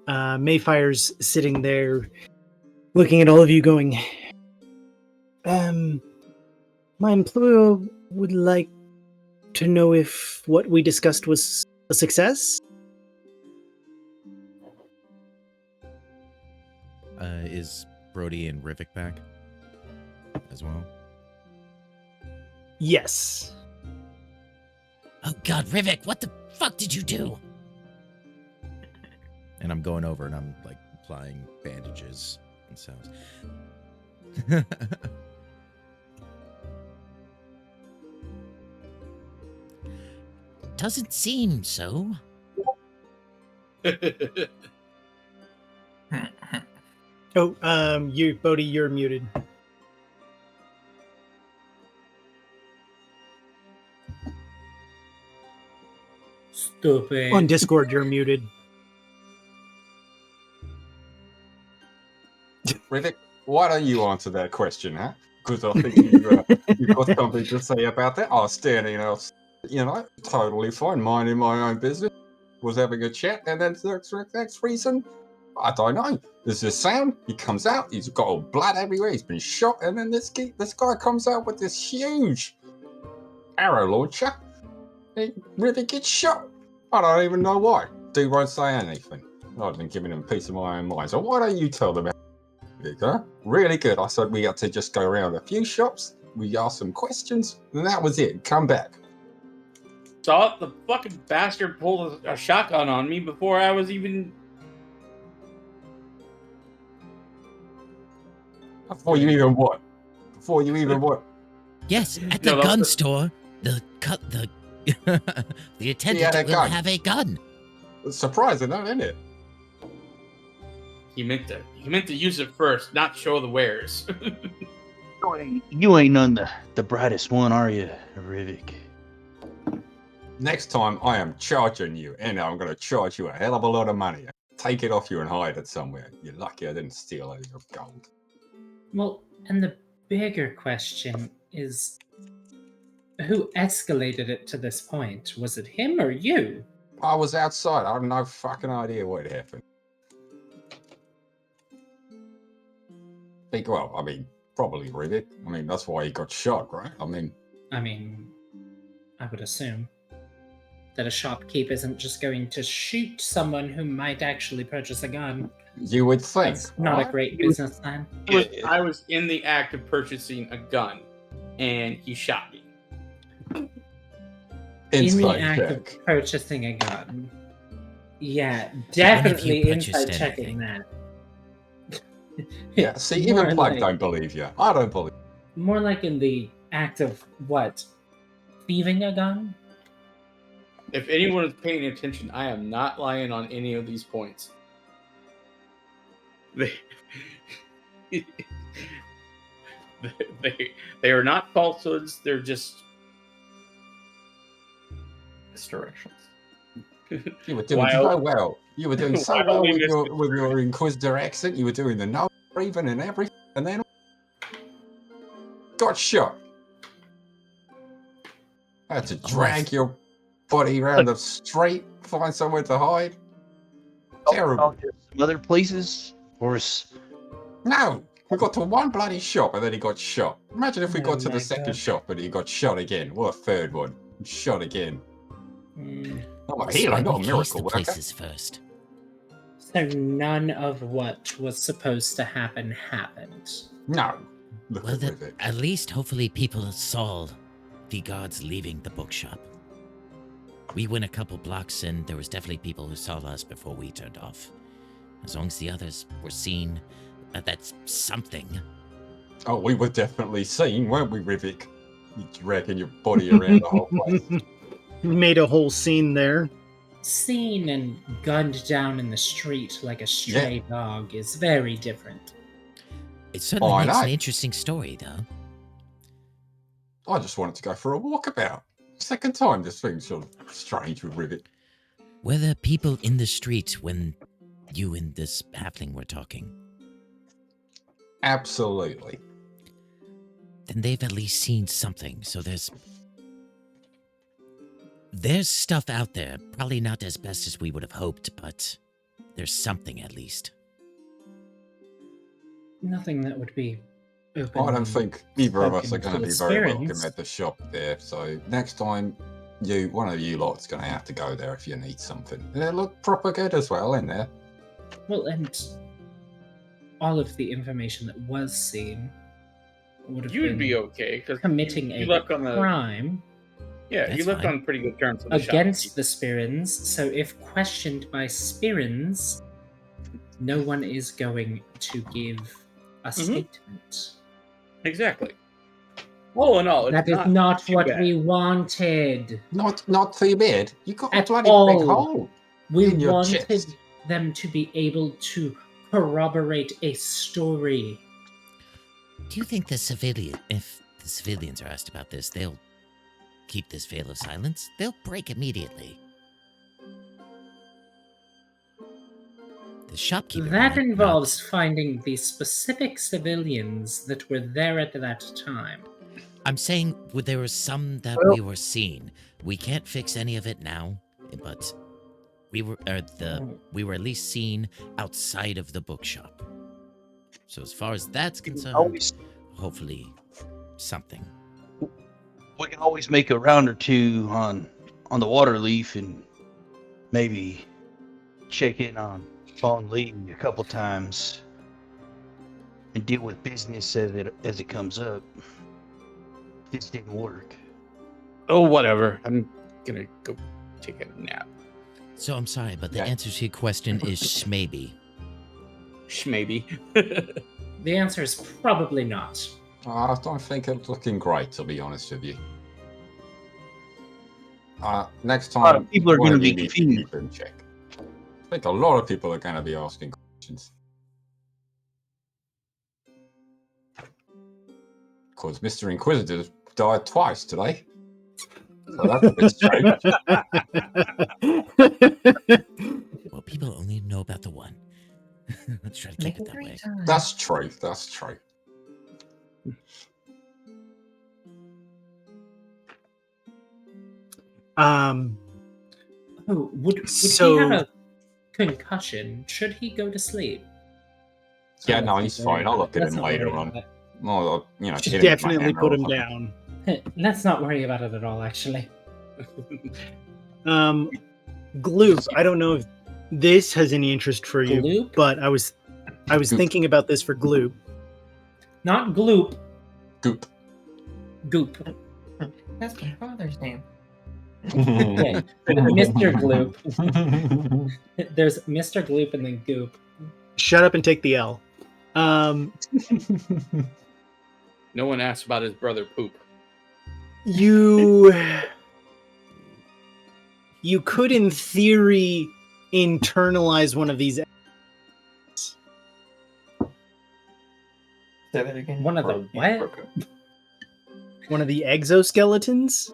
Mayfire's sitting there looking at all of you going, my employer would like to know if what we discussed was a success? Is Brody and Rivik back as well? Yes. Oh God, Rivik, what the fuck did you do? And I'm going over and I'm like applying bandages and stuff. Doesn't seem so. Bodhi, you're muted. Stupid. On Discord, you're muted. Rivik, why don't you answer that question, huh? Because I think you've got something to say about that. I was standing out, totally fine, minding my own business, was having a chat, and then the next reason, I don't know. There's this sound, he comes out, he's got all blood everywhere, he's been shot, and then this guy comes out with this huge arrow launcher, and Rivik gets shot. I don't even know why. Dude won't say anything. I've been giving him a piece of my own mind. So why don't you tell them? Huh? Really good. I said we had to just go around a few shops. We asked some questions, and that was it. Come back. Saw the fucking bastard pull a shotgun on me before I was even. Before you even what? Before you even what? Yes, at the gun store, the attendant will have a gun. It's surprising, isn't it? He meant to use it first, not show the wares. You ain't none the brightest one, are you, Rivik? Next time, I am charging you, and I'm going to charge you a hell of a lot of money. Take it off you and hide it somewhere. You're lucky I didn't steal any of your gold. Well, and the bigger question is, who escalated it to this point? Was it him or you? I was outside. I have no fucking idea what happened. Well, I mean, probably Rivik. I mean, that's why he got shot, right? I mean, I would assume that a shopkeep isn't just going to shoot someone who might actually purchase a gun. You would think. That's not a great business plan. I was in the act of purchasing a gun, and he shot me. In the act of purchasing a gun. Yeah, definitely inside checking that. Yeah, see, even Plug don't believe you. I don't believe you. More like in the act of, what? Thieving a gun? If anyone is paying attention, I am not lying on any of these points. They are not falsehoods, they're just misdirections. You were doing so well. You were doing so well with your Inquisitor accent. You were doing the no even and everything, and then got shot. I had to drag your body around the street, find somewhere to hide. Terrible. Some other places, or no, we got to one bloody shop and then he got shot. Imagine if we got to the second shop and he got shot again, or a third one, shot again. I'm a hero, not a miracle worker. First. So none of what was supposed to happen happened. No. Well, at least hopefully people saw the guards leaving the bookshop. We went a couple blocks and there was definitely people who saw us before we turned off. As long as the others were seen, that's something. Oh, we were definitely seen, weren't we, Rivik? You dragging your body around the whole place. made a whole scene there. Seen and gunned down in the street like a stray dog is very different. It certainly makes an interesting story, though. I just wanted to go for a walkabout. Second time this thing's sort of strange with Rivet. Were there people in the street when you and this halfling were talking? Absolutely. Then they've at least seen something, so there's stuff out there. Probably not as best as we would have hoped, but there's something at least. Nothing that would be open. I don't think either of us are going to be very welcome at the shop there. So next time, one of you lot's going to have to go there if you need something. They look proper good as well in there. Well, and all of the information that was seen would have You'd be okay because committing a crime. Yeah, you left on pretty good terms with the against the Spirins. So if questioned by Spirins, no one is going to give a statement. Exactly. All in all, that is not what we wanted. Not too bad. You got at a bloody all. big hole. We in your wanted chest. them to be able to corroborate a story. Do you think if the civilians are asked about this, they'll keep this veil of silence? They'll break immediately. The shopkeeper. That involves finding the specific civilians that were there at that time. I'm saying there were some that we were seeing. We can't fix any of it now, but we were at least seen outside of the bookshop. So as far as that's concerned, hopefully something. We can always make a round or two on the water leaf and maybe check in on Fawn Lee a couple times and deal with business as it comes up. This didn't work. Oh, whatever. I'm gonna go take a nap. So I'm sorry, but the answer to your question is shmaybe. Shmaybe. The answer is probably not. I don't think it's looking great, to be honest with you. Next time, people are going to be confused. Check. I think a lot of people are going to be asking questions. Because Mr. Inquisitor died twice today. So that's a bit strange. Well, people only know about the one. Let's try to keep it that way. That's true. That's true. Would he have a concussion? Should he go to sleep? Yeah, no, he's fine. I'll look at him later on. Well, should definitely put him down. Let's not worry about it at all, actually. Gloop, I don't know if this has any interest for you, Gloop? but I was thinking about this for Gloop. Not Gloop. Goop. Goop. That's my father's name. Okay. Mr. Gloop. There's Mr. Gloop and then Goop. Shut up and take the L. No one asked about his brother Poop. You could, in theory, internalize one of these. Say that again. One of the what? One of the exoskeletons?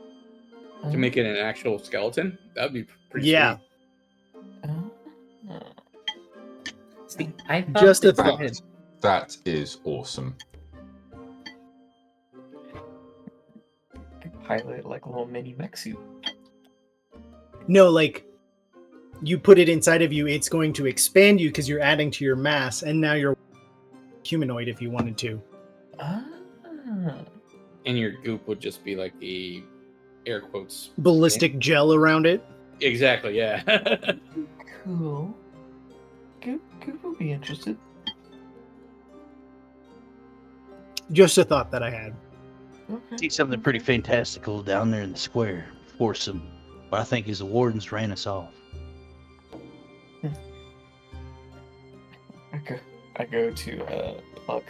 To make it an actual skeleton? That'd be pretty sweet. See, I thought just a thought. That is awesome. Pilot like a little mini mech suit. No, like you put it inside of you, it's going to expand you because you're adding to your mass, and now you're humanoid if you wanted to. And your goop would just be like the air quotes ballistic gel around it. Exactly, yeah. Cool. Goop will be interested. Just a thought that I had. Okay. See something pretty fantastical down there in the square before what I think is the wardens ran us off. I go to Puck.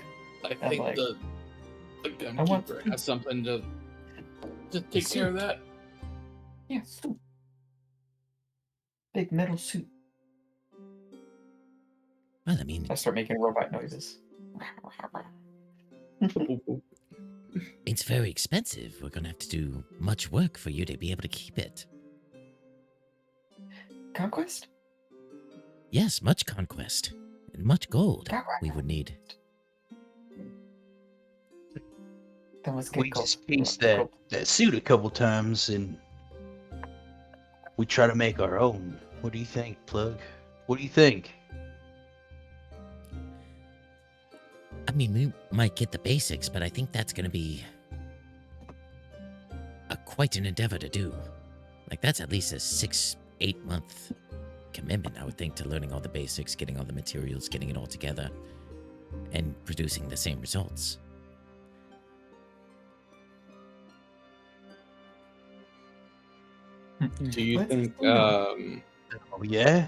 I think like, the gunkeeper has something to take care of that. Yeah, suit. Big metal suit. Well, I mean, I start making robot noises. it's very expensive. We're gonna have to do much work for you to be able to keep it. Conquest? Yes, much conquest. And much gold we would need. That was We just chased that suit a couple times, and we try to make our own. What do you think, Plug? What do you think? I mean, we might get the basics, but I think that's going to be quite an endeavor to do. Like, that's at least a 6-8 month commitment, I would think, to learning all the basics, getting all the materials, getting it all together, and producing the same results. Do you think? Yeah.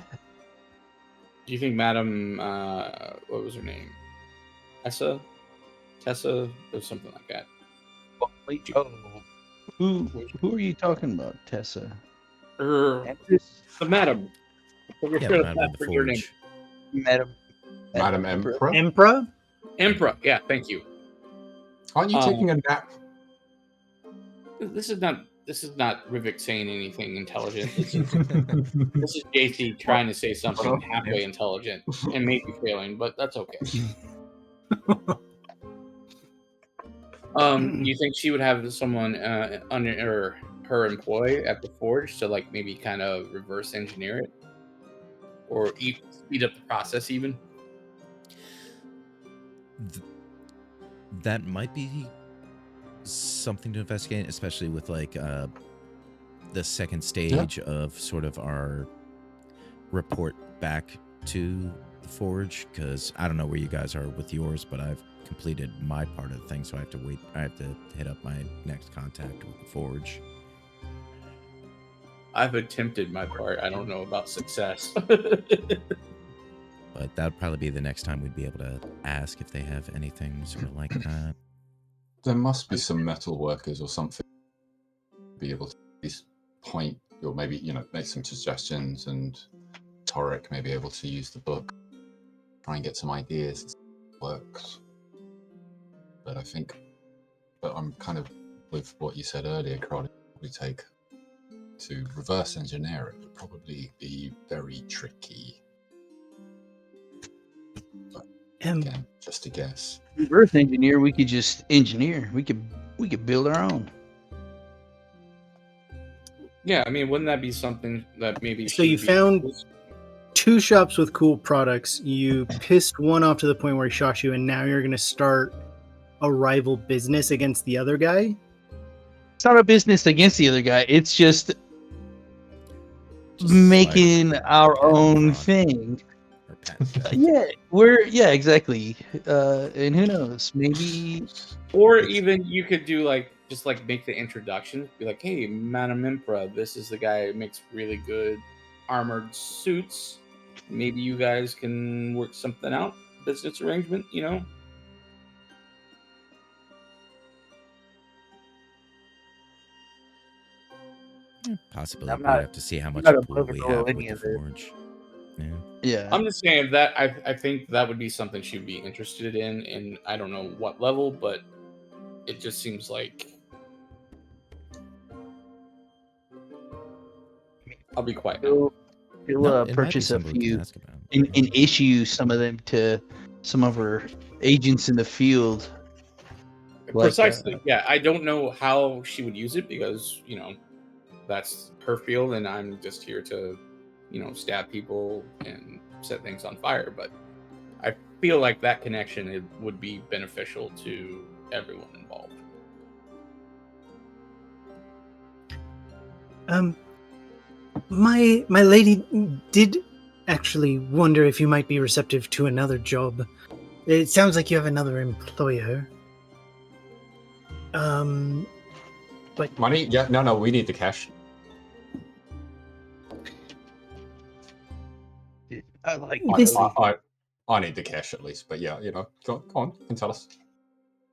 Do you think Madam? What was her name? Tessa, or something like that. Oh, who are you talking about, Tessa? The Madam. Yeah, Madam of the Forge. Madam Emperor. Emperor. Yeah, thank you. Aren't you taking a nap? This is not Rivik saying anything intelligent. This is JC trying to say something halfway intelligent and maybe failing, but that's okay. You think she would have someone under her employ at the forge to like maybe kind of reverse engineer it, or speed up the process even? That might be something to investigate, especially with like the second stage of sort of our report back to the forge, because I don't know where you guys are with yours, but I've completed my part of the thing, so I have to wait. I have to hit up my next contact with the forge. I've attempted my part. I don't know about success. But that would probably be the next time we'd be able to ask if they have anything sort of like that. There must be some metal workers or something be able to at least point, or maybe, make some suggestions, and Torek may be able to use the book, try and get some ideas. It works. But I'm kind of with what you said earlier, Crowley, we take to reverse engineer it would probably be very tricky. But again, just a guess. Reverse engineer, we could just engineer. We could build our own. Yeah, I mean, wouldn't that be something that maybe? So you found 2 shops with cool products. You pissed one off to the point where he shot you, and now you're going to start a rival business against the other guy? It's not a business against the other guy. It's just making our own thing. Exactly. And who knows? Maybe, or even you could do just make the introduction. Be like, hey, Madam Emperor, this is the guy who makes really good armored suits. Maybe you guys can work something out, business arrangement. Possibly. We'd have to see how much pull we have with the forge. Yeah. I'm just saying that I think that would be something she'd be interested in, and I don't know what level, but it just seems like I'll be quiet. He'll purchase a few and issue some of them to some of her agents in the field. Precisely. Yeah, I don't know how she would use it because that's her field, and I'm just here to stab people and set things on fire. But I feel like that connection would be beneficial to everyone involved. My lady did actually wonder if you might be receptive to another job. It sounds like you have another employer. But money? Yeah, no, we need the cash. I like this. I need the cash at least, but yeah, go on, you can tell us.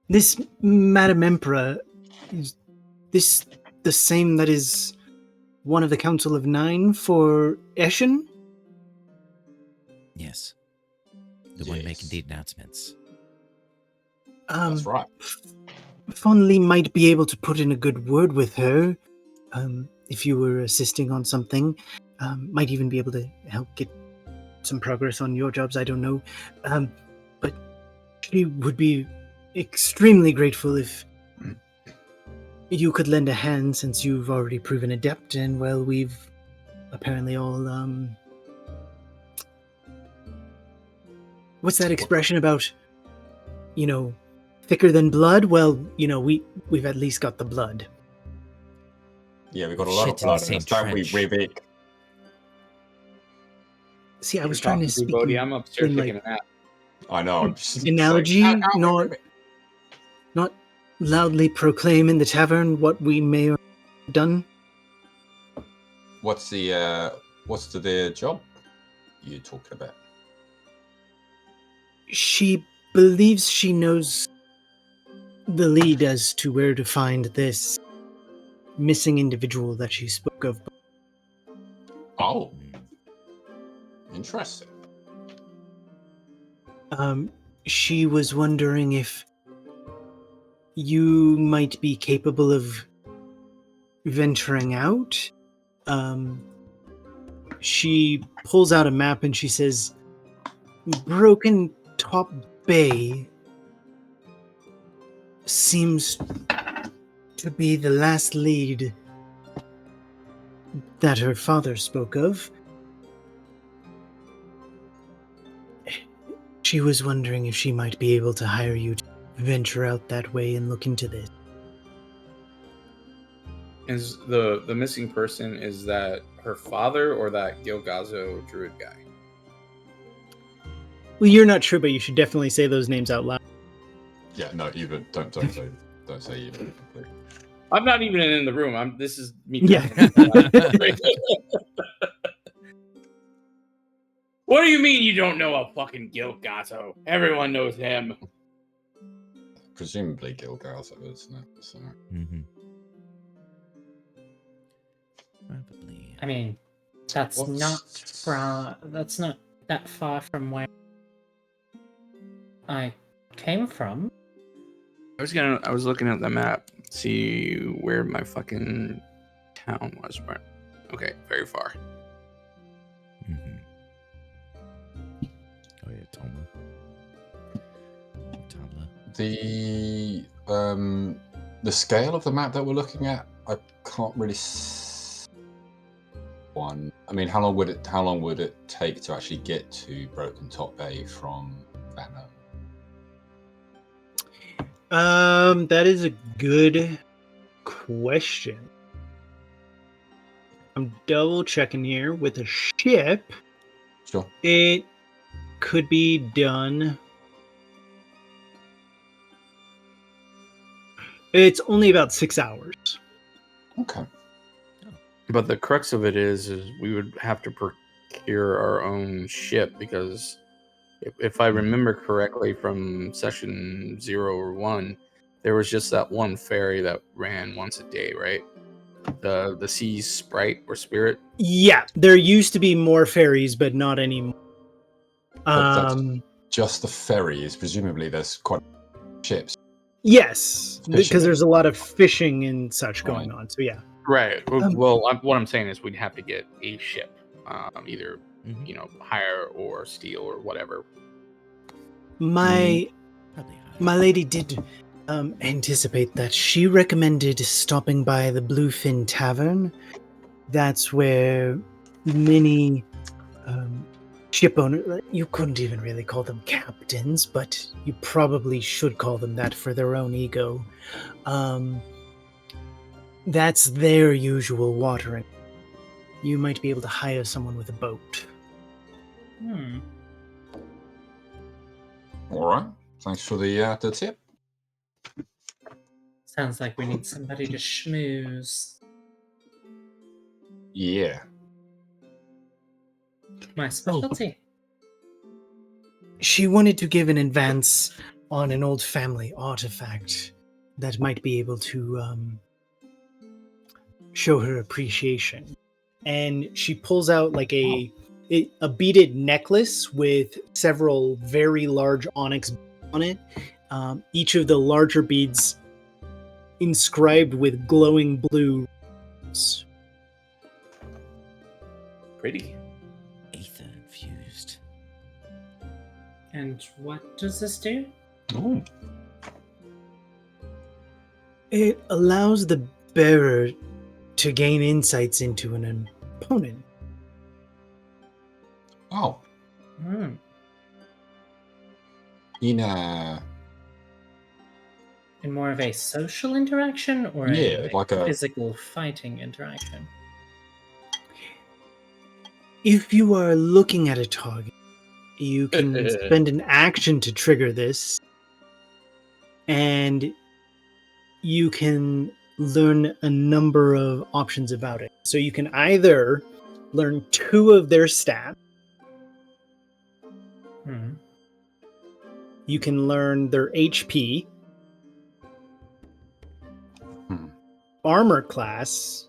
This Madam Emperor, is this the same that is one of the Council of Nine for Eshen? Yes. The one making the announcements. That's right. Fonley might be able to put in a good word with her. If you were assisting on something, might even be able to help get some progress on your jobs, I don't know. But she would be extremely grateful if you could lend a hand, since you've already proven adept, and well, we've apparently all, what's that expression about, thicker than blood? Well, we've at least got the blood. Yeah, we've got a lot of blood in us, don't we, Rivik? See, I was trying to speak Bodhi. I'm upstairs taking a nap. I know. I'm just analogy, not loudly proclaim in the tavern what we may have done. What's the job you're talking about? She believes she knows the lead as to where to find this missing individual that she spoke of. Oh, interesting. She was wondering if you might be capable of venturing out. She pulls out a map and she says, Broken Top Bay seems to be the last lead that her father spoke of. She was wondering if she might be able to hire you to venture out that way and look into this. Is the missing person, is that her father or that Gilgazo druid guy? Well, you're not sure, but you should definitely say those names out loud. Yeah, no, even don't say even. I'm not even in the room. This is me. Yeah. What do you mean you don't know a fucking Gilgazo? Everyone knows him. Presumably Gilgazo, isn't it? So. Mm-hmm. Probably. I mean, that's not that far from where I came from. I was looking at the map, see where my fucking town was. Okay, very far. Mm-hmm. Oh yeah, Toma. The scale of the map that we're looking at, I can't really. I mean, how long would it take to actually get to Broken Top Bay from Fano? That is a good question. I'm double checking here with a ship. Sure. It could be done. It's only about 6 hours. Okay. But the crux of it is we would have to procure our own ship, because if I remember correctly from session 0 or 1, there was just that one ferry that ran once a day, right? The Sea Sprite or Spirit. Yeah, there used to be more ferries, but not anymore. That's just the ferries. Presumably, there's quite ships. Yes, because there's a lot of fishing and such going on. So yeah. Right. Well, what I'm saying is we'd have to get a ship, either hire or steal or whatever. My lady did anticipate that. She recommended stopping by the Bluefin Tavern. That's where many ship owners, you couldn't even really call them captains, but you probably should call them that for their own ego. That's their usual watering. You might be able to hire someone with a boat. All right. Thanks for the tip. Sounds like we need somebody to schmooze. Yeah. My specialty. She wanted to give an advance on an old family artifact that might be able to show her appreciation. and she pulls out like a beaded necklace with several very large onyx on it. Each of the larger beads inscribed with glowing blue. Pretty. Aether infused. And what does this do? Ooh. It allows the bearer to gain insights into an opponent. Oh. Hmm. In more of a social interaction or a like a physical fighting interaction? If you are looking at a target, you can spend an action to trigger this, and you can learn a number of options about it. So you can either learn 2 of their stats. You can learn their HP, armor class,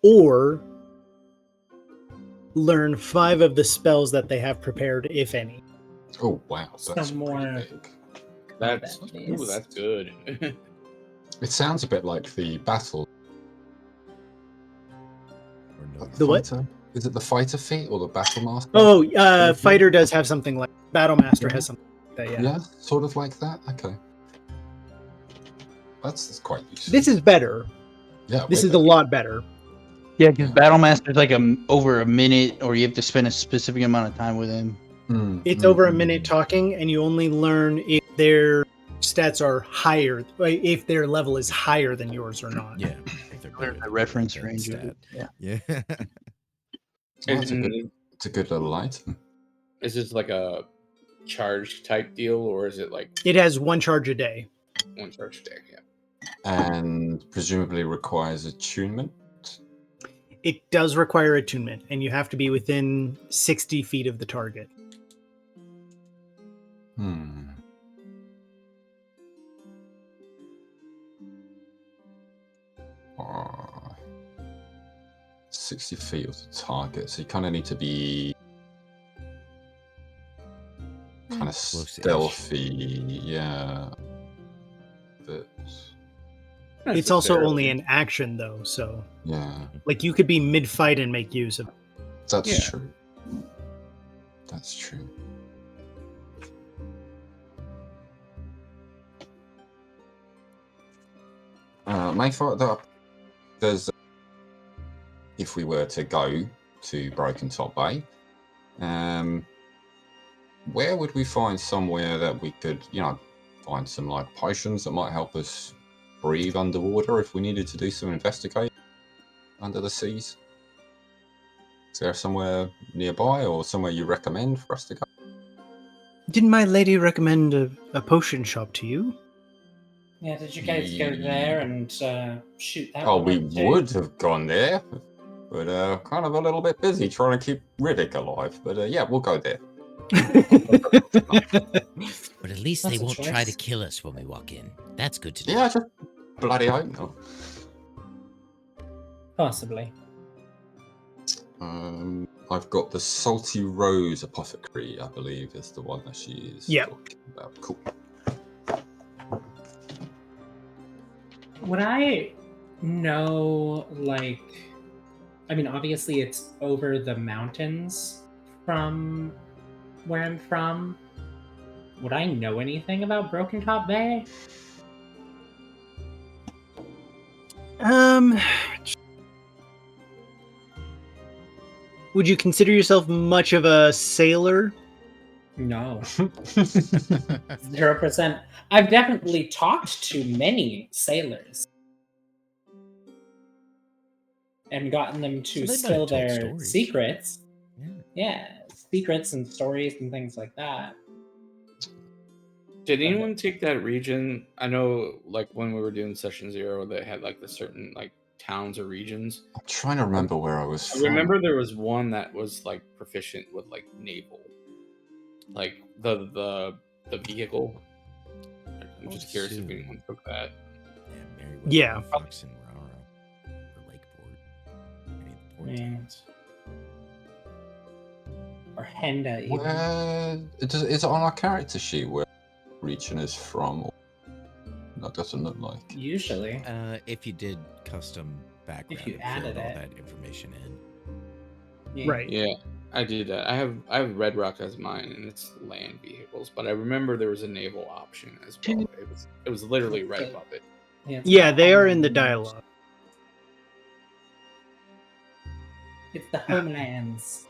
or learn 5 of the spells that they have prepared, if any. Oh wow, that's Some more. big. That's good. It sounds a bit like the battle. The what? Fighter? Is it the fighter feat or the battle master? Oh, fighter does have something like battle master has something like that. Yeah, sort of like that. Okay, that's quite useful. This is better. Yeah, this is a lot better. Yeah, because Battle Master's like over a minute, or you have to spend a specific amount of time with him. It's over a minute talking, and you only learn if their stats are higher, if their level is higher than yours or not. Yeah, the reference range. Yeah. It's a good little item. Is this like a charge type deal, or is it like it has 1 charge a day? 1 charge a day, yeah. And presumably requires attunement. It does require attunement, and you have to be within 60 feet of the target. 60 feet of the target, so you kind of need to be kind of stealthy. Yeah. But it's also only an action, though, so yeah, like you could be mid-fight and make use of it. That's true. That's true. My thought that there's, if we were to go to Broken Top Bay, where would we find somewhere that we could, find some like potions that might help us breathe underwater if we needed to do some investigating under the seas? Is there somewhere nearby or somewhere you recommend for us to go? Didn't my lady recommend a potion shop to you? Yeah, did you guys go there and shoot that? Oh, we would have gone there, but kind of a little bit busy trying to keep Riddick alive. But yeah, we'll go there. But at least they won't try to kill us when we walk in. That's good to know. Yeah, just bloody hope not. Possibly. I've got the Salty Rose Apothecary, I believe, is the one that she is talking about. Cool. Would I know, like, I mean, obviously it's over the mountains from where I'm from. Would I know anything about Broken Top Bay? Would you consider yourself much of a sailor? No. 0%. I've definitely talked to many sailors and gotten them to spill their secrets. Yeah, secrets and stories and things like that. Did anyone take that region? I know, like, when we were doing Session 0, they had, like, the certain, like, towns or regions. I'm trying to remember where I was from. I remember there was one that was, like, proficient with, like, naval. Like, the vehicle. I'm just curious if anyone took that. Yeah. Or Henda, even. Where is it on our character sheet where region is from? Or that doesn't look like. Usually. If you did custom background, if you and added filled all it. that information in. Yeah. Right. Yeah, I did that. I have Red Rock as mine, and it's land vehicles. But I remember there was a naval option as well. It was literally right above it. Yeah, they are in the dialogue. It's the homelands.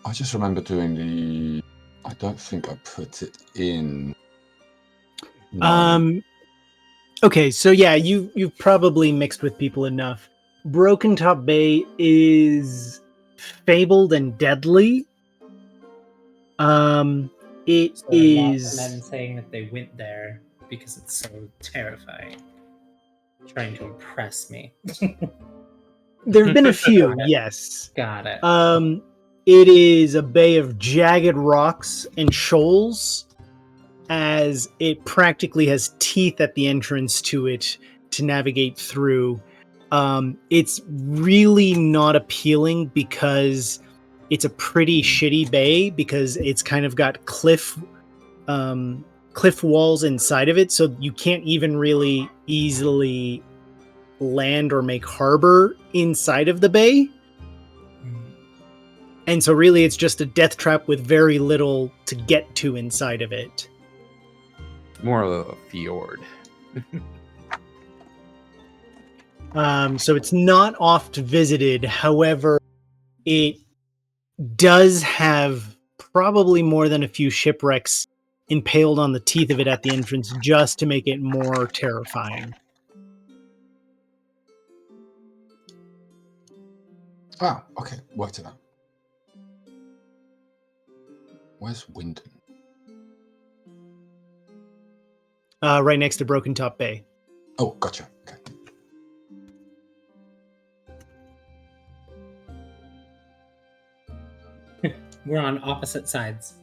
I just remember doing the. I don't think I put it in. No. Okay, so yeah, you've probably mixed with people enough. Broken Top Bay is fabled and deadly. It So is. lots of men saying that they went there because it's so terrifying. Trying to impress me. There have been a few, yes. Got it. It is a bay of jagged rocks and shoals, as it practically has teeth at the entrance to it to navigate through. It's really not appealing because it's a pretty shitty bay, because it's kind of got cliff walls inside of it, so you can't even really easily land or make harbor inside of the bay. And so really it's just a death trap with very little to get to inside of it. More of a fjord. So it's not oft visited. However, it does have probably more than a few shipwrecks impaled on the teeth of it at the entrance just to make it more terrifying. Ah, okay. Worked it out. Where's Wyndon? Right next to Broken Top Bay. Oh, gotcha. Okay. We're on opposite sides.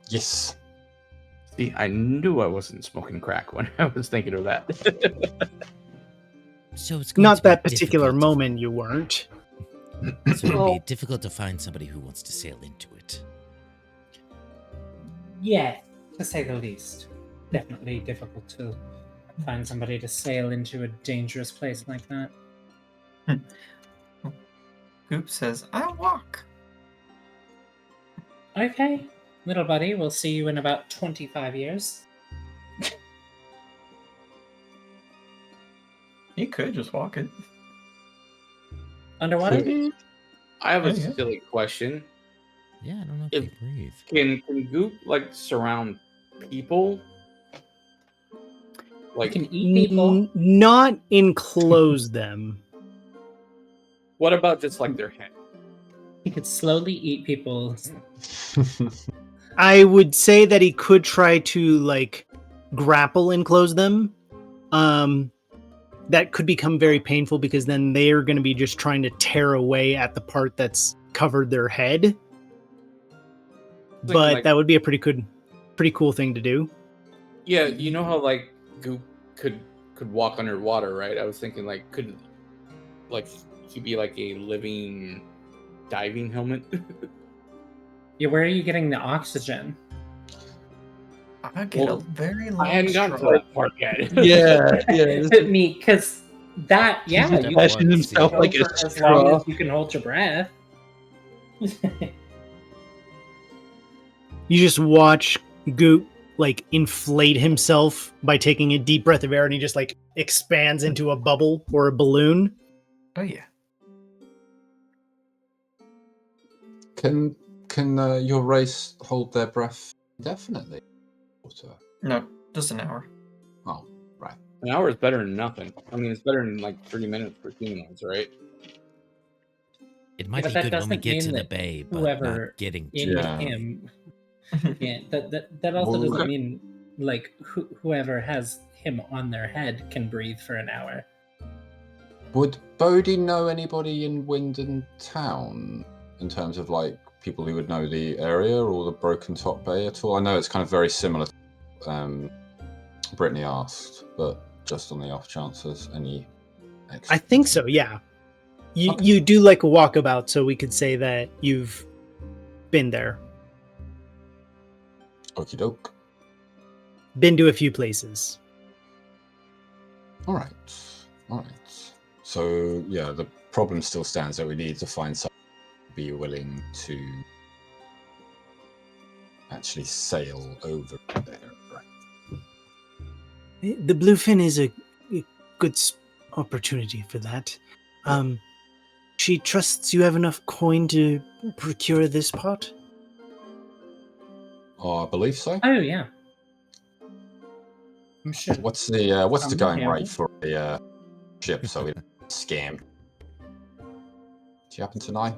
Yes. See, I knew I wasn't smoking crack when I was thinking of that. So it's going not to be that particular difficult. moment you weren't. So it'll be difficult to find somebody who wants to sail into it. Yeah, to say the least. Definitely difficult to find somebody to sail into a dangerous place like that. Goop says, "I walk." Okay, little buddy, we'll see you in about 25 years. You could just walk it. Underwater? I have a silly question. Yeah, I don't know if they breathe. Can Goop like surround people? Like, can eat people? Not enclose them. What about just like their head? He could slowly eat people. I would say that he could try to like grapple enclose them. That could become very painful because then they're going to be just trying to tear away at the part that's covered their head. But that would be a pretty cool thing to do. Yeah, you know how like Goop could walk underwater, right? I was thinking like could like he be like a living diving helmet? Yeah, where are you getting the oxygen? I get a very long I hadn't gotten to that part yet. Yeah. Me, because that, yeah, you can himself like a as long as you can hold your breath. You just watch Goop like inflate himself by taking a deep breath of air, and he just like expands into a bubble or a balloon. Oh yeah. Can your race hold their breath indefinitely? No, just an hour. Oh, right. An hour is better than nothing. I mean, it's better than like 30 minutes for humans, right? It might be good when we get to the bay, but whoever not getting in to him. Yeah, that also doesn't mean like whoever has him on their head can breathe for an hour. Would Bodhi know anybody in Wyndon Town in terms of like people who would know the area or the Broken Top Bay at all? I know it's kind of very similar to Brittany asked, but just on the off chances, any extra... I think so, yeah. You do like a walkabout, so we could say that you've been there. Okie doke. Been to a few places. All right. So yeah, the problem still stands that we need to find someone to be willing to actually sail over there. The Bluefin is a good opportunity for that. She trusts you have enough coin to procure this pot? I believe so. Oh yeah. I'm sure. What's the going rate for a ship so we don't get scammed? Do you happen to know?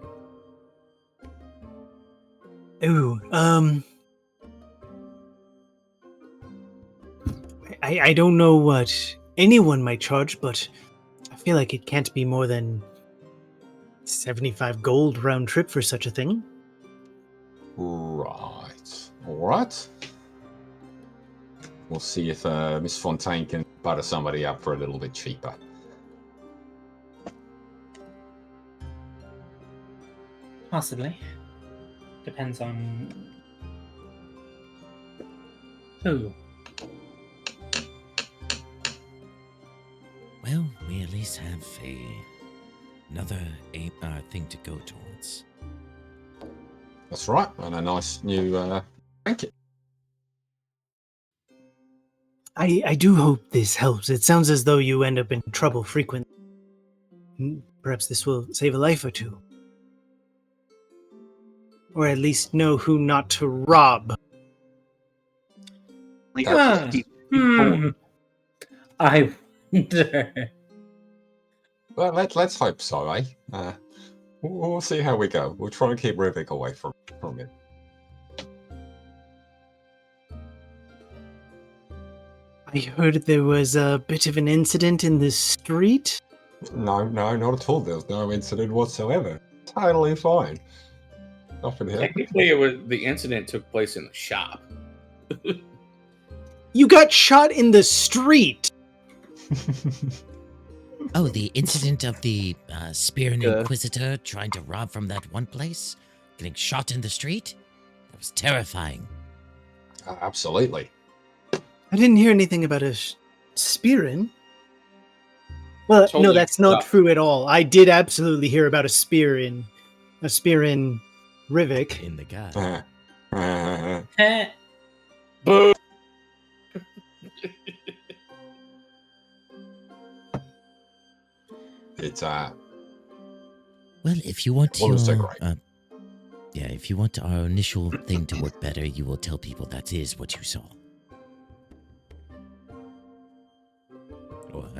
I don't know what anyone might charge, but I feel like it can't be more than 75 gold round trip for such a thing. Right. All right. We'll see if Miss Fontaine can butter somebody up for a little bit cheaper. Possibly. Depends on who. Well, we at least have another thing to go towards. That's right, and a nice new trinket. I do hope this helps. It sounds as though you end up in trouble frequently. Perhaps this will save a life or two. Or at least know who not to rob. I wonder. Well, let's hope so, eh? We'll see how we go. We'll try and keep Rivik away from it. I heard there was a bit of an incident in the street. No, not at all. There's no incident whatsoever. Totally fine. Nothing here. Technically, the incident took place in the shop. You got shot in the street. Oh, the incident of the Spear and Inquisitor trying to rob from that one place? Getting shot in the street? That was terrifying. Absolutely. I didn't hear anything about a Spearin. Well, Totally no, that's not true at all. I did absolutely hear about a Spearin Rivik. In the guy. Boo! It's well, if you want if you want our initial thing to work better, you will tell people that is what you saw.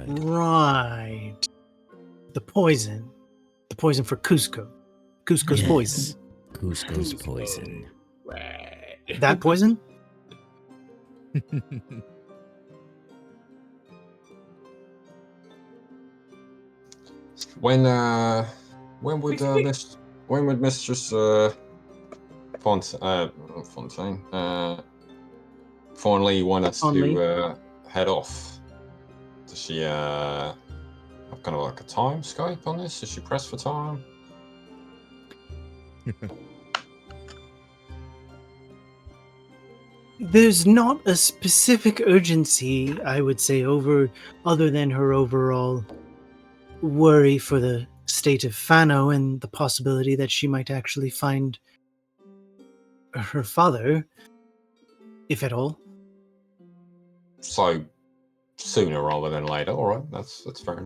Right. The poison for Cusco. Cusco's poison. Cusco's poison. Right. That poison? When would Mistress Fontaine Fawnley want us to head off? Does she have kind of like a time scope on this? Is she pressed for time? There's not a specific urgency, I would say, other than her overall worry for the state of Fano and the possibility that she might actually find her father, if at all. So sooner rather than later. All right, that's fair.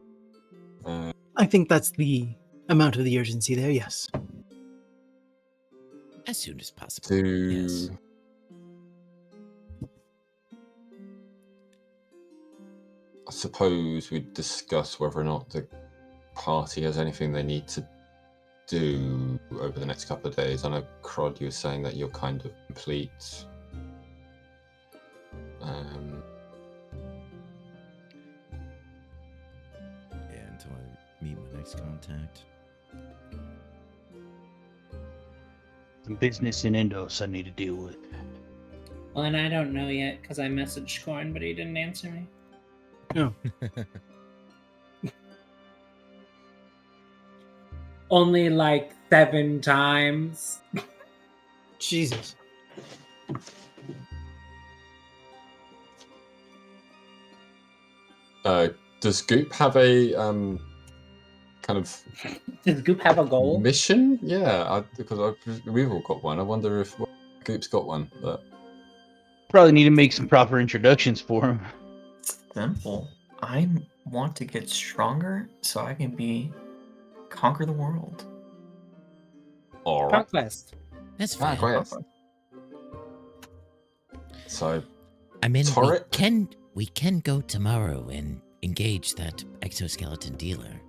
I think that's the amount of the urgency there. Yes. As soon as possible. Yes. I suppose we'd discuss whether or not the party has anything they need to do over the next couple of days. I know, Crod, you were saying that you're kind of complete. Until I meet my next contact. Some business in Indos I need to deal with. Well, and I don't know yet because I messaged Corn, but he didn't answer me. No. only like 7 times. Jesus. Does Goop have a kind of Does Goop have a goal? mission? Yeah, because we've all got one. I wonder if Goop's got one. But probably need to make some proper introductions for him. Simple. I want to get stronger so I can conquer the world. All right. Conquest. That's fine. Conquest. So, I mean, Torek? we can go tomorrow and engage that exoskeleton dealer.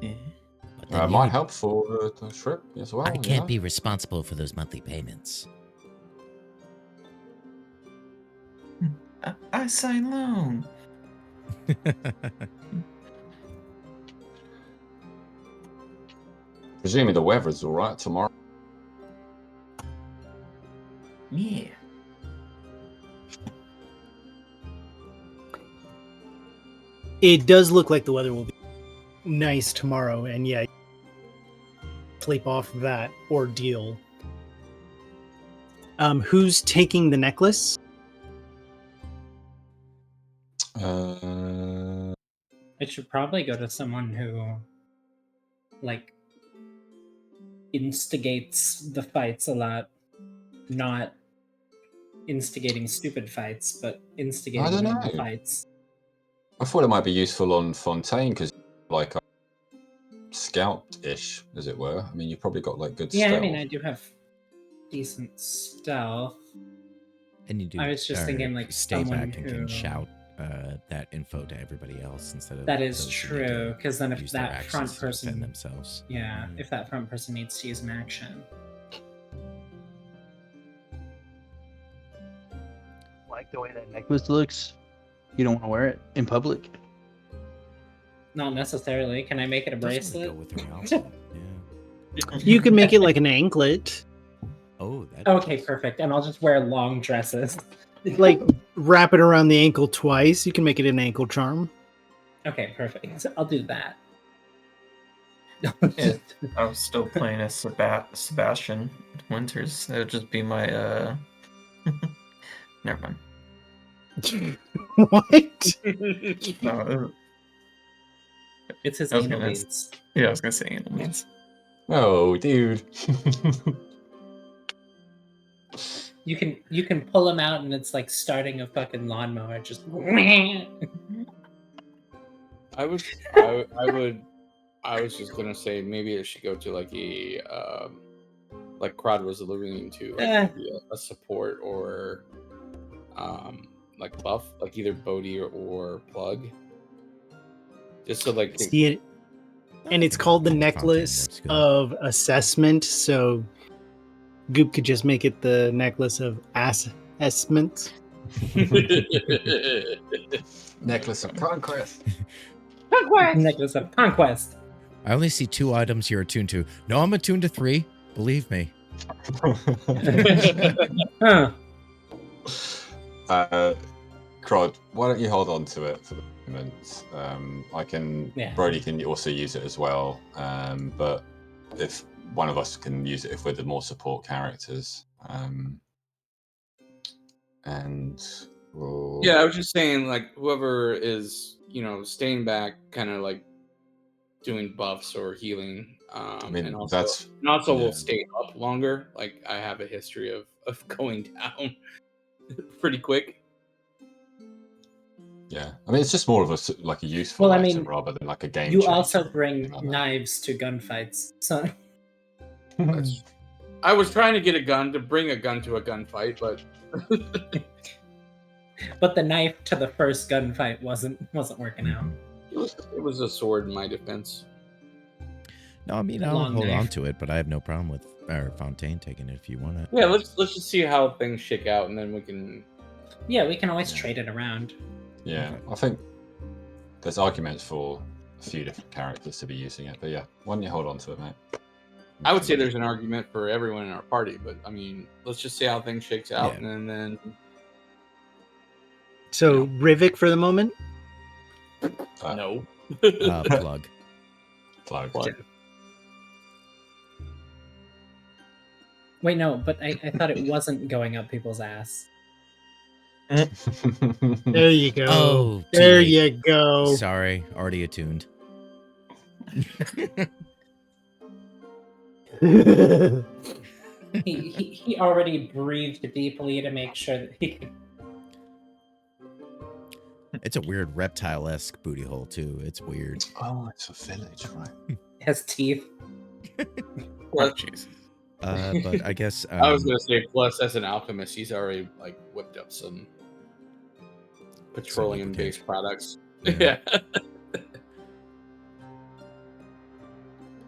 Yeah. Might help for the trip as well. I can't be responsible for those monthly payments. I sign loan. Presuming the weather's all right tomorrow. Yeah. It does look like the weather will be nice tomorrow, and yeah, sleep off that ordeal. Who's taking the necklace? It should probably go to someone who, like, instigates the fights a lot. Not instigating stupid fights, but instigating the fights. I thought it might be useful on Fontaine because, like, scout-ish, as it were. I mean, you've probably got like good stealth. Yeah, I mean, I do have decent stealth. And you do. I was just thinking, like, stay someone back and can shout that info to everybody else instead of. That is true, because then if that front person defend themselves, if that front person needs to use an action. Like the way that necklace looks, you don't want to wear it in public. Not necessarily. Can I make it a bracelet? You can make it like an anklet. Oh, okay, perfect. And I'll just wear long dresses. Like, wrap it around the ankle twice. You can make it an ankle charm. Okay, perfect. I'll do that. Yeah, I was still playing as Sebastian Winters. That would just be my Never mind. What? No, it's his anal beads. Yeah, I was gonna say anal beads. Oh, dude. You can pull him out and it's like starting a fucking lawnmower. Just. I was just gonna say maybe it should go to like a like Crowd was alluding to, like a support or like buff, like either Bodhi or Plug. Just so like see it, and it's called the necklace of assessment. So Goop could just make it the necklace of assessment. Necklace of conquest. Necklace of conquest. I only see 2 items you're attuned to. No, I'm attuned to 3. Believe me. Crod, why don't you hold on to it for the moment? Brody can also use it as well. But if one of us can use it, if we're the more support characters, and we'll... Yeah, I was just saying, like, whoever is, staying back, kind of like doing buffs or healing, and also will stay up longer. Like, I have a history of going down pretty quick. Yeah, I mean, it's just more of a useful item rather than like a game. You also bring knives to gunfights, so. I was trying to get bring a gun to a gunfight, but. But the knife to the first gunfight wasn't working out. It was a sword in my defense. No, I mean, I'll hold on to it, but I have no problem with Fontaine taking it if you want it. Yeah, let's just see how things shake out, and then we can. Yeah, we can always trade it around. Yeah, I think there's arguments for a few different characters to be using it, but yeah, why don't you hold on to it, mate? I would say there's an argument for everyone in our party, but I mean, let's just see how things shakes out, and then. So Rivik for the moment. No. Plug. Plug. Wait, no, but I thought it wasn't going up people's ass. There you go. Oh, there you go. Sorry, already attuned. he already breathed deeply to make sure that he could. It's a weird reptile-esque booty hole too. It's weird. Oh, it's a village, right? It has teeth. What? But I guess I was gonna say, plus as an alchemist, he's already like whipped up some petroleum-based products. Yeah.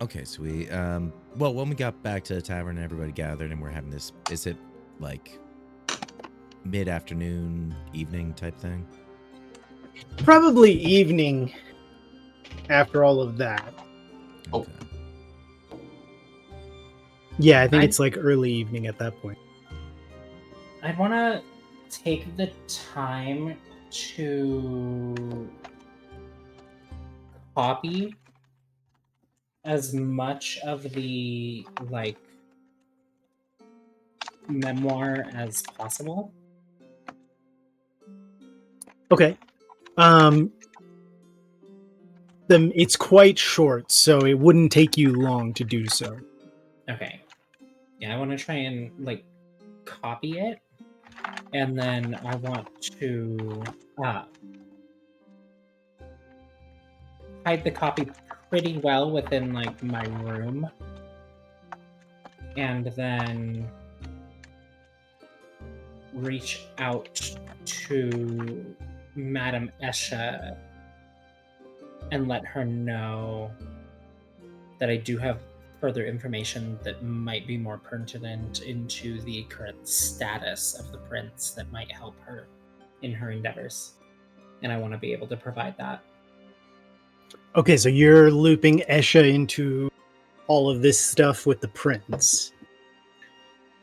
Okay, so we well, when we got back to the tavern and everybody gathered and we're having this, is it like mid-afternoon, evening type thing? Probably evening after all of that. Okay. Yeah, I think it's like early evening at that point. I'd want to take the time to copy as much of the like memoir as possible. Okay. It's quite short, so it wouldn't take you long to do so. Okay. Yeah, I want to try and like copy it, and then I want to hide the copy pretty well within like my room, and then reach out to Madame Esha and let her know that I do have further information that might be more pertinent into the current status of the prince that might help her in her endeavors. And I want to be able to provide that. Okay, so you're looping Esha into all of this stuff with the prince.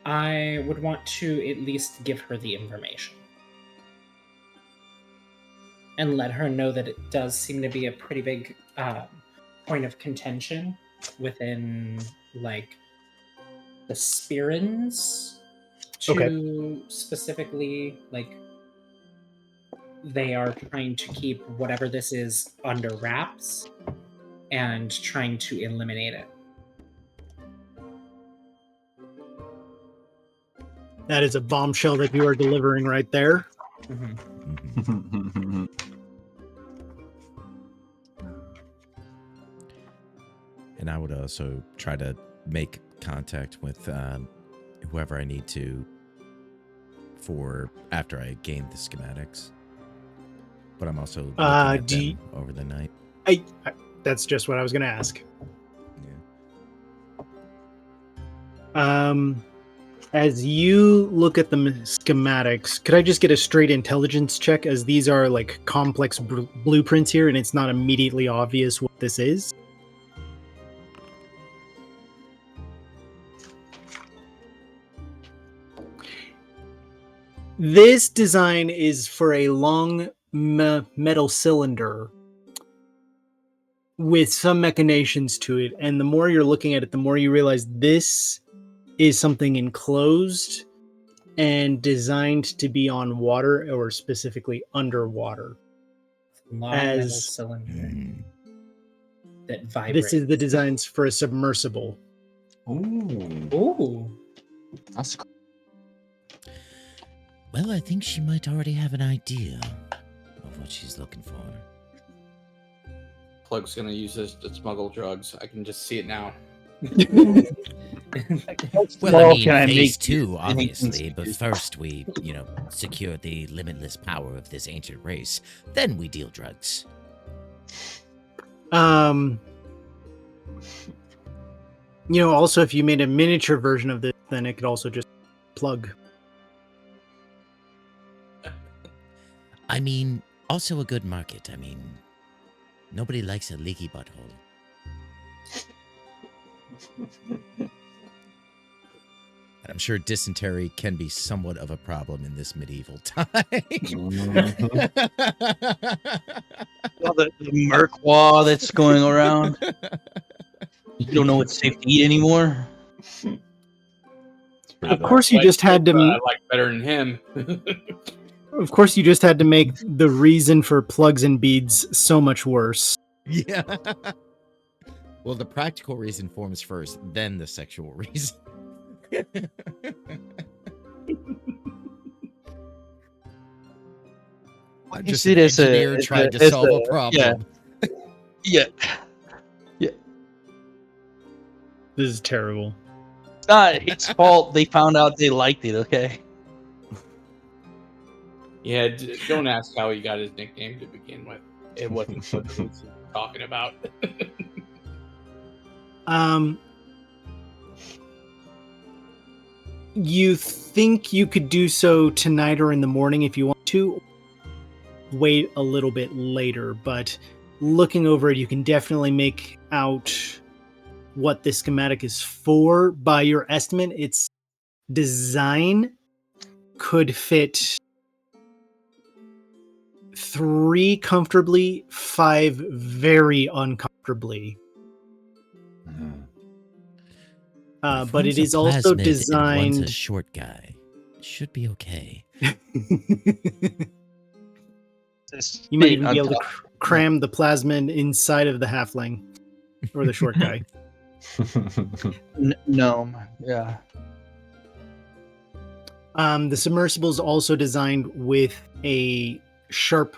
I would want to at least give her the information. And let her know that it does seem to be a pretty big point of contention within, like, the Spirins to specifically, like, they are trying to keep whatever this is under wraps and trying to eliminate it. That is a bombshell that you are delivering right there. Mm-hmm. And I would also try to make contact with whoever I need to for after I gain the schematics. But I'm also looking at them over the night. That's just what I was going to ask. Yeah. As you look at the schematics, could I just get a straight intelligence check, as these are like complex blueprints here and it's not immediately obvious what this is? This design is for a long metal cylinder with some machinations to it, and the more you're looking at it, the more you realize this is something enclosed and designed to be on water, or specifically underwater. Long metal cylinder that vibrates. This is the designs for a submersible. Ooh. That's cool. Well, I think she might already have an idea of what she's looking for. Plug's gonna use this to smuggle drugs. I can just see it now. Well, I mean, phase 2, obviously, but first we, secure the limitless power of this ancient race. Then we deal drugs. Also, if you made a miniature version of this, then it could also just plug. I mean, also a good market. I mean, nobody likes a leaky butthole. I'm sure dysentery can be somewhat of a problem in this medieval time. All the merkwa that's going around. You don't know what's safe to eat anymore. Of course, you just had to. I like better than him. Of course, you just had to make the reason for plugs and beads so much worse. Yeah. Well, the practical reason forms first, then the sexual reason. I'm just an engineer trying to solve a problem. Yeah. This is terrible. It's not his fault they found out they liked it, okay? Yeah, don't ask how he got his nickname to begin with. It wasn't what he was talking about. You think you could do so tonight or in the morning if you want to? Wait a little bit later, but looking over it, you can definitely make out what this schematic is for. By your estimate, its design could fit 3 comfortably, 5 very uncomfortably. But it is also designed. One's a short guy. Should be okay. You might even be able to cram the plasmid inside of the halfling or the short guy. Gnome, yeah. The submersible is also designed with a sharp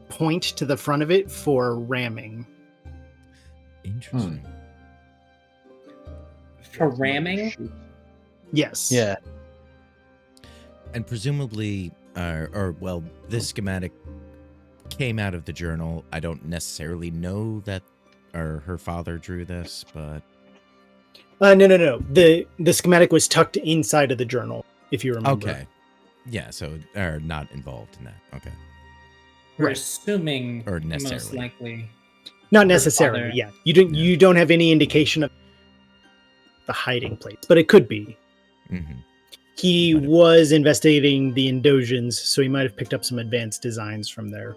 point to the front of it for ramming. Interesting. For ramming? Yes. Yeah. And presumably, this schematic came out of the journal. I don't necessarily know that her father drew this, but... No. The schematic was tucked inside of the journal, if you remember. Okay. Yeah, so not involved in that. Okay. We're assuming or most likely. Not necessarily, yeah. You don't have any indication of the hiding place, but it could be. Mm-hmm. He was investigating the Endosians, so he might have picked up some advanced designs from there.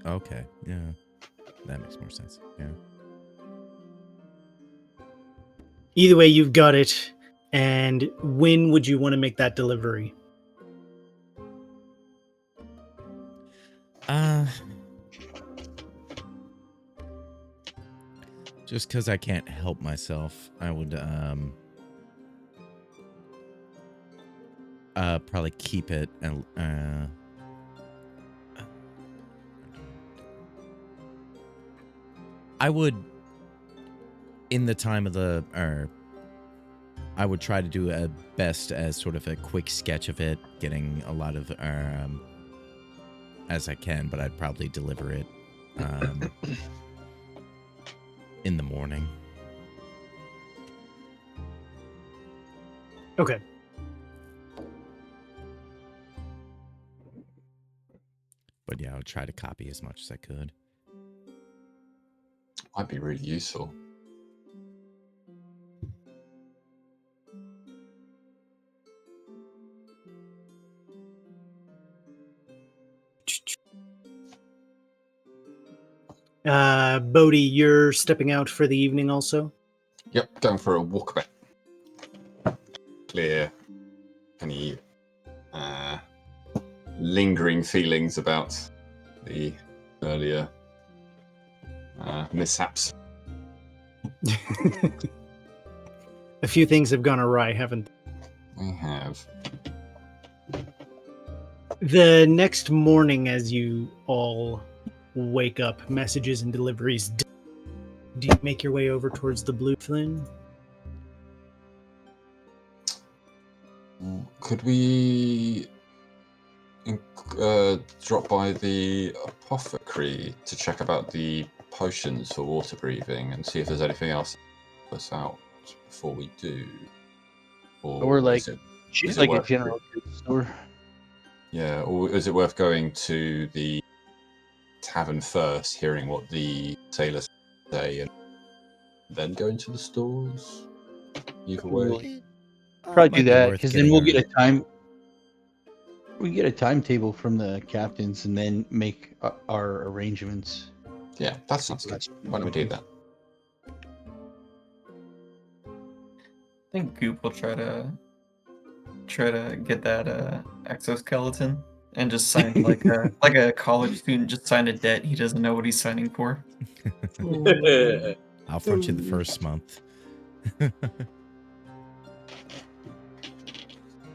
Okay, yeah. That makes more sense, yeah. Either way, you've got it. And when would you want to make that delivery? Just because I can't help myself, I would probably keep it and I would, in the time of the I would try to do a best as sort of a quick sketch of it, getting a lot of as I can, but I'd probably deliver it in the morning. Okay. But yeah, I would try to copy as much as I could. Might be really useful. Bodhi, you're stepping out for the evening also? Yep, going for a walkabout. Clear any lingering feelings about the earlier mishaps. A few things have gone awry, haven't they? They have. The next morning, as you all wake up, messages and deliveries. Do you make your way over towards the Blue Flynn? Could we drop by the apothecary to check about the potions for water breathing and see if there's anything else that's out before we do? Or like, she's like a general goods store. Yeah, or is it worth going to the tavern first, hearing what the sailors say, and then going to the stores? Either way. Probably do that, because then we'll get a time. We get a timetable from the captains, and then make our arrangements. Yeah, that sounds good. Why don't we do that? think Goop will try to get that exoskeleton and just sign like a college student just signed a debt he doesn't know what he's signing for. I'll front you the first month.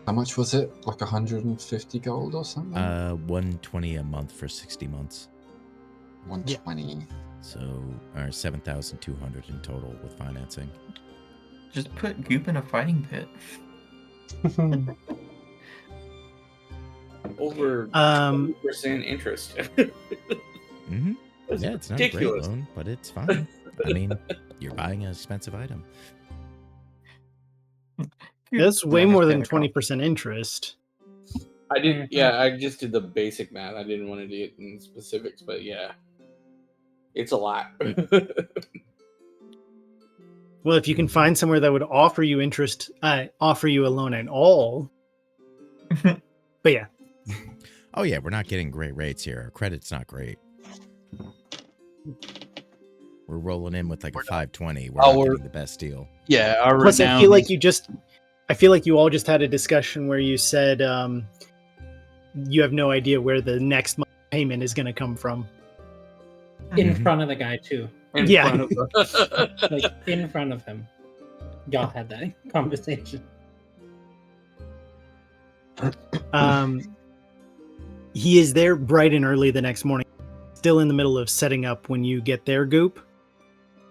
How much was it? Like 150 gold or something? 120 a month for 60 months. 120. So, or 7,200 in total with financing. Just put Goop in a fighting pit. Over 20% interest. Mm-hmm. Yeah, it's not ridiculous. A great loan, but it's fine. I mean, you're buying an expensive item. That's way more than 20% interest. I didn't. Yeah, I just did the basic math. I didn't want to do it in specifics, but yeah, it's a lot. Well, if you can find somewhere that would offer you interest, offer you a loan at all. But yeah. Oh yeah, we're not getting great rates here. Our credit's not great. We're rolling in with like a 520. We're not getting the best deal. Yeah. Plus, I feel like you all just had a discussion where you said you have no idea where the next month payment is going to come from. In front of the guy too. In front of him. Y'all had that conversation. He is there bright and early the next morning, still in the middle of setting up when you get there, Goop.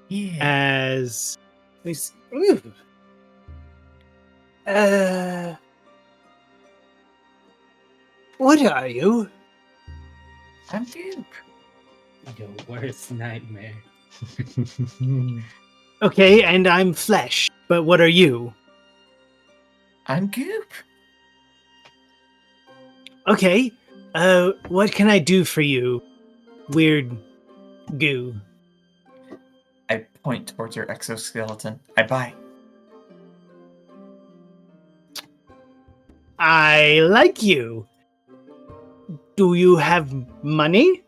Yeah. As he's, what are you? I'm Goop. Your worst nightmare. Okay, and I'm Flesh, but what are you? I'm Goop. Okay, what can I do for you, weird goo? I point towards her exoskeleton. I buy. I like you. Do you have money?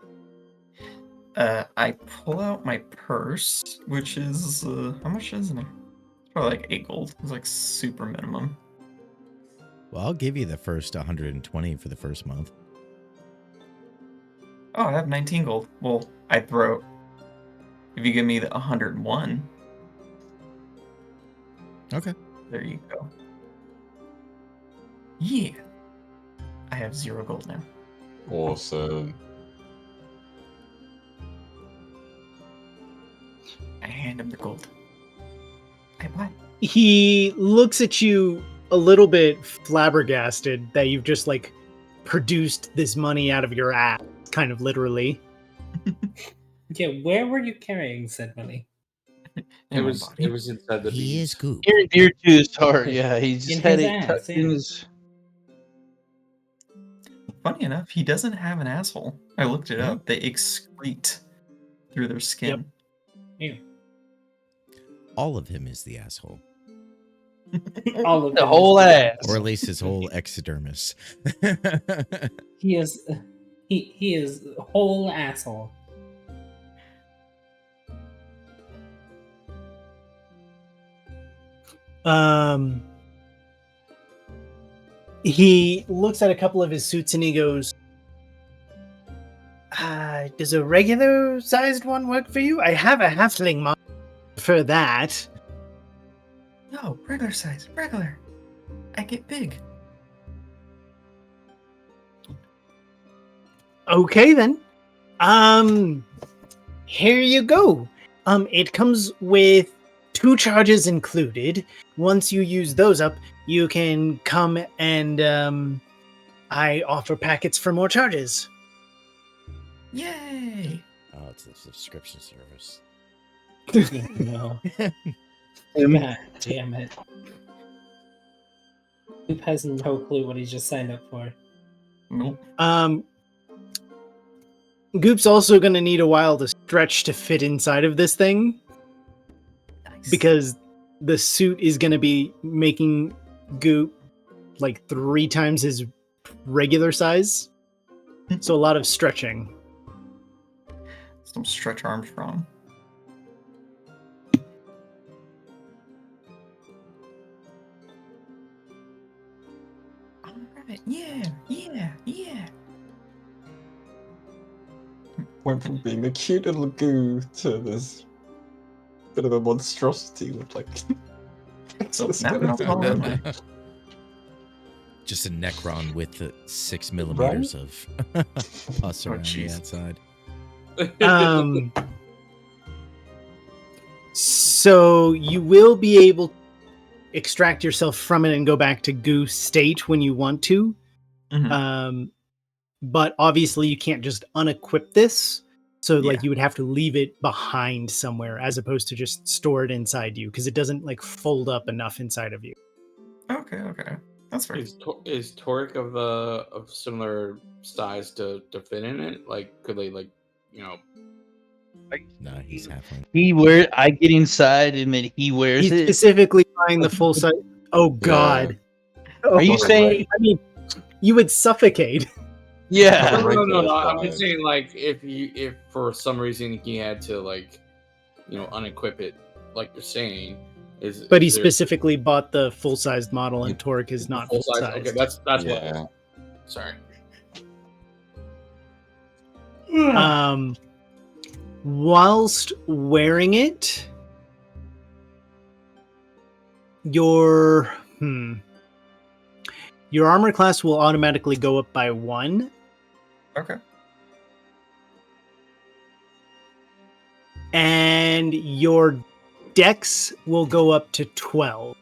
I pull out my purse, which is how much is it? It's probably like 8 gold. It's like super minimum. Well, I'll give you the first 120 for the first month. Oh, I have 19 gold. Well, I throw. If you give me the 101. Okay. There you go. Yeah. I have 0 gold now. Awesome. I hand him the gold. I buy. He looks at you a little bit flabbergasted that you've just like produced this money out of your ass, kind of literally. Yeah, where were you carrying said money? It was inside the He is Goop. Near dear to his heart. Yeah, he just had it ass, in his. Funny enough, he doesn't have an asshole. I looked it up. They excrete through their skin. Yep. All of him is the asshole. All of the whole ass, or at least his whole exodermis. He is whole asshole. He looks at a couple of his suits and he goes, does a regular sized one work for you? I have a halfling mod for that. No, regular size, regular. I get big. Okay then. Here you go. It comes with 2 charges included. Once you use those up, you can come and I offer packets for more charges. Yay! Oh, it's the subscription service. No. God damn it. Goop has no clue what he just signed up for. Nope. Goop's also gonna need a while to stretch to fit inside of this thing. Nice. Because the suit is gonna be making Goop like 3 times his regular size. So a lot of stretching. Some stretch Armstrong. Rabbit. Yeah. Went from being a cute little goo to this bit of a monstrosity with like. Just a Necron with 6 millimeters of pus around the outside. So you will be able to extract yourself from it and go back to goo state when you want to. Mm-hmm. But obviously you can't just unequip this. So like you would have to leave it behind somewhere as opposed to just store it inside you because it doesn't like fold up enough inside of you. Okay. That's fair. Is Toric of similar size to fit in it? Like, could they No, he's halfling. I get inside and then he wears He's it. specifically buying the full size. Oh God! Yeah. Are you saying? I mean, you would suffocate. Yeah. No. I'm just saying, like, if for some reason he had to unequip it, like you're saying. But he specifically bought the full-sized model, and Toric is not full-sized. Okay, that's what. Sorry. Whilst wearing it, your armor class will automatically go up by 1. Okay. And your dex will go up to 12.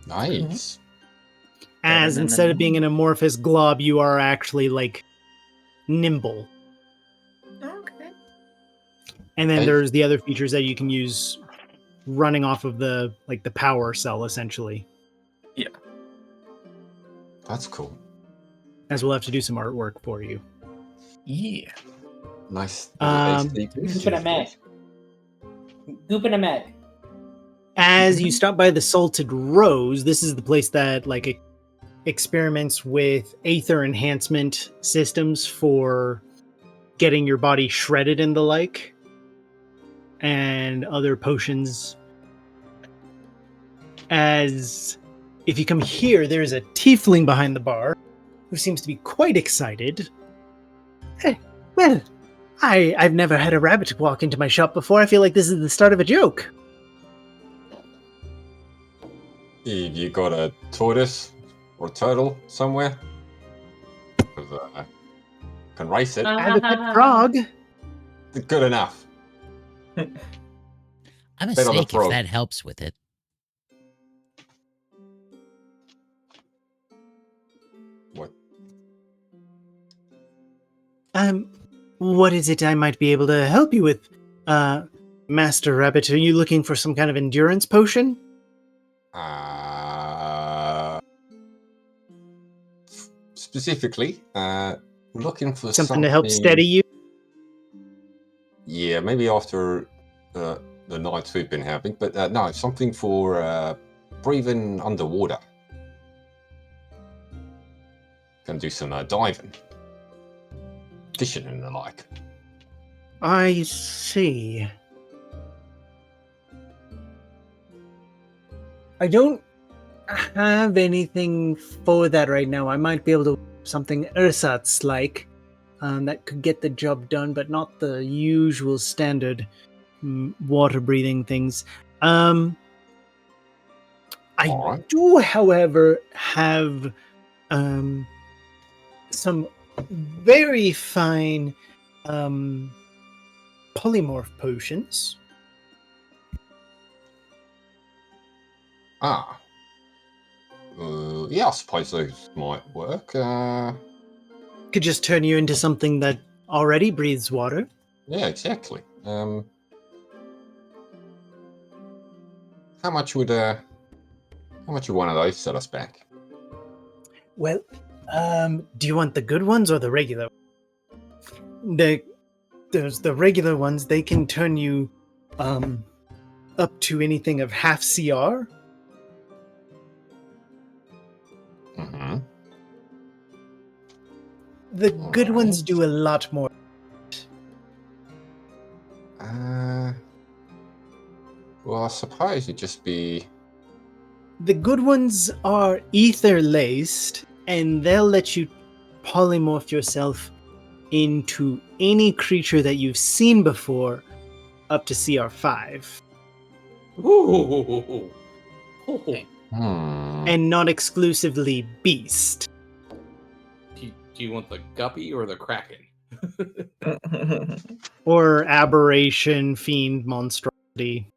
Nice. As instead of being an amorphous glob, you are actually like nimble. Okay. And then there's the other features that you can use running off of the power cell essentially. Yeah. That's cool. As we'll have to do some artwork for you. Yeah. Nice. Goop in a med. As you stop by the Salted Rose, this is the place that experiments with aether enhancement systems for getting your body shredded and the like, and other potions. As if you come here, there's a tiefling behind the bar who seems to be quite excited. Hey, well, I've never had a rabbit walk into my shop before. I feel like this is the start of a joke. Have you got a tortoise or turtle somewhere? Can race it. I have a pet frog. Good enough. I'm a snake if that helps with it. What? What is it I might be able to help you with, Master Rabbit? Are you looking for some kind of endurance potion? Specifically, looking for something to help steady you. Yeah, maybe after the nights we've been having, but no, something for breathing underwater. Can do some diving, fishing, and the like. I see. I don't have anything for that right now. I might be able to something ersatz-like that could get the job done, but not the usual standard water-breathing things. I do, however, have some very fine polymorph potions. Yeah, I suppose those might work. Could just turn you into something that already breathes water. Yeah, exactly. How much would one of those set us back? Well, do you want the good ones or the regular? There's the regular ones. They can turn you up to anything of half CR. Mm-hmm. The good ones do a lot more. Well, I suppose it'd just be The good ones are ether laced, and they'll let you polymorph yourself into any creature that you've seen before up to CR5. Ooh. And not exclusively beast. Do you want the guppy or the kraken? Or aberration, fiend, monstrosity.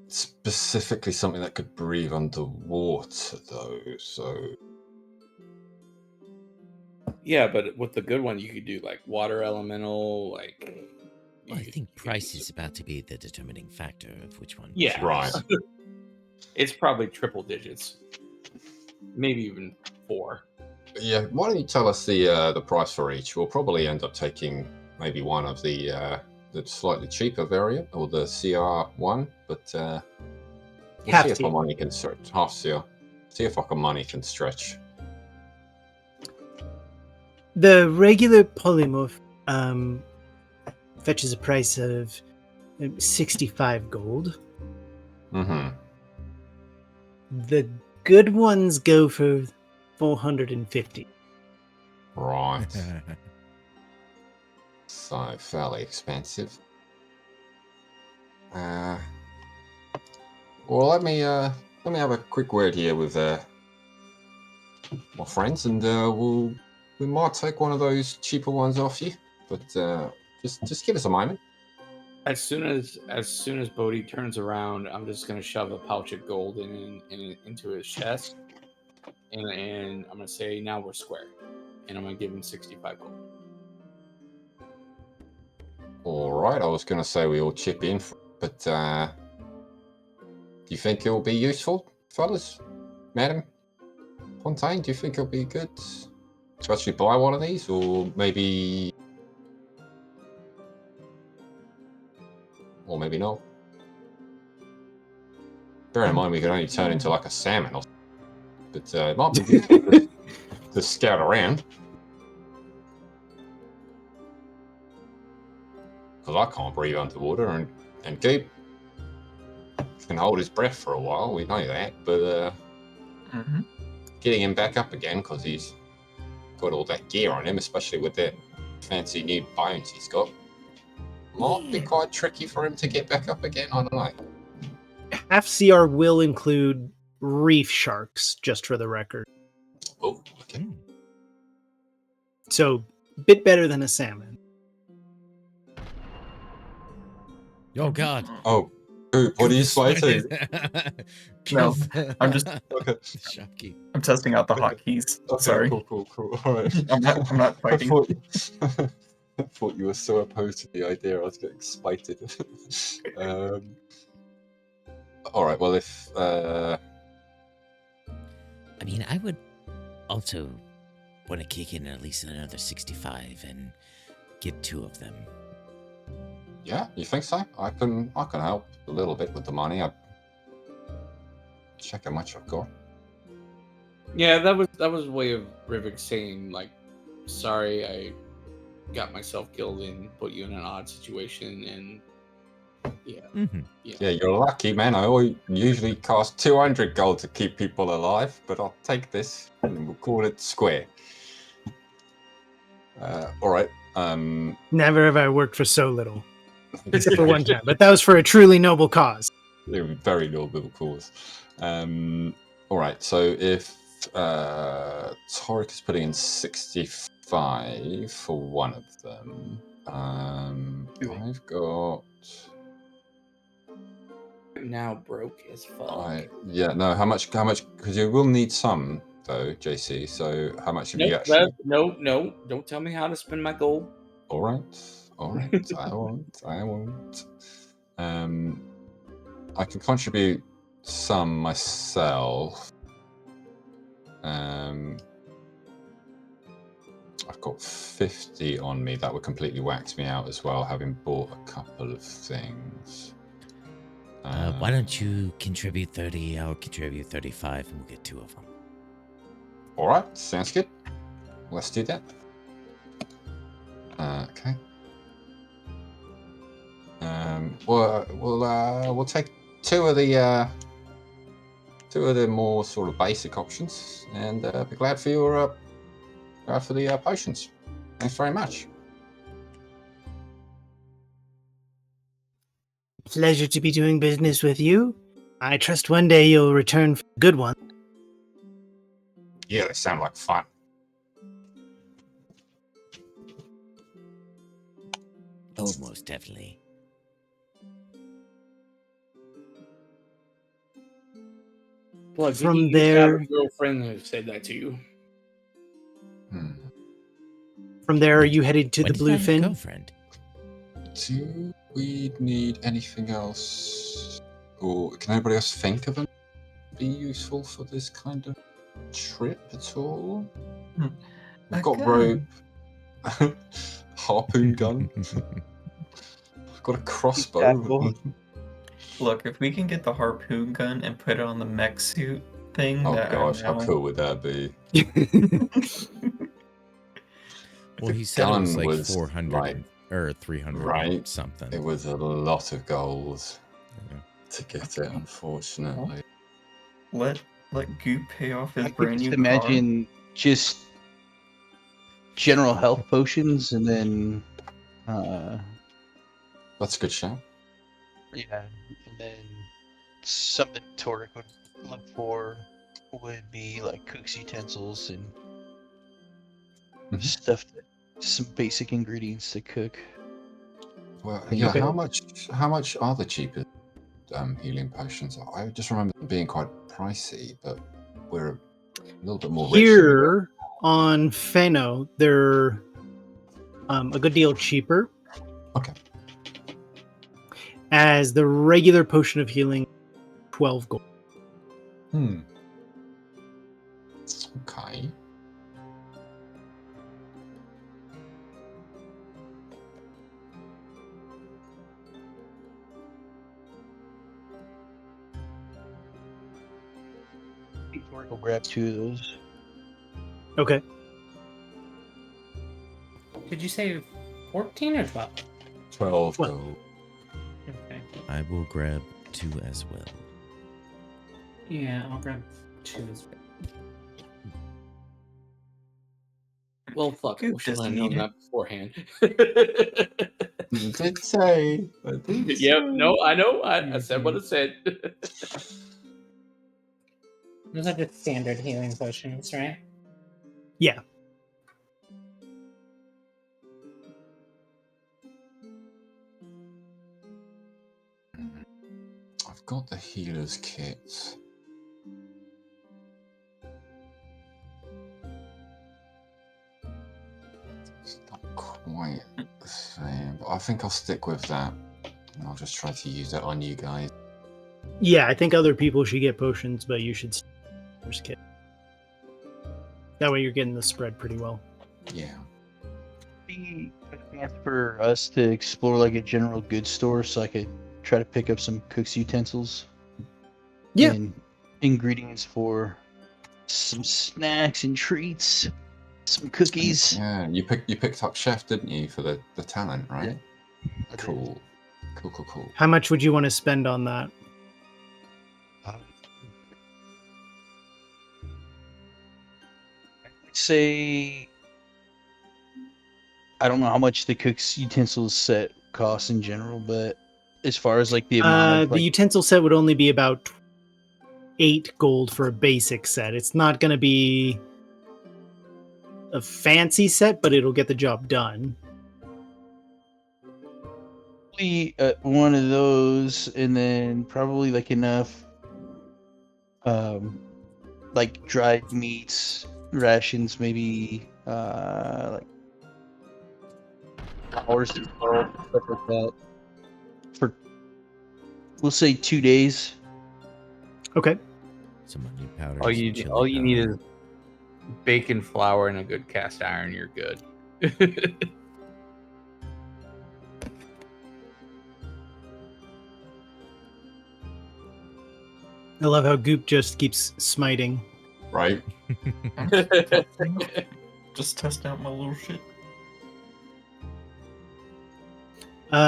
Specifically something that could breathe underwater, though, so... Yeah, but with the good one, you could do, like, water elemental, like... Well, I think price is about to be the determining factor of which one. Yeah. Right. It's probably triple digits. Maybe even 4. Yeah, why don't you tell us the price for each? We'll probably end up taking maybe one of the slightly cheaper variant, or the CR1, but we'll see if our money can stretch. Half CR. See if our money can stretch. The regular polymorph fetches a price of 65 gold. Mm-hmm. The good ones go for 450. Right. So fairly expensive. Well, let me have a quick word here with my friends, and we might take one of those cheaper ones off you. But just give us a moment. As soon as Bodhi turns around, I'm just gonna shove a pouch of gold into his chest, and I'm gonna say, now we're square, and I'm gonna give him 65 gold. All right, I was gonna say we all chip in, but do you think it will be useful, fellas, madam Fontaine? Do you think it'll be good to actually buy one of these, or maybe not? Bear in mind we could only turn into like a salmon, but it might be good to scout around. Because I can't breathe underwater, and Gabe can hold his breath for a while, we know that, but getting him back up again, because he's got all that gear on him, especially with that fancy new bones he's got, might be quite tricky for him to get back up again, I don't know. Half CR will include reef sharks, just for the record. Oh, okay. So, bit better than a salmon. Oh God! Oh, what are you slating? No, I'm just shocking. I'm testing out the hotkeys. Okay, Sorry. Cool. All right. I'm not fighting. I thought you were so opposed to the idea. I was getting spited. All right. Well, if I mean, I would also want to kick in at least another 65 and get 2 of them. Yeah, you think so? I can help a little bit with the money. I check how much I've got. Yeah, that was a way of Rivik saying, like, sorry, I got myself killed and put you in an odd situation, and yeah, you're lucky, man. I usually cost 200 gold to keep people alive, but I'll take this and we'll call it square. All right. Never have I worked for so little. Except for one time, but that was for a truly noble cause. They were very noble cause. All right, so if Torek is putting in 65 for one of them, I've got... now broke as fuck. How much? Because you will need some, though, JC, so how much have you actually... No, don't tell me how to spend my gold. All right, I won't. I can contribute some myself. I've got 50 on me. That would completely wax me out as well, having bought a couple of things. Why don't you contribute 30? I'll contribute 35, and we'll get 2 of them. All right, sounds good. Let's do that. Okay. We'll take 2 of the two of the more sort of basic options, and be glad for your for the potions. Thanks very much. Pleasure to be doing business with you. I trust one day you'll return for a good one. Yeah, they sound like fun. Oh, most definitely. Well, from there, have a girlfriend who said that to you. From there, are you headed to the Bluefin? Girlfriend? Do we need anything else, or can anybody else think of anything be useful for this kind of trip at all? We've got rope, harpoon gun. I've got a crossbow. Look, if we can get the harpoon gun and put it on the mech suit thing, oh gosh, how cool would that be? Well, he said it was like 400 or 300, right? Something. It was a lot of gold to get it, unfortunately. Let Goop pay off his I brand could new just imagine just general health potions, and then that's a good shout. Yeah, and then something Torek would look for would be like cook's utensils and stuff, some basic ingredients to cook. Well, yeah. How much are the cheapest healing potions? I just remember them being quite pricey, but we're a little bit more here on Fano. They're a good deal cheaper. Okay. As the regular potion of healing, 12 gold. Okay. We'll grab 2 of those. Okay. Did you say 14 or 12? 12 gold. Okay. I will grab 2 as well. Yeah, I'll grab 2 as well. Well, fuck. We should have known that beforehand. You did say. Yep. No, I know. I said what I said. Those are just standard healing potions, right? Yeah. I've got the healer's kit. It's not quite the same, but I think I'll stick with that. And I'll just try to use it on you guys. Yeah, I think other people should get potions, but you should first kit. That way you're getting the spread pretty well. Yeah. Be a chance for us to explore like a general goods store, so I could try to pick up some cook's utensils. Yeah. And ingredients for some snacks and treats. Some cookies. Yeah, you picked up chef, didn't you, for the talent, right? Yeah. Cool. How much would you want to spend on that? I'd say I don't know how much the cook's utensils set costs in general, but as far as like the amount of the utensil set would only be about 8 gold for a basic set. It's not going to be a fancy set, but it'll get the job done. One of those, and then probably like enough like dried meats, rations, maybe like hours and stuff like that, for we'll say 2 days. Okay. Some onion powder. All you need is bacon, flour, and a good cast iron. You're good. I love how Goop just keeps smiting. Right. Just test out my little shit.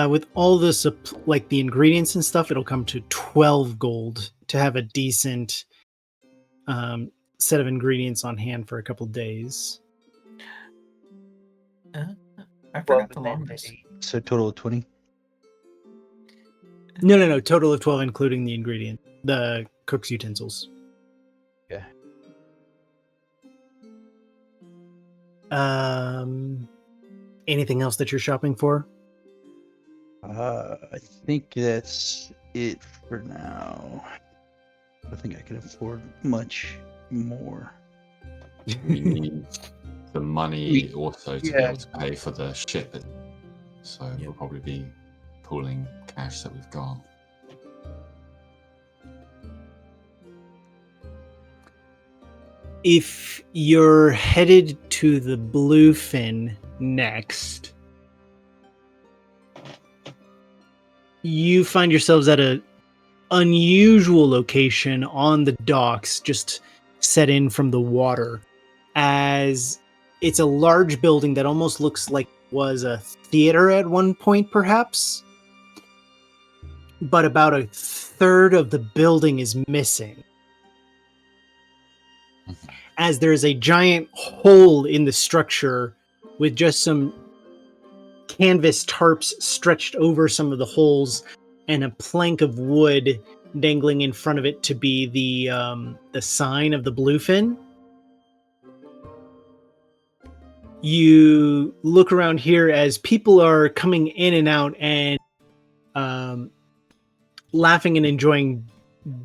With all this, like the ingredients and stuff, it'll come to 12 gold to have a decent set of ingredients on hand for a couple days. I forgot the numbers. So total of 20. No. Total of 12, including the ingredient, the cook's utensils. Okay. Anything else that you're shopping for? I think that's it for now. I think I can afford much more. We need the money also to be able to pay for the ship. So we'll probably be pooling cash that we've got. If you're headed to the Bluefin next, you find yourselves at an unusual location on the docks, just set in from the water, as it's a large building that almost looks like it was a theater at one point, perhaps. But about a third of the building is missing, as there is a giant hole in the structure with just some canvas tarps stretched over some of the holes and a plank of wood dangling in front of it to be the sign of the Bluefin. You look around here as people are coming in and out and laughing and enjoying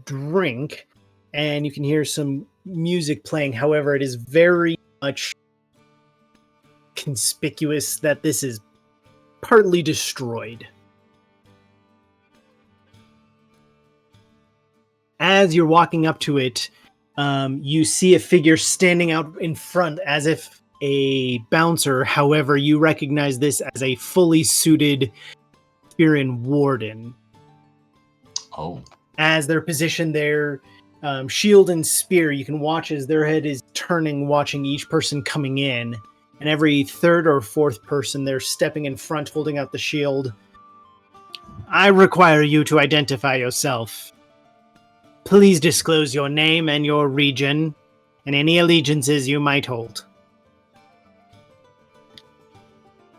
drink, and you can hear some music playing. However, it is very much conspicuous that this is partly destroyed. As you're walking up to it, you see a figure standing out in front as if a bouncer. However, you recognize this as a fully suited Spirian warden. Oh. As they're positioned there, shield and spear, you can watch as their head is turning, watching each person coming in. And every third or fourth person, they're stepping in front, holding out the shield. I require you to identify yourself. Please disclose your name and your region, and any allegiances you might hold.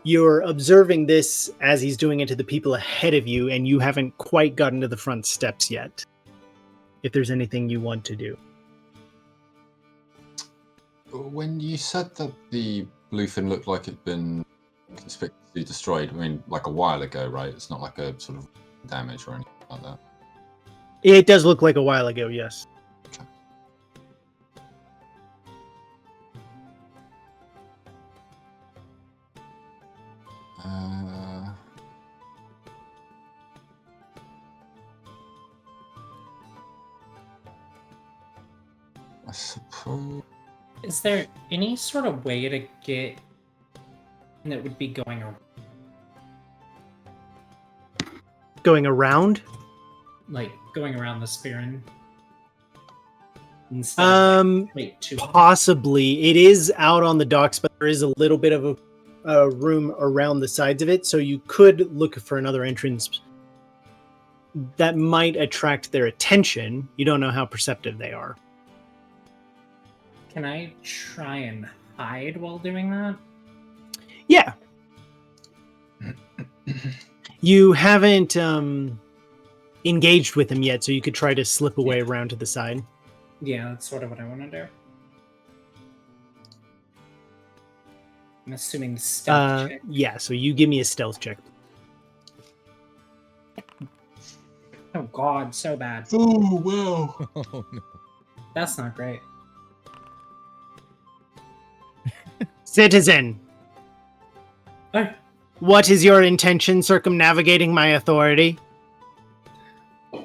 You're observing this as he's doing it to the people ahead of you, and you haven't quite gotten to the front steps yet. If there's anything you want to do. When you said that the Bluefin looked like it'd been conspicuously destroyed, I mean, like a while ago, right? It's not like a sort of damage or anything like that. It does look like a while ago, yes. Okay. I suppose. Is there any sort of way to get that would be going around? Going around? Like going around the Spirin? Possibly. It is out on the docks, but there is a little bit of a room around the sides of it, so you could look for another entrance that might attract their attention. You don't know how perceptive they are. Can I try and hide while doing that? Yeah. You haven't engaged with him yet, so you could try to slip away around to the side. Yeah, that's sort of what I want to do. I'm assuming stealth check. Yeah, so you give me a stealth check. Oh god, so bad. Oh, wow. Oh, no. That's not great. Citizen! Oh. What is your intention circumnavigating my authority?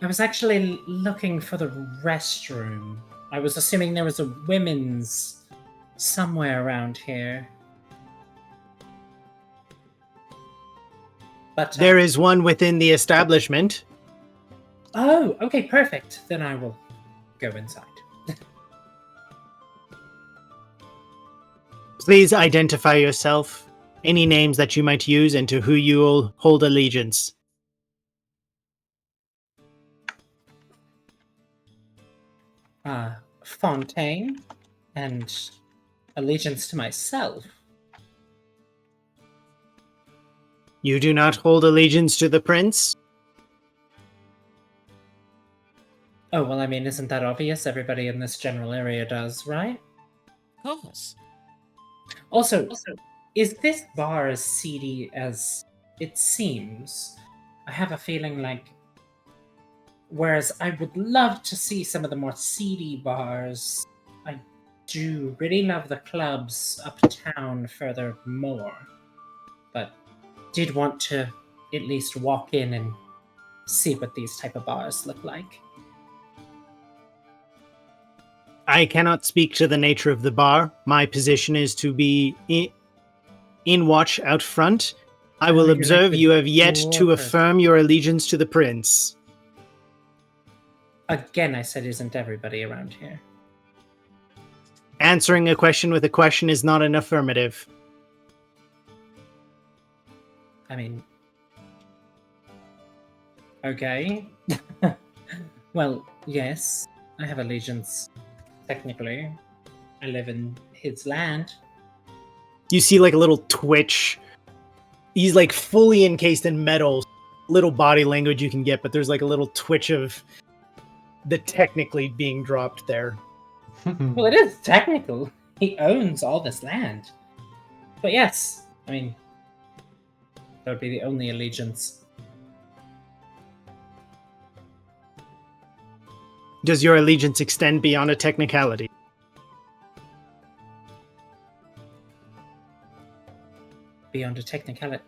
I was actually looking for the restroom. I was assuming there was a women's somewhere around here. But there is one within the establishment. Oh, okay, perfect. Then I will go inside. Please identify yourself, any names that you might use, and to who you will hold allegiance. Fontaine and allegiance to myself. You do not hold allegiance to the prince? Oh, well, I mean, isn't that obvious? Everybody in this general area does, right? Of course. Also, is this bar as seedy as it seems? I have a feeling like... Whereas I would love to see some of the more seedy bars, I do really love the clubs uptown furthermore. But did want to at least walk in and see what these type of bars look like. I cannot speak to the nature of the bar. My position is to be in watch out front. I will observe. You have yet to affirm your allegiance to the prince. Again, I said, isn't everybody around here? Answering a question with a question is not an affirmative. I mean... Okay. Well, yes, I have allegiance. Technically, I live in his land. You see like a little twitch. He's like fully encased in metal. Little body language you can get, but there's like a little twitch of the technically being dropped there. Well, it is technical. He owns all this land. But yes, I mean, that would be the only allegiance. Does your allegiance extend beyond a technicality? Beyond a technicality,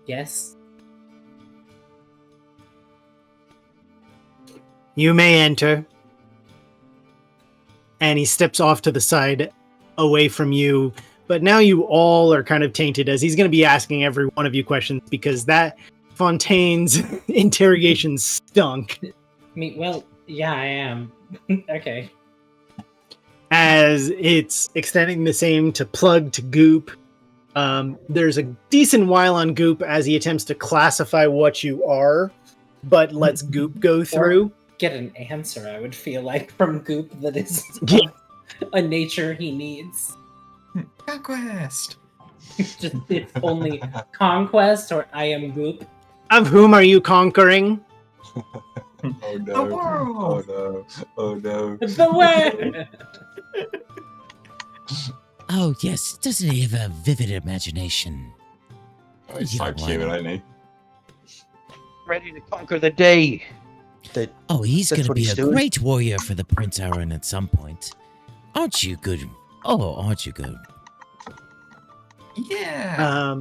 yes. You may enter. And he steps off to the side, away from you. But now you all are kind of tainted, as he's going to be asking every one of you questions, because that Fontaine's interrogation stunk. I mean, well, yeah, I am. Okay. As it's extending the same to Plug to Goop. There's a decent while on Goop as he attempts to classify what you are, but lets Goop go through. Or get an answer, I would feel like, from Goop that is a nature he needs. Conquest! Just, it's only conquest or I am Goop. Of whom are you conquering? Oh no. The world! Oh no. Oh no. The way! Oh, yes. Doesn't he have a vivid imagination? Oh, he's so cute, ain't he? Ready to conquer the day. Oh, he's going to be a doing. great warrior for the Prince Aaron at some point. Aren't you good? Oh, aren't you good? Yeah.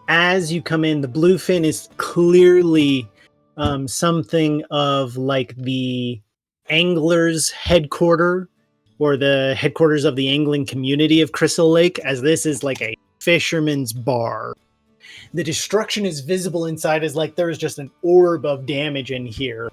As you come in, the bluefin is clearly something of like the angler's headquarter or the headquarters of the angling community of Crystal Lake, as this is like a fisherman's bar. The destruction is visible inside as like there's just an orb of damage in here.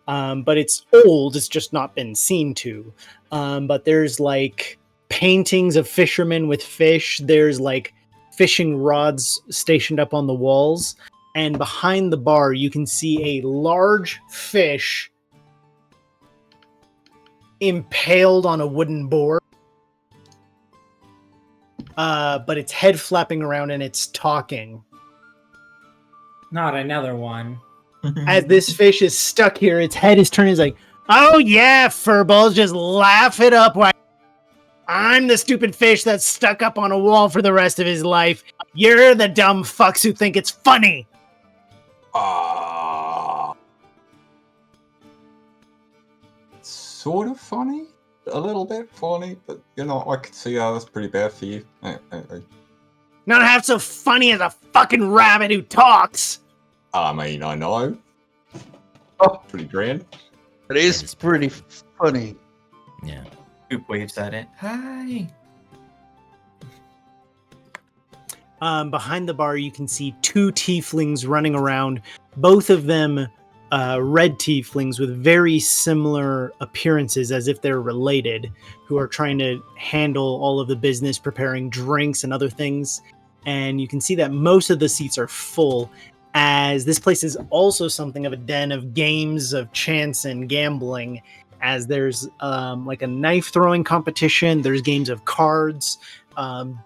But it's old, it's just not been seen to. But there's like paintings of fishermen with fish. There's like fishing rods stationed up on the walls. And behind the bar, you can see a large fish impaled on a wooden board. But its head flapping around and it's talking. Not another one. As this fish is stuck here, its head is turning. It's like, oh yeah, furballs, just laugh it up. While I'm the stupid fish that's stuck up on a wall for the rest of his life. You're the dumb fucks who think it's funny. Sort of funny. A little bit funny, but you know, I could see how that's pretty bad for you. Not half so funny as a fucking rabbit who talks. I mean, I know. Oh, pretty grand. It is pretty funny. Yeah. Goop waves at it. Hi. Behind the bar, you can see two tieflings running around. Both of them red tieflings with very similar appearances, as if they're related, who are trying to handle all of the business, preparing drinks and other things. And you can see that most of the seats are full, as this place is also something of a den of games of chance and gambling, as there's like a knife throwing competition. There's games of cards,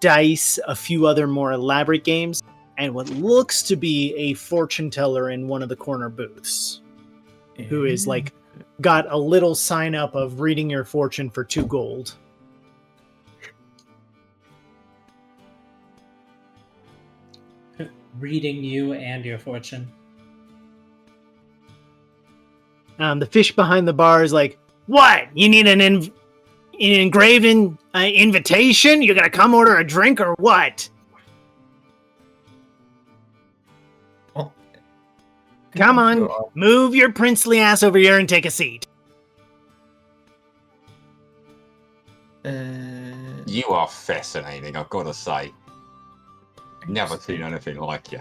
dice, a few other more elaborate games, and what looks to be a fortune teller in one of the corner booths, who is like got a little sign up of reading your fortune for 2 gold. Reading you and your fortune. The fish behind the bar is like, "What? You need an engraved invitation? You're gonna come order a drink or what?" Come on, move your princely ass over here and take a seat. You are fascinating, I've got to say. Never seen anything like you.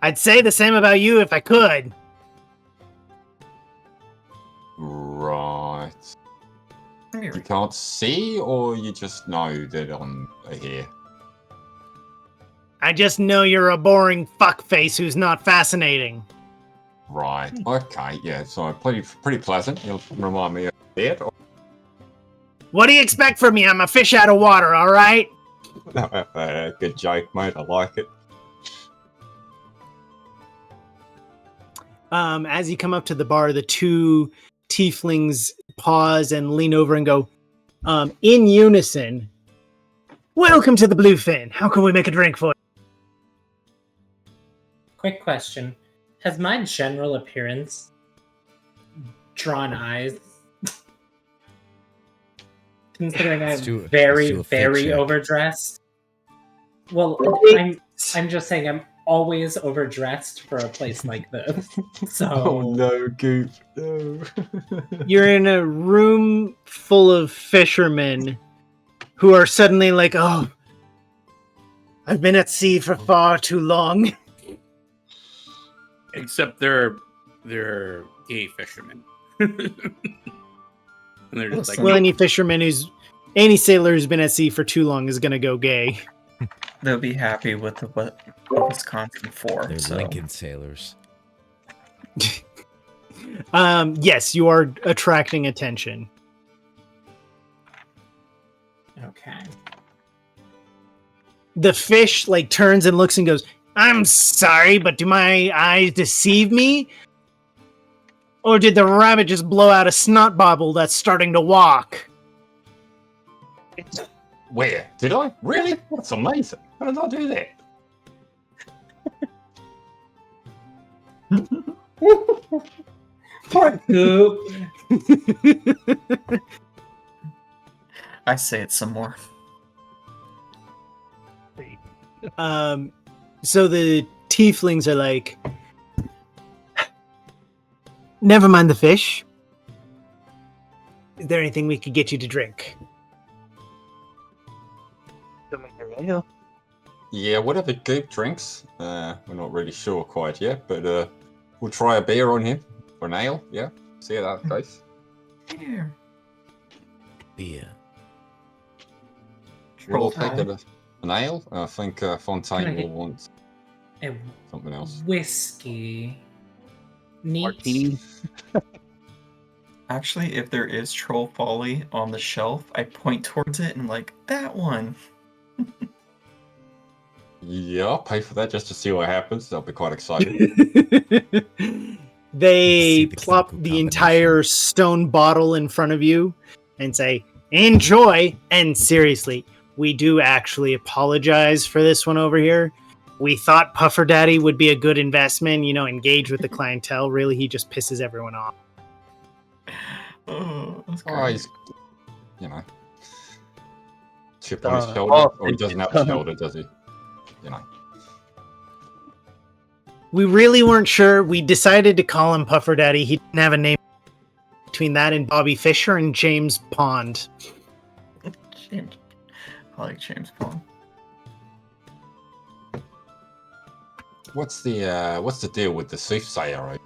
I'd say the same about you if I could. Right. You can't see, or you just know that I'm here? I just know you're a boring fuckface who's not fascinating. Right. Okay. Yeah. So pretty pleasant. You'll remind me of that. What do you expect from me? I'm a fish out of water. All right. Good joke, mate. I like it. As you come up to the bar, the 2 tieflings pause and lean over and go, in unison, "Welcome to the Bluefin. How can we make a drink for you?" Quick question. Has my general appearance drawn eyes? Considering I'm very overdressed. Well, I'm just saying I'm always overdressed for a place like this. So Oh no, Goop. No. You're in a room full of fishermen who are suddenly like, "Oh, I've been at sea for far too long." Except they're gay fishermen. And they're just like, well, any sailor who's been at sea for too long is gonna go gay. They'll be happy with what Wisconsin for. They're Lincoln sailors. Yes, you are attracting attention. Okay. The fish like turns and looks and goes, "I'm sorry, but do my eyes deceive me? Or did the rabbit just blow out a snot bubble that's starting to walk?" Where? Did I? Really? That's amazing. How did I do that? Poor Goop. I say it some more. So the tieflings are like, "Never mind the fish. Is there anything we could get you to drink?" Yeah, whatever Goop drinks. We're not really sure quite yet, but we'll try a beer on him or an ale. Yeah, see how that goes. Beer. We'll take it an ale. I think Fontaine will want something else. Whiskey. Neat. Martini. Actually, if there is Troll Folly on the shelf, I point towards it and I'm like, that one. Yeah, I'll pay for that just to see what happens. I'll be quite excited. They plop the entire stone bottle in front of you and say, "Enjoy." And seriously, we do actually apologize for this one over here. We thought Puffer Daddy would be a good investment, engage with the clientele. Really, he just pisses everyone off. Oh, that's Oh, great. he's, chip on his shoulder. Or he doesn't have a shoulder, does he? We really weren't sure. We decided to call him Puffer Daddy. He didn't have a name between that and Bobby Fischer and James Pond. I like James Pond. What's the deal with the soothsayer? Is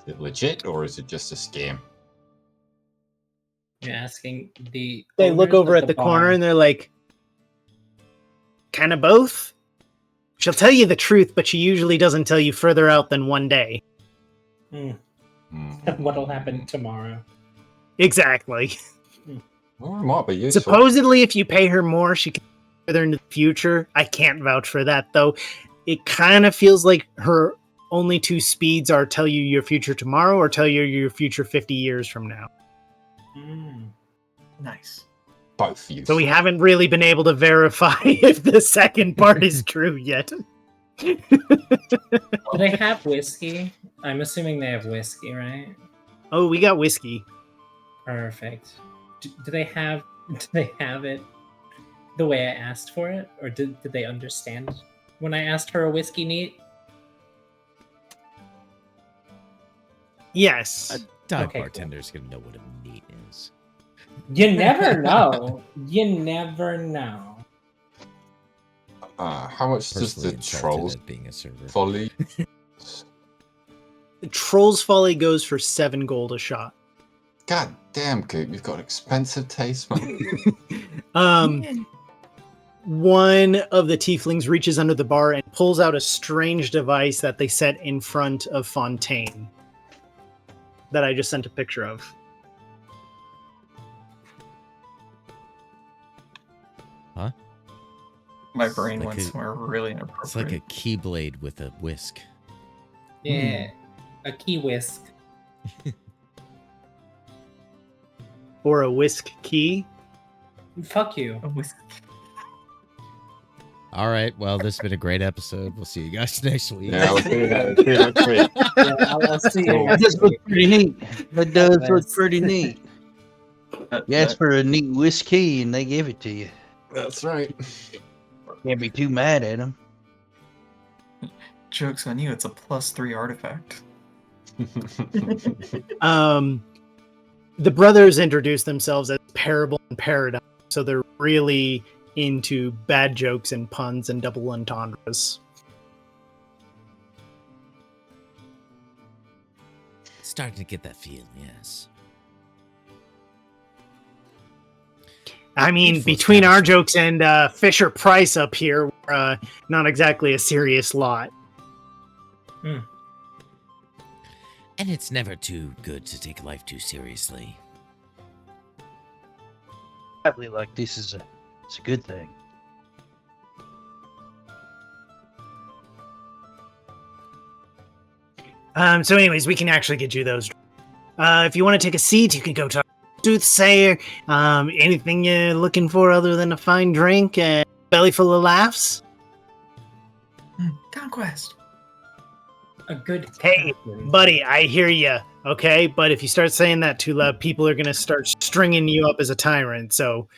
it legit or is it just a scam? You're asking the. They look over at the corner and they're like, "Kind of both. She'll tell you the truth, but she usually doesn't tell you further out than one day." What'll happen tomorrow? Exactly. Well, it might be useful. Supposedly, if you pay her more, she can further into the future. I can't vouch for that, though. It kind of feels like her only two speeds are tell you your future tomorrow or tell you your future 50 years from now. Nice. Both useful. So we haven't really been able to verify if the second part is true yet. Do they have whiskey? I'm assuming they have whiskey, right? Oh, we got whiskey. Perfect. Do they have it the way I asked for it? Or did they understand when I asked for a whiskey neat? Yes. A dive bartender's gonna know what a neat is. You never know. You never know. How much does the Trolls being a server. Folly? The Trolls Folly goes for 7 gold a shot. God damn, Coop, you've got expensive taste, man. One of the tieflings reaches under the bar and pulls out a strange device that they set in front of Fontaine that I just sent a picture of. Huh? My brain went somewhere really inappropriate. It's like a keyblade with a whisk. Yeah, a key whisk. Or a whisk key. Fuck you. A whisk. All right. Well, this has been a great episode. We'll see you guys next week. Yeah, I'll see you next week. I'll see you. That does look pretty neat. That does look pretty neat. You asked for a neat whiskey and they gave it to you. That's right. Can't be too mad at them. Joke's on you, it's a +3 artifact. The brothers introduce themselves as Parable and Paradigm, so they're really into bad jokes and puns and double entendres. Starting to get that feel, yes. I mean, between our jokes and Fisher Price up here, we're not exactly a serious lot. And it's never too good to take life too seriously. Probably like this is it's a good thing. So anyways, we can actually get you those. If you want to take a seat, you can go talk to Soothsayer. Anything you're looking for other than a fine drink and belly full of laughs? Conquest. A good Hey, buddy, I hear you, okay? But if you start saying that too loud, people are going to start stringing you up as a tyrant, so...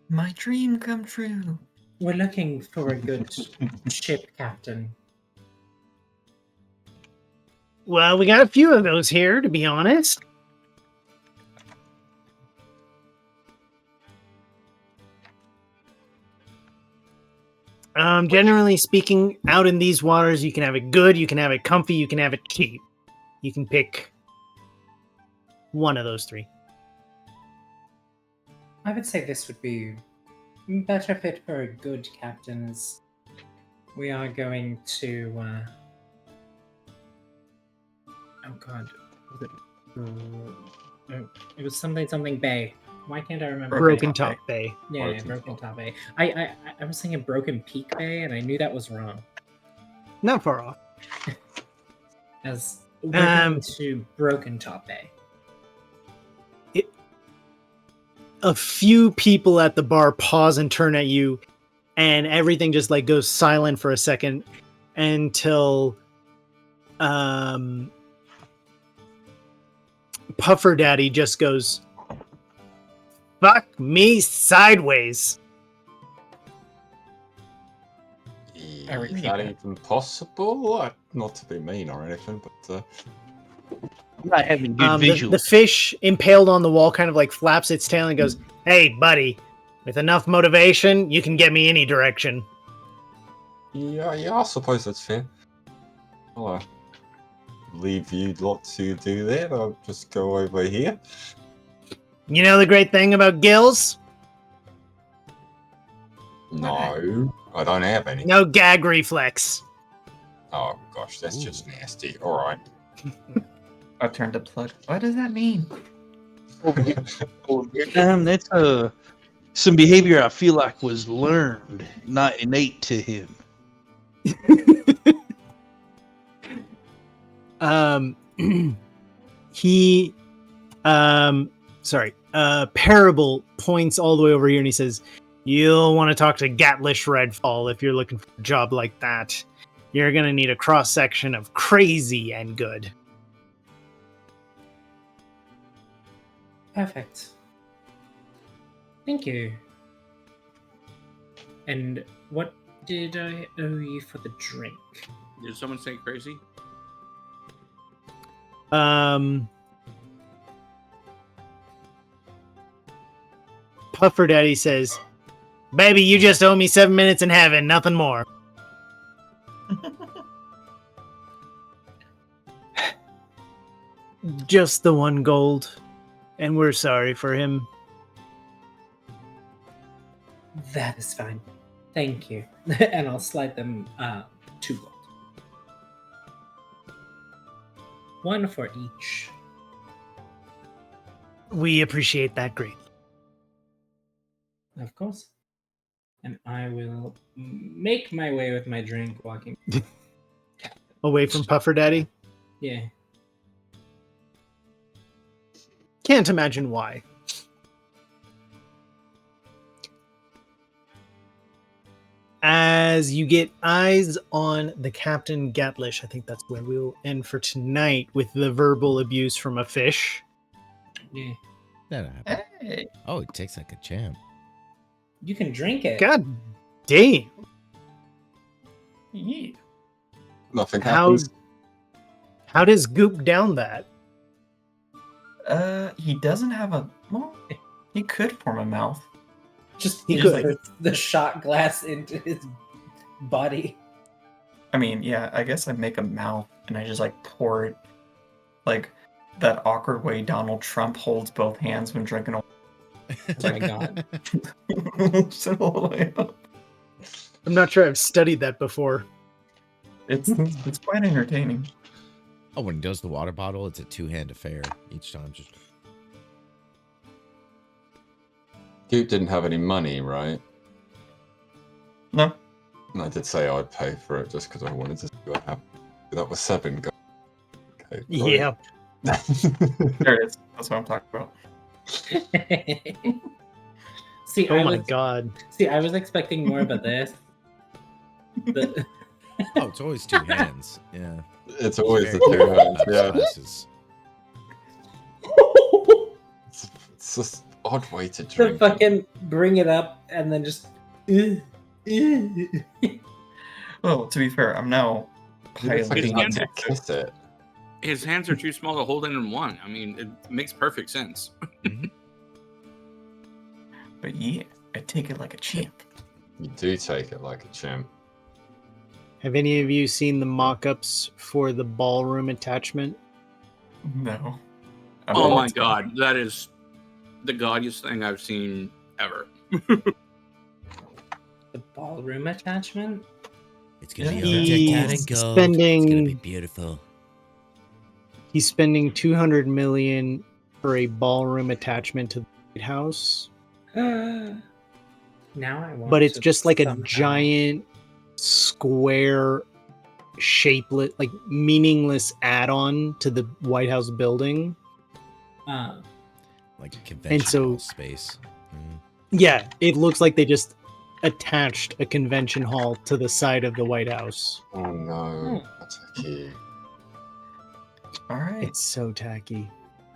My dream come true. We're looking for a good ship captain. Well, we got a few of those here, to be honest. Generally speaking, out in these waters, you can have it good, you can have it comfy, you can have it cheap. You can pick one of those three. I would say this would be better fit for a good captain, as we are going to... Oh god. It was something Bay. Why can't I remember? Broken Top Bay. Yeah, Broken Top Bay. I was thinking Broken Peak Bay, and I knew that was wrong. Not far off. As we're going to Broken Top Bay. A few people at the bar pause and turn at you, and everything just like goes silent for a second until Puffer Daddy just goes, "Fuck me sideways." Is that even possible? Not to be mean or anything, but I'm not having good visuals. The fish impaled on the wall kind of like flaps its tail and goes, "Hey, buddy, with enough motivation, you can get me any direction." Yeah, I suppose that's fair. I'll leave you lot to do that. I'll just go over here. You know the great thing about gills? No, I don't have any. No gag reflex. Oh gosh, that's just nasty. All right. I turned to plug. What does that mean? That's some behavior I feel like was learned, not innate to him. He Parable points all the way over here and he says, "You'll want to talk to Gatlish Redfall if you're looking for a job like that. You're gonna need a cross section of crazy and good." Perfect. Thank you. And what did I owe you for the drink? Did someone say crazy? Puffer Daddy says, "Baby, you just owe me 7 minutes in heaven, nothing more." Just the 1 gold, and we're sorry for him. That is fine. Thank you. And I'll slide them 2 gold. 1 for each. We appreciate that greatly. Of course. And I will make my way with my drink walking. Away from Puffer Daddy? Yeah. Can't imagine why. As you get eyes on the Captain Gatlish, I think that's where we'll end for tonight with the verbal abuse from a fish. Yeah. That happened. Hey. Oh, it tastes like a champ. You can drink it. God damn. Yeah. Nothing happens. How does Goop down that? He doesn't have a. Well, he could form a mouth. He could. puts the shot glass into his body. I mean, yeah, I guess I make a mouth and I just like pour it like that awkward way Donald Trump holds both hands when drinking a. Oh my god. I'm not sure I've studied that before. It's quite entertaining. Oh, when he does the water bottle, it's a 2-hand affair each time. Just Goop didn't have any money, right? No. And I did say I'd pay for it just because I wanted to see what happened. That was 7 gold. Okay, Yeah. There it is. That's what I'm talking about. See, Oh my god. See, I was expecting more of this. oh, it's always 2 hands. Yeah. It's always the Very 2 hands, yeah. glasses. It's just an odd way to To drink. fucking bring it up and then just. Well, to be fair, I'm now piloting hands it. Kiss it. His hands are too small to hold in one. I mean, it makes perfect sense. But yeah, I take it like a champ. You do take it like a champ. Have any of you seen the mock-ups for the ballroom attachment? No. Oh my god, that is the gaudiest thing I've seen ever. The ballroom attachment? It's gonna be He's all decked out in gold. spending- It's gonna be beautiful. He's spending $200 million for a ballroom attachment to the White House. Now I want. But it's to just like a somehow- giant square shapelet, like meaningless add-on to the White House building. Like a convention hall space. Yeah, it looks like they just attached a convention hall to the side of the White House. Oh no, that's a key. All right. It's so tacky.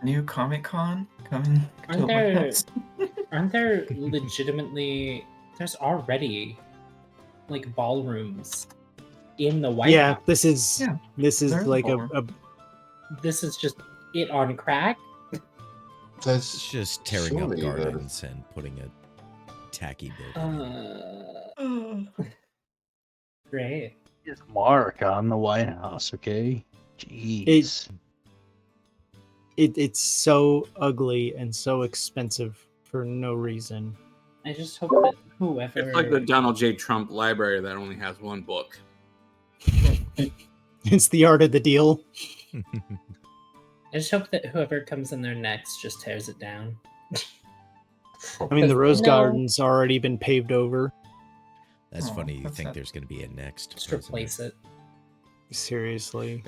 New Comic-Con coming to Aren't the White there, House. aren't there legitimately? There's already like ballrooms in the White Yeah, House. this is there's like a a This is just it on crack. There's It's just tearing up surely gardens and putting a tacky building. Great. Just mark on the White House, okay? Jeez. It's so ugly and so expensive for no reason. I just hope that whoever. It's like the Donald J. Trump library that only has one book. It's the art of the deal. I just hope that whoever comes in there next just tears it down. I mean, the Rose Garden's already been paved over. That's funny. You think there's going to be a next? Just replace it. Seriously.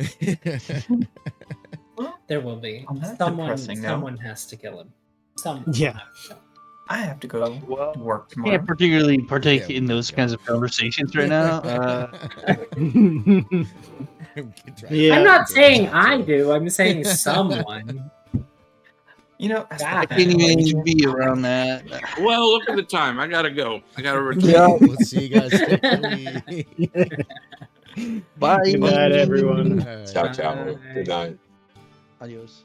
There will be. Someone has to kill him. Yeah. I have to go to work tomorrow. Can't particularly partake in those kinds of conversations right now. I'm not saying I do. I'm saying someone. You know, I can't even be around that. Well, look at the time. I gotta go. I gotta return. Yeah. We'll see you guys next week. Bye. Good night, everyone. Ciao, ciao. Good night. Adios.